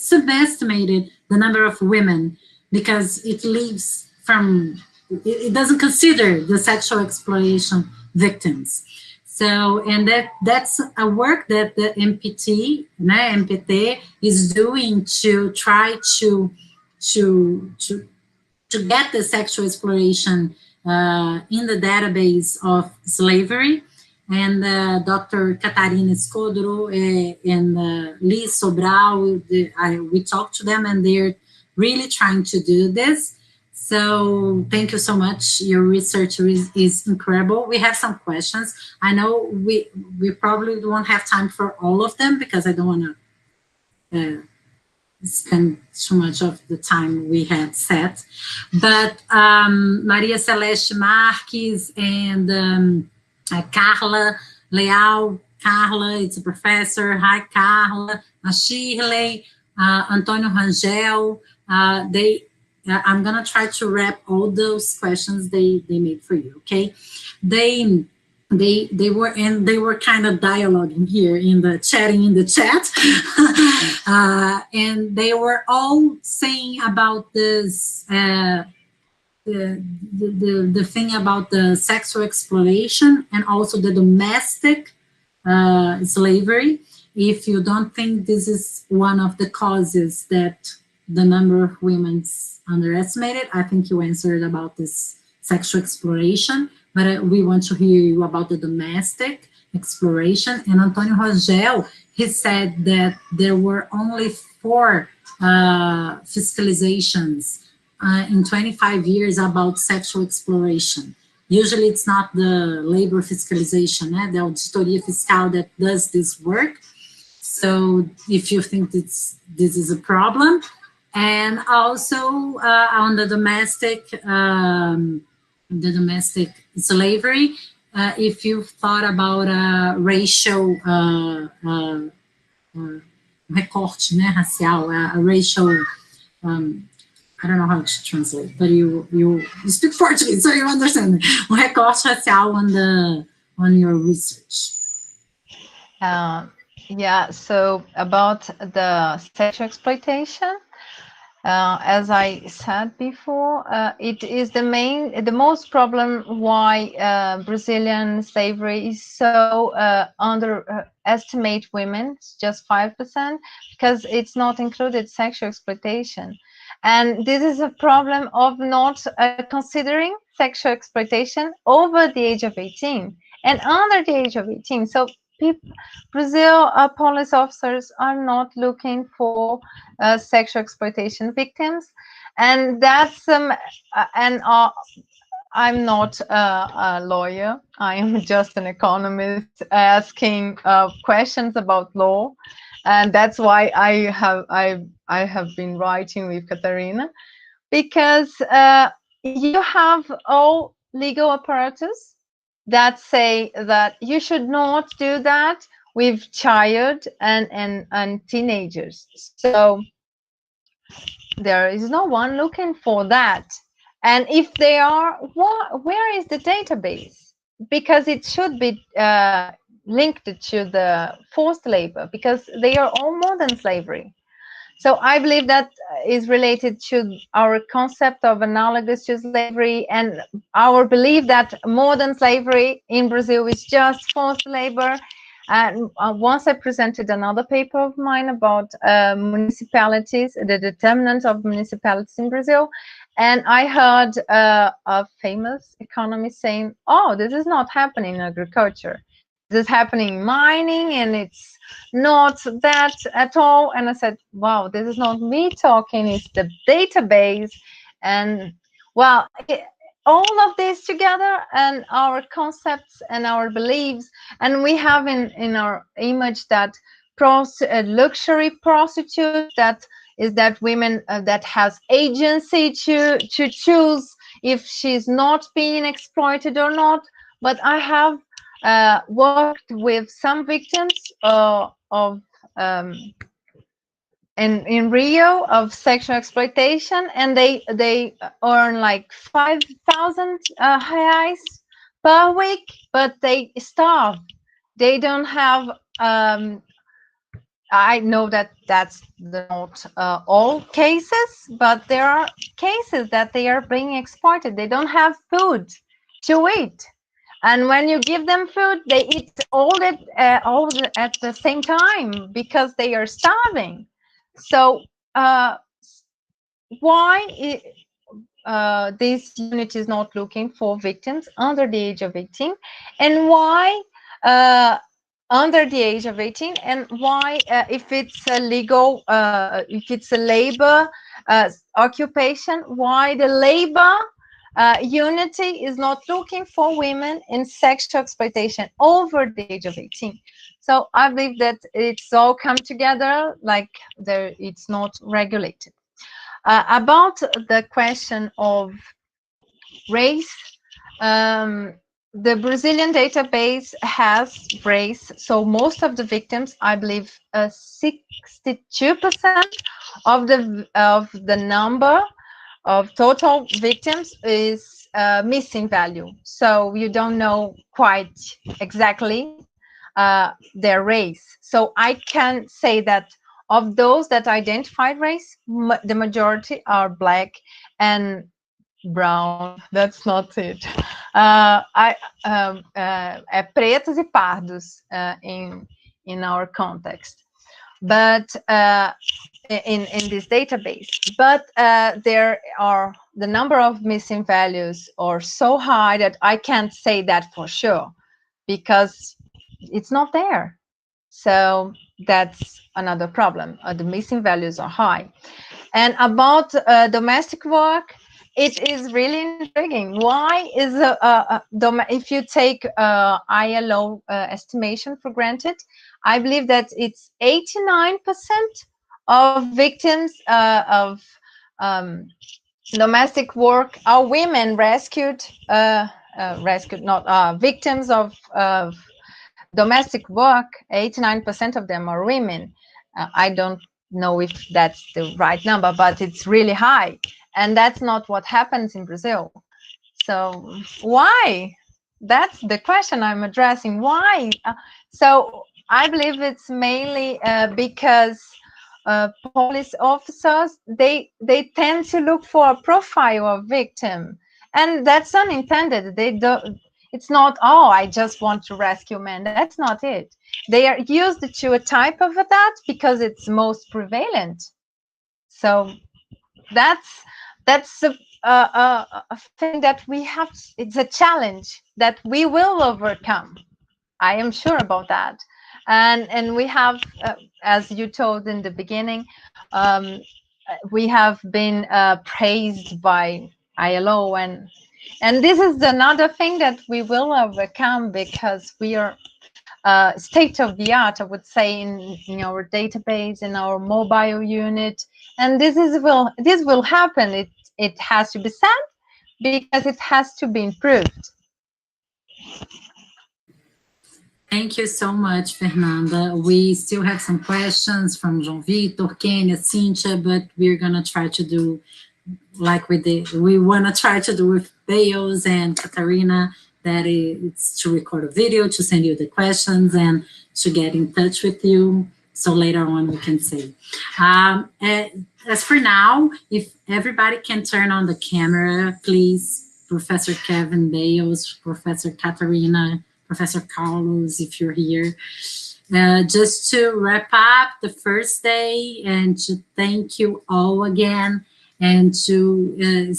subestimated the number of women, because it leaves from, it doesn't consider the sexual exploitation victims. So, and that's a work that the MPT is doing to try to get the sexual exploration in the database of slavery. And Dr. Katarina Schwarz and Liz Sobral, we talked to them, and they're really trying to do this. So thank you so much. Your research is incredible. We have some questions. I know we probably won't have time for all of them, because I don't want to spend too much of the time we had set. But Maria Celeste Marques and Carla Leal. Carla, it's a professor. Hi, Carla. Shirley, Antonio Rangel. I'm gonna try to wrap all those questions they made for you. Okay, they were kind of dialoguing here chatting in the chat, and they were all saying about this the thing about the sexual exploration and also the domestic slavery. If you don't think this is one of the causes that the number of women's underestimated, I think you answered about this sexual exploration, but we want to hear you about the domestic exploration. And Antonio Rangel, he said that there were only 4 fiscalizations in 25 years about sexual exploration. Usually it's not the labor fiscalization, the auditoria fiscal that does this work. So if you think this is a problem, and also on the domestic slavery, if you've thought about racial recorte, né, racial, a racial, I don't know how to translate, but you speak Portuguese, so you understand. Recorte racial on your research. Yeah, so about the sexual exploitation, as I said before, it is the most problem why Brazilian slavery is so underestimate women, just 5%, because it's not included sexual exploitation. And this is a problem of not considering sexual exploitation over the age of 18 and under the age of 18. So Brazil police officers are not looking for sexual exploitation victims, and that's I'm not a lawyer. I am just an economist asking questions about law, and that's why I have been writing with Katarina, because you have all legal apparatus that say that you should not do that with child and teenagers. So there is no one looking for that. And if they are, where is the database? Because it should be linked to the forced labor, because they are all modern slavery. So I believe that is related to our concept of analogous to slavery, and our belief that modern slavery in Brazil is just forced labor. And once I presented another paper of mine about municipalities, the determinants of municipalities in Brazil, and I heard a famous economist saying, "Oh, this is not happening in agriculture. This is happening in mining, and it's not that at all." And I said, wow, this is not me talking, it's the database. And well, all of this together, and our concepts and our beliefs, and we have in our image that luxury prostitute, that is that women that has agency to choose if she's not being exploited or not. But I have worked with some victims in Rio of sexual exploitation, and they earn like 5,000 reais per week, but they starve. They don't have. I know that that's not all cases, but there are cases that they are being exploited. They don't have food to eat. And when you give them food, they eat all at the same time because they are starving. So why this unit is not looking for victims under the age of 18, and why under the age of 18, and why if it's a legal, if it's a labor occupation, why the labor unity is not looking for women in sexual exploitation over the age of 18. So I believe that it's all come together, like it's not regulated. About the question of race, the Brazilian database has race. So most of the victims, I believe 62% of the number of total victims is missing value. So you don't know quite exactly their race. So I can say that of those that identified race, the majority are Black and brown. That's not it. pretos e pardos in our context, but in this database. But the number of missing values are so high that I can't say that for sure, because it's not there. So that's another problem. The missing values are high. And about domestic work, it is really intriguing. Why is if you take ILO estimation for granted, I believe that it's 89% of victims of domestic work are women victims of domestic work. 89% of them are women. I don't know if that's the right number, but it's really high. And that's not what happens in Brazil. So why? That's the question I'm addressing. Why? So I believe it's mainly because police officers, they tend to look for a profile of victim. And that's unintended. They don't. It's not, oh, I just want to rescue men. That's not it. They are used to a type of that because it's most prevalent. So that's a thing that we have. It's a challenge that we will overcome. I am sure about that. And we have, as you told in the beginning, we have been praised by ILO, and this is another thing that we will overcome, because we are state of the art, I would say, in our database, in our mobile unit, and this will happen. It has to be said, because it has to be improved. Thank you so much, Fernanda. We still have some questions from João Vitor, Kenya, Cynthia, but we're going to try to do like we did. We want to try to do with Bales and Katarina, that it's to record a video, to send you the questions, and to get in touch with you. So later on we can say. As for now, if everybody can turn on the camera, please, Professor Kevin Bales, Professor Katarina, Professor Carlos, if you're here. Just to wrap up the first day, and to thank you all again, and to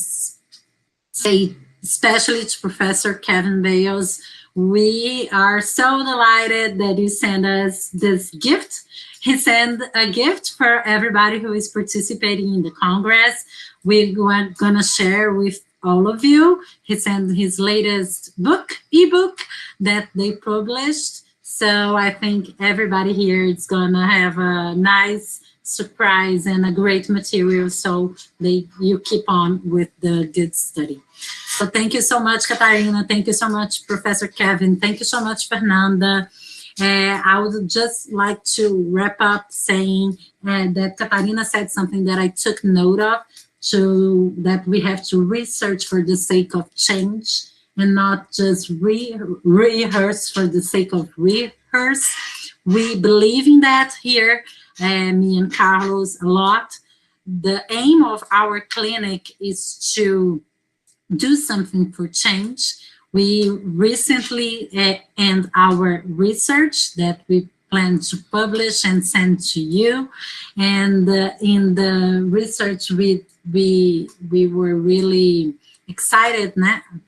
say especially to Professor Kevin Bales, we are so delighted that you sent us this gift. He sent a gift for everybody who is participating in the Congress. We're going to share with all of you. He sent his latest ebook that they published. So I think everybody here is going to have a nice surprise and a great material, so you keep on with the good study. So thank you so much, Katarina. Thank you so much, Professor Kevin. Thank you so much, Fernanda. I would just like to wrap up saying that Katarina said something that I took note of, that we have to research for the sake of change, and not just rehearse for the sake of rehearse. We believe in that here, me and Carlos, a lot. The aim of our clinic is to do something for change. We recently end our research that we plan to publish and send to you. And in the research, we were really excited,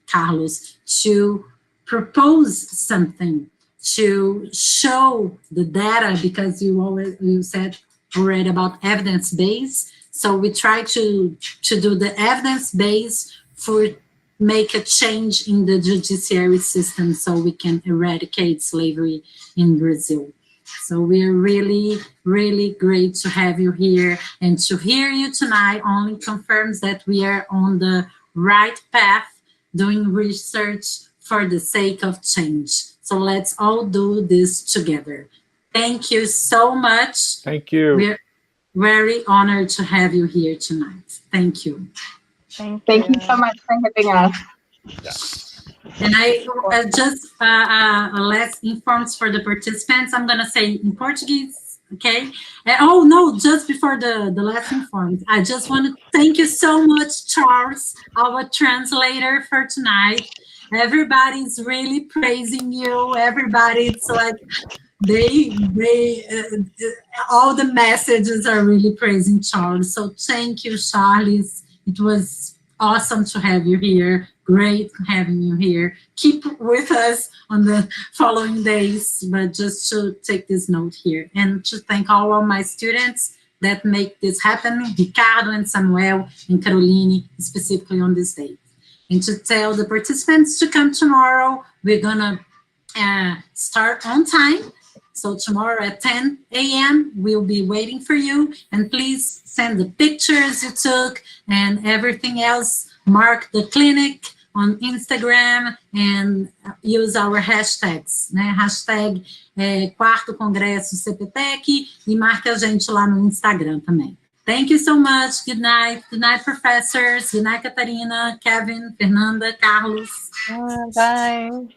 Carlos, to propose something, to show the data, because you said already about evidence base. So we try to do the evidence base for make a change in the judiciary system, so we can eradicate slavery in Brazil. So we're really, really great to have you here, and to hear you tonight only confirms that we are on the right path, doing research for the sake of change. So let's all do this together. Thank you so much. Thank you. We're very honored to have you here tonight. Thank you. Thank you so much for having us. Yeah. And I just less informs for the participants. I'm going to say in Portuguese, okay? Oh, no, just before the last informs, I just want to thank you so much, Charles, our translator for tonight. everybody's really praising you. Everybody, it's like all the messages are really praising Charles. So thank you, Charles. It was awesome to have you here. Great having you here. Keep with us on the following days, but just to take this note here and to thank all of my students that make this happen, Ricardo and Samuel and Caroline, specifically on this day. And to tell the participants to come tomorrow, we're gonna start on time. So tomorrow at 10 a.m., we'll be waiting for you. And please send the pictures you took and everything else. Mark the clinic on Instagram and use our hashtags, né? Hashtag Quarto Congresso CPTEC e marque a gente lá no Instagram também. Thank you so much. Good night. Good night, professors. Good night, Katarina, Kevin, Fernanda, Carlos. Bye.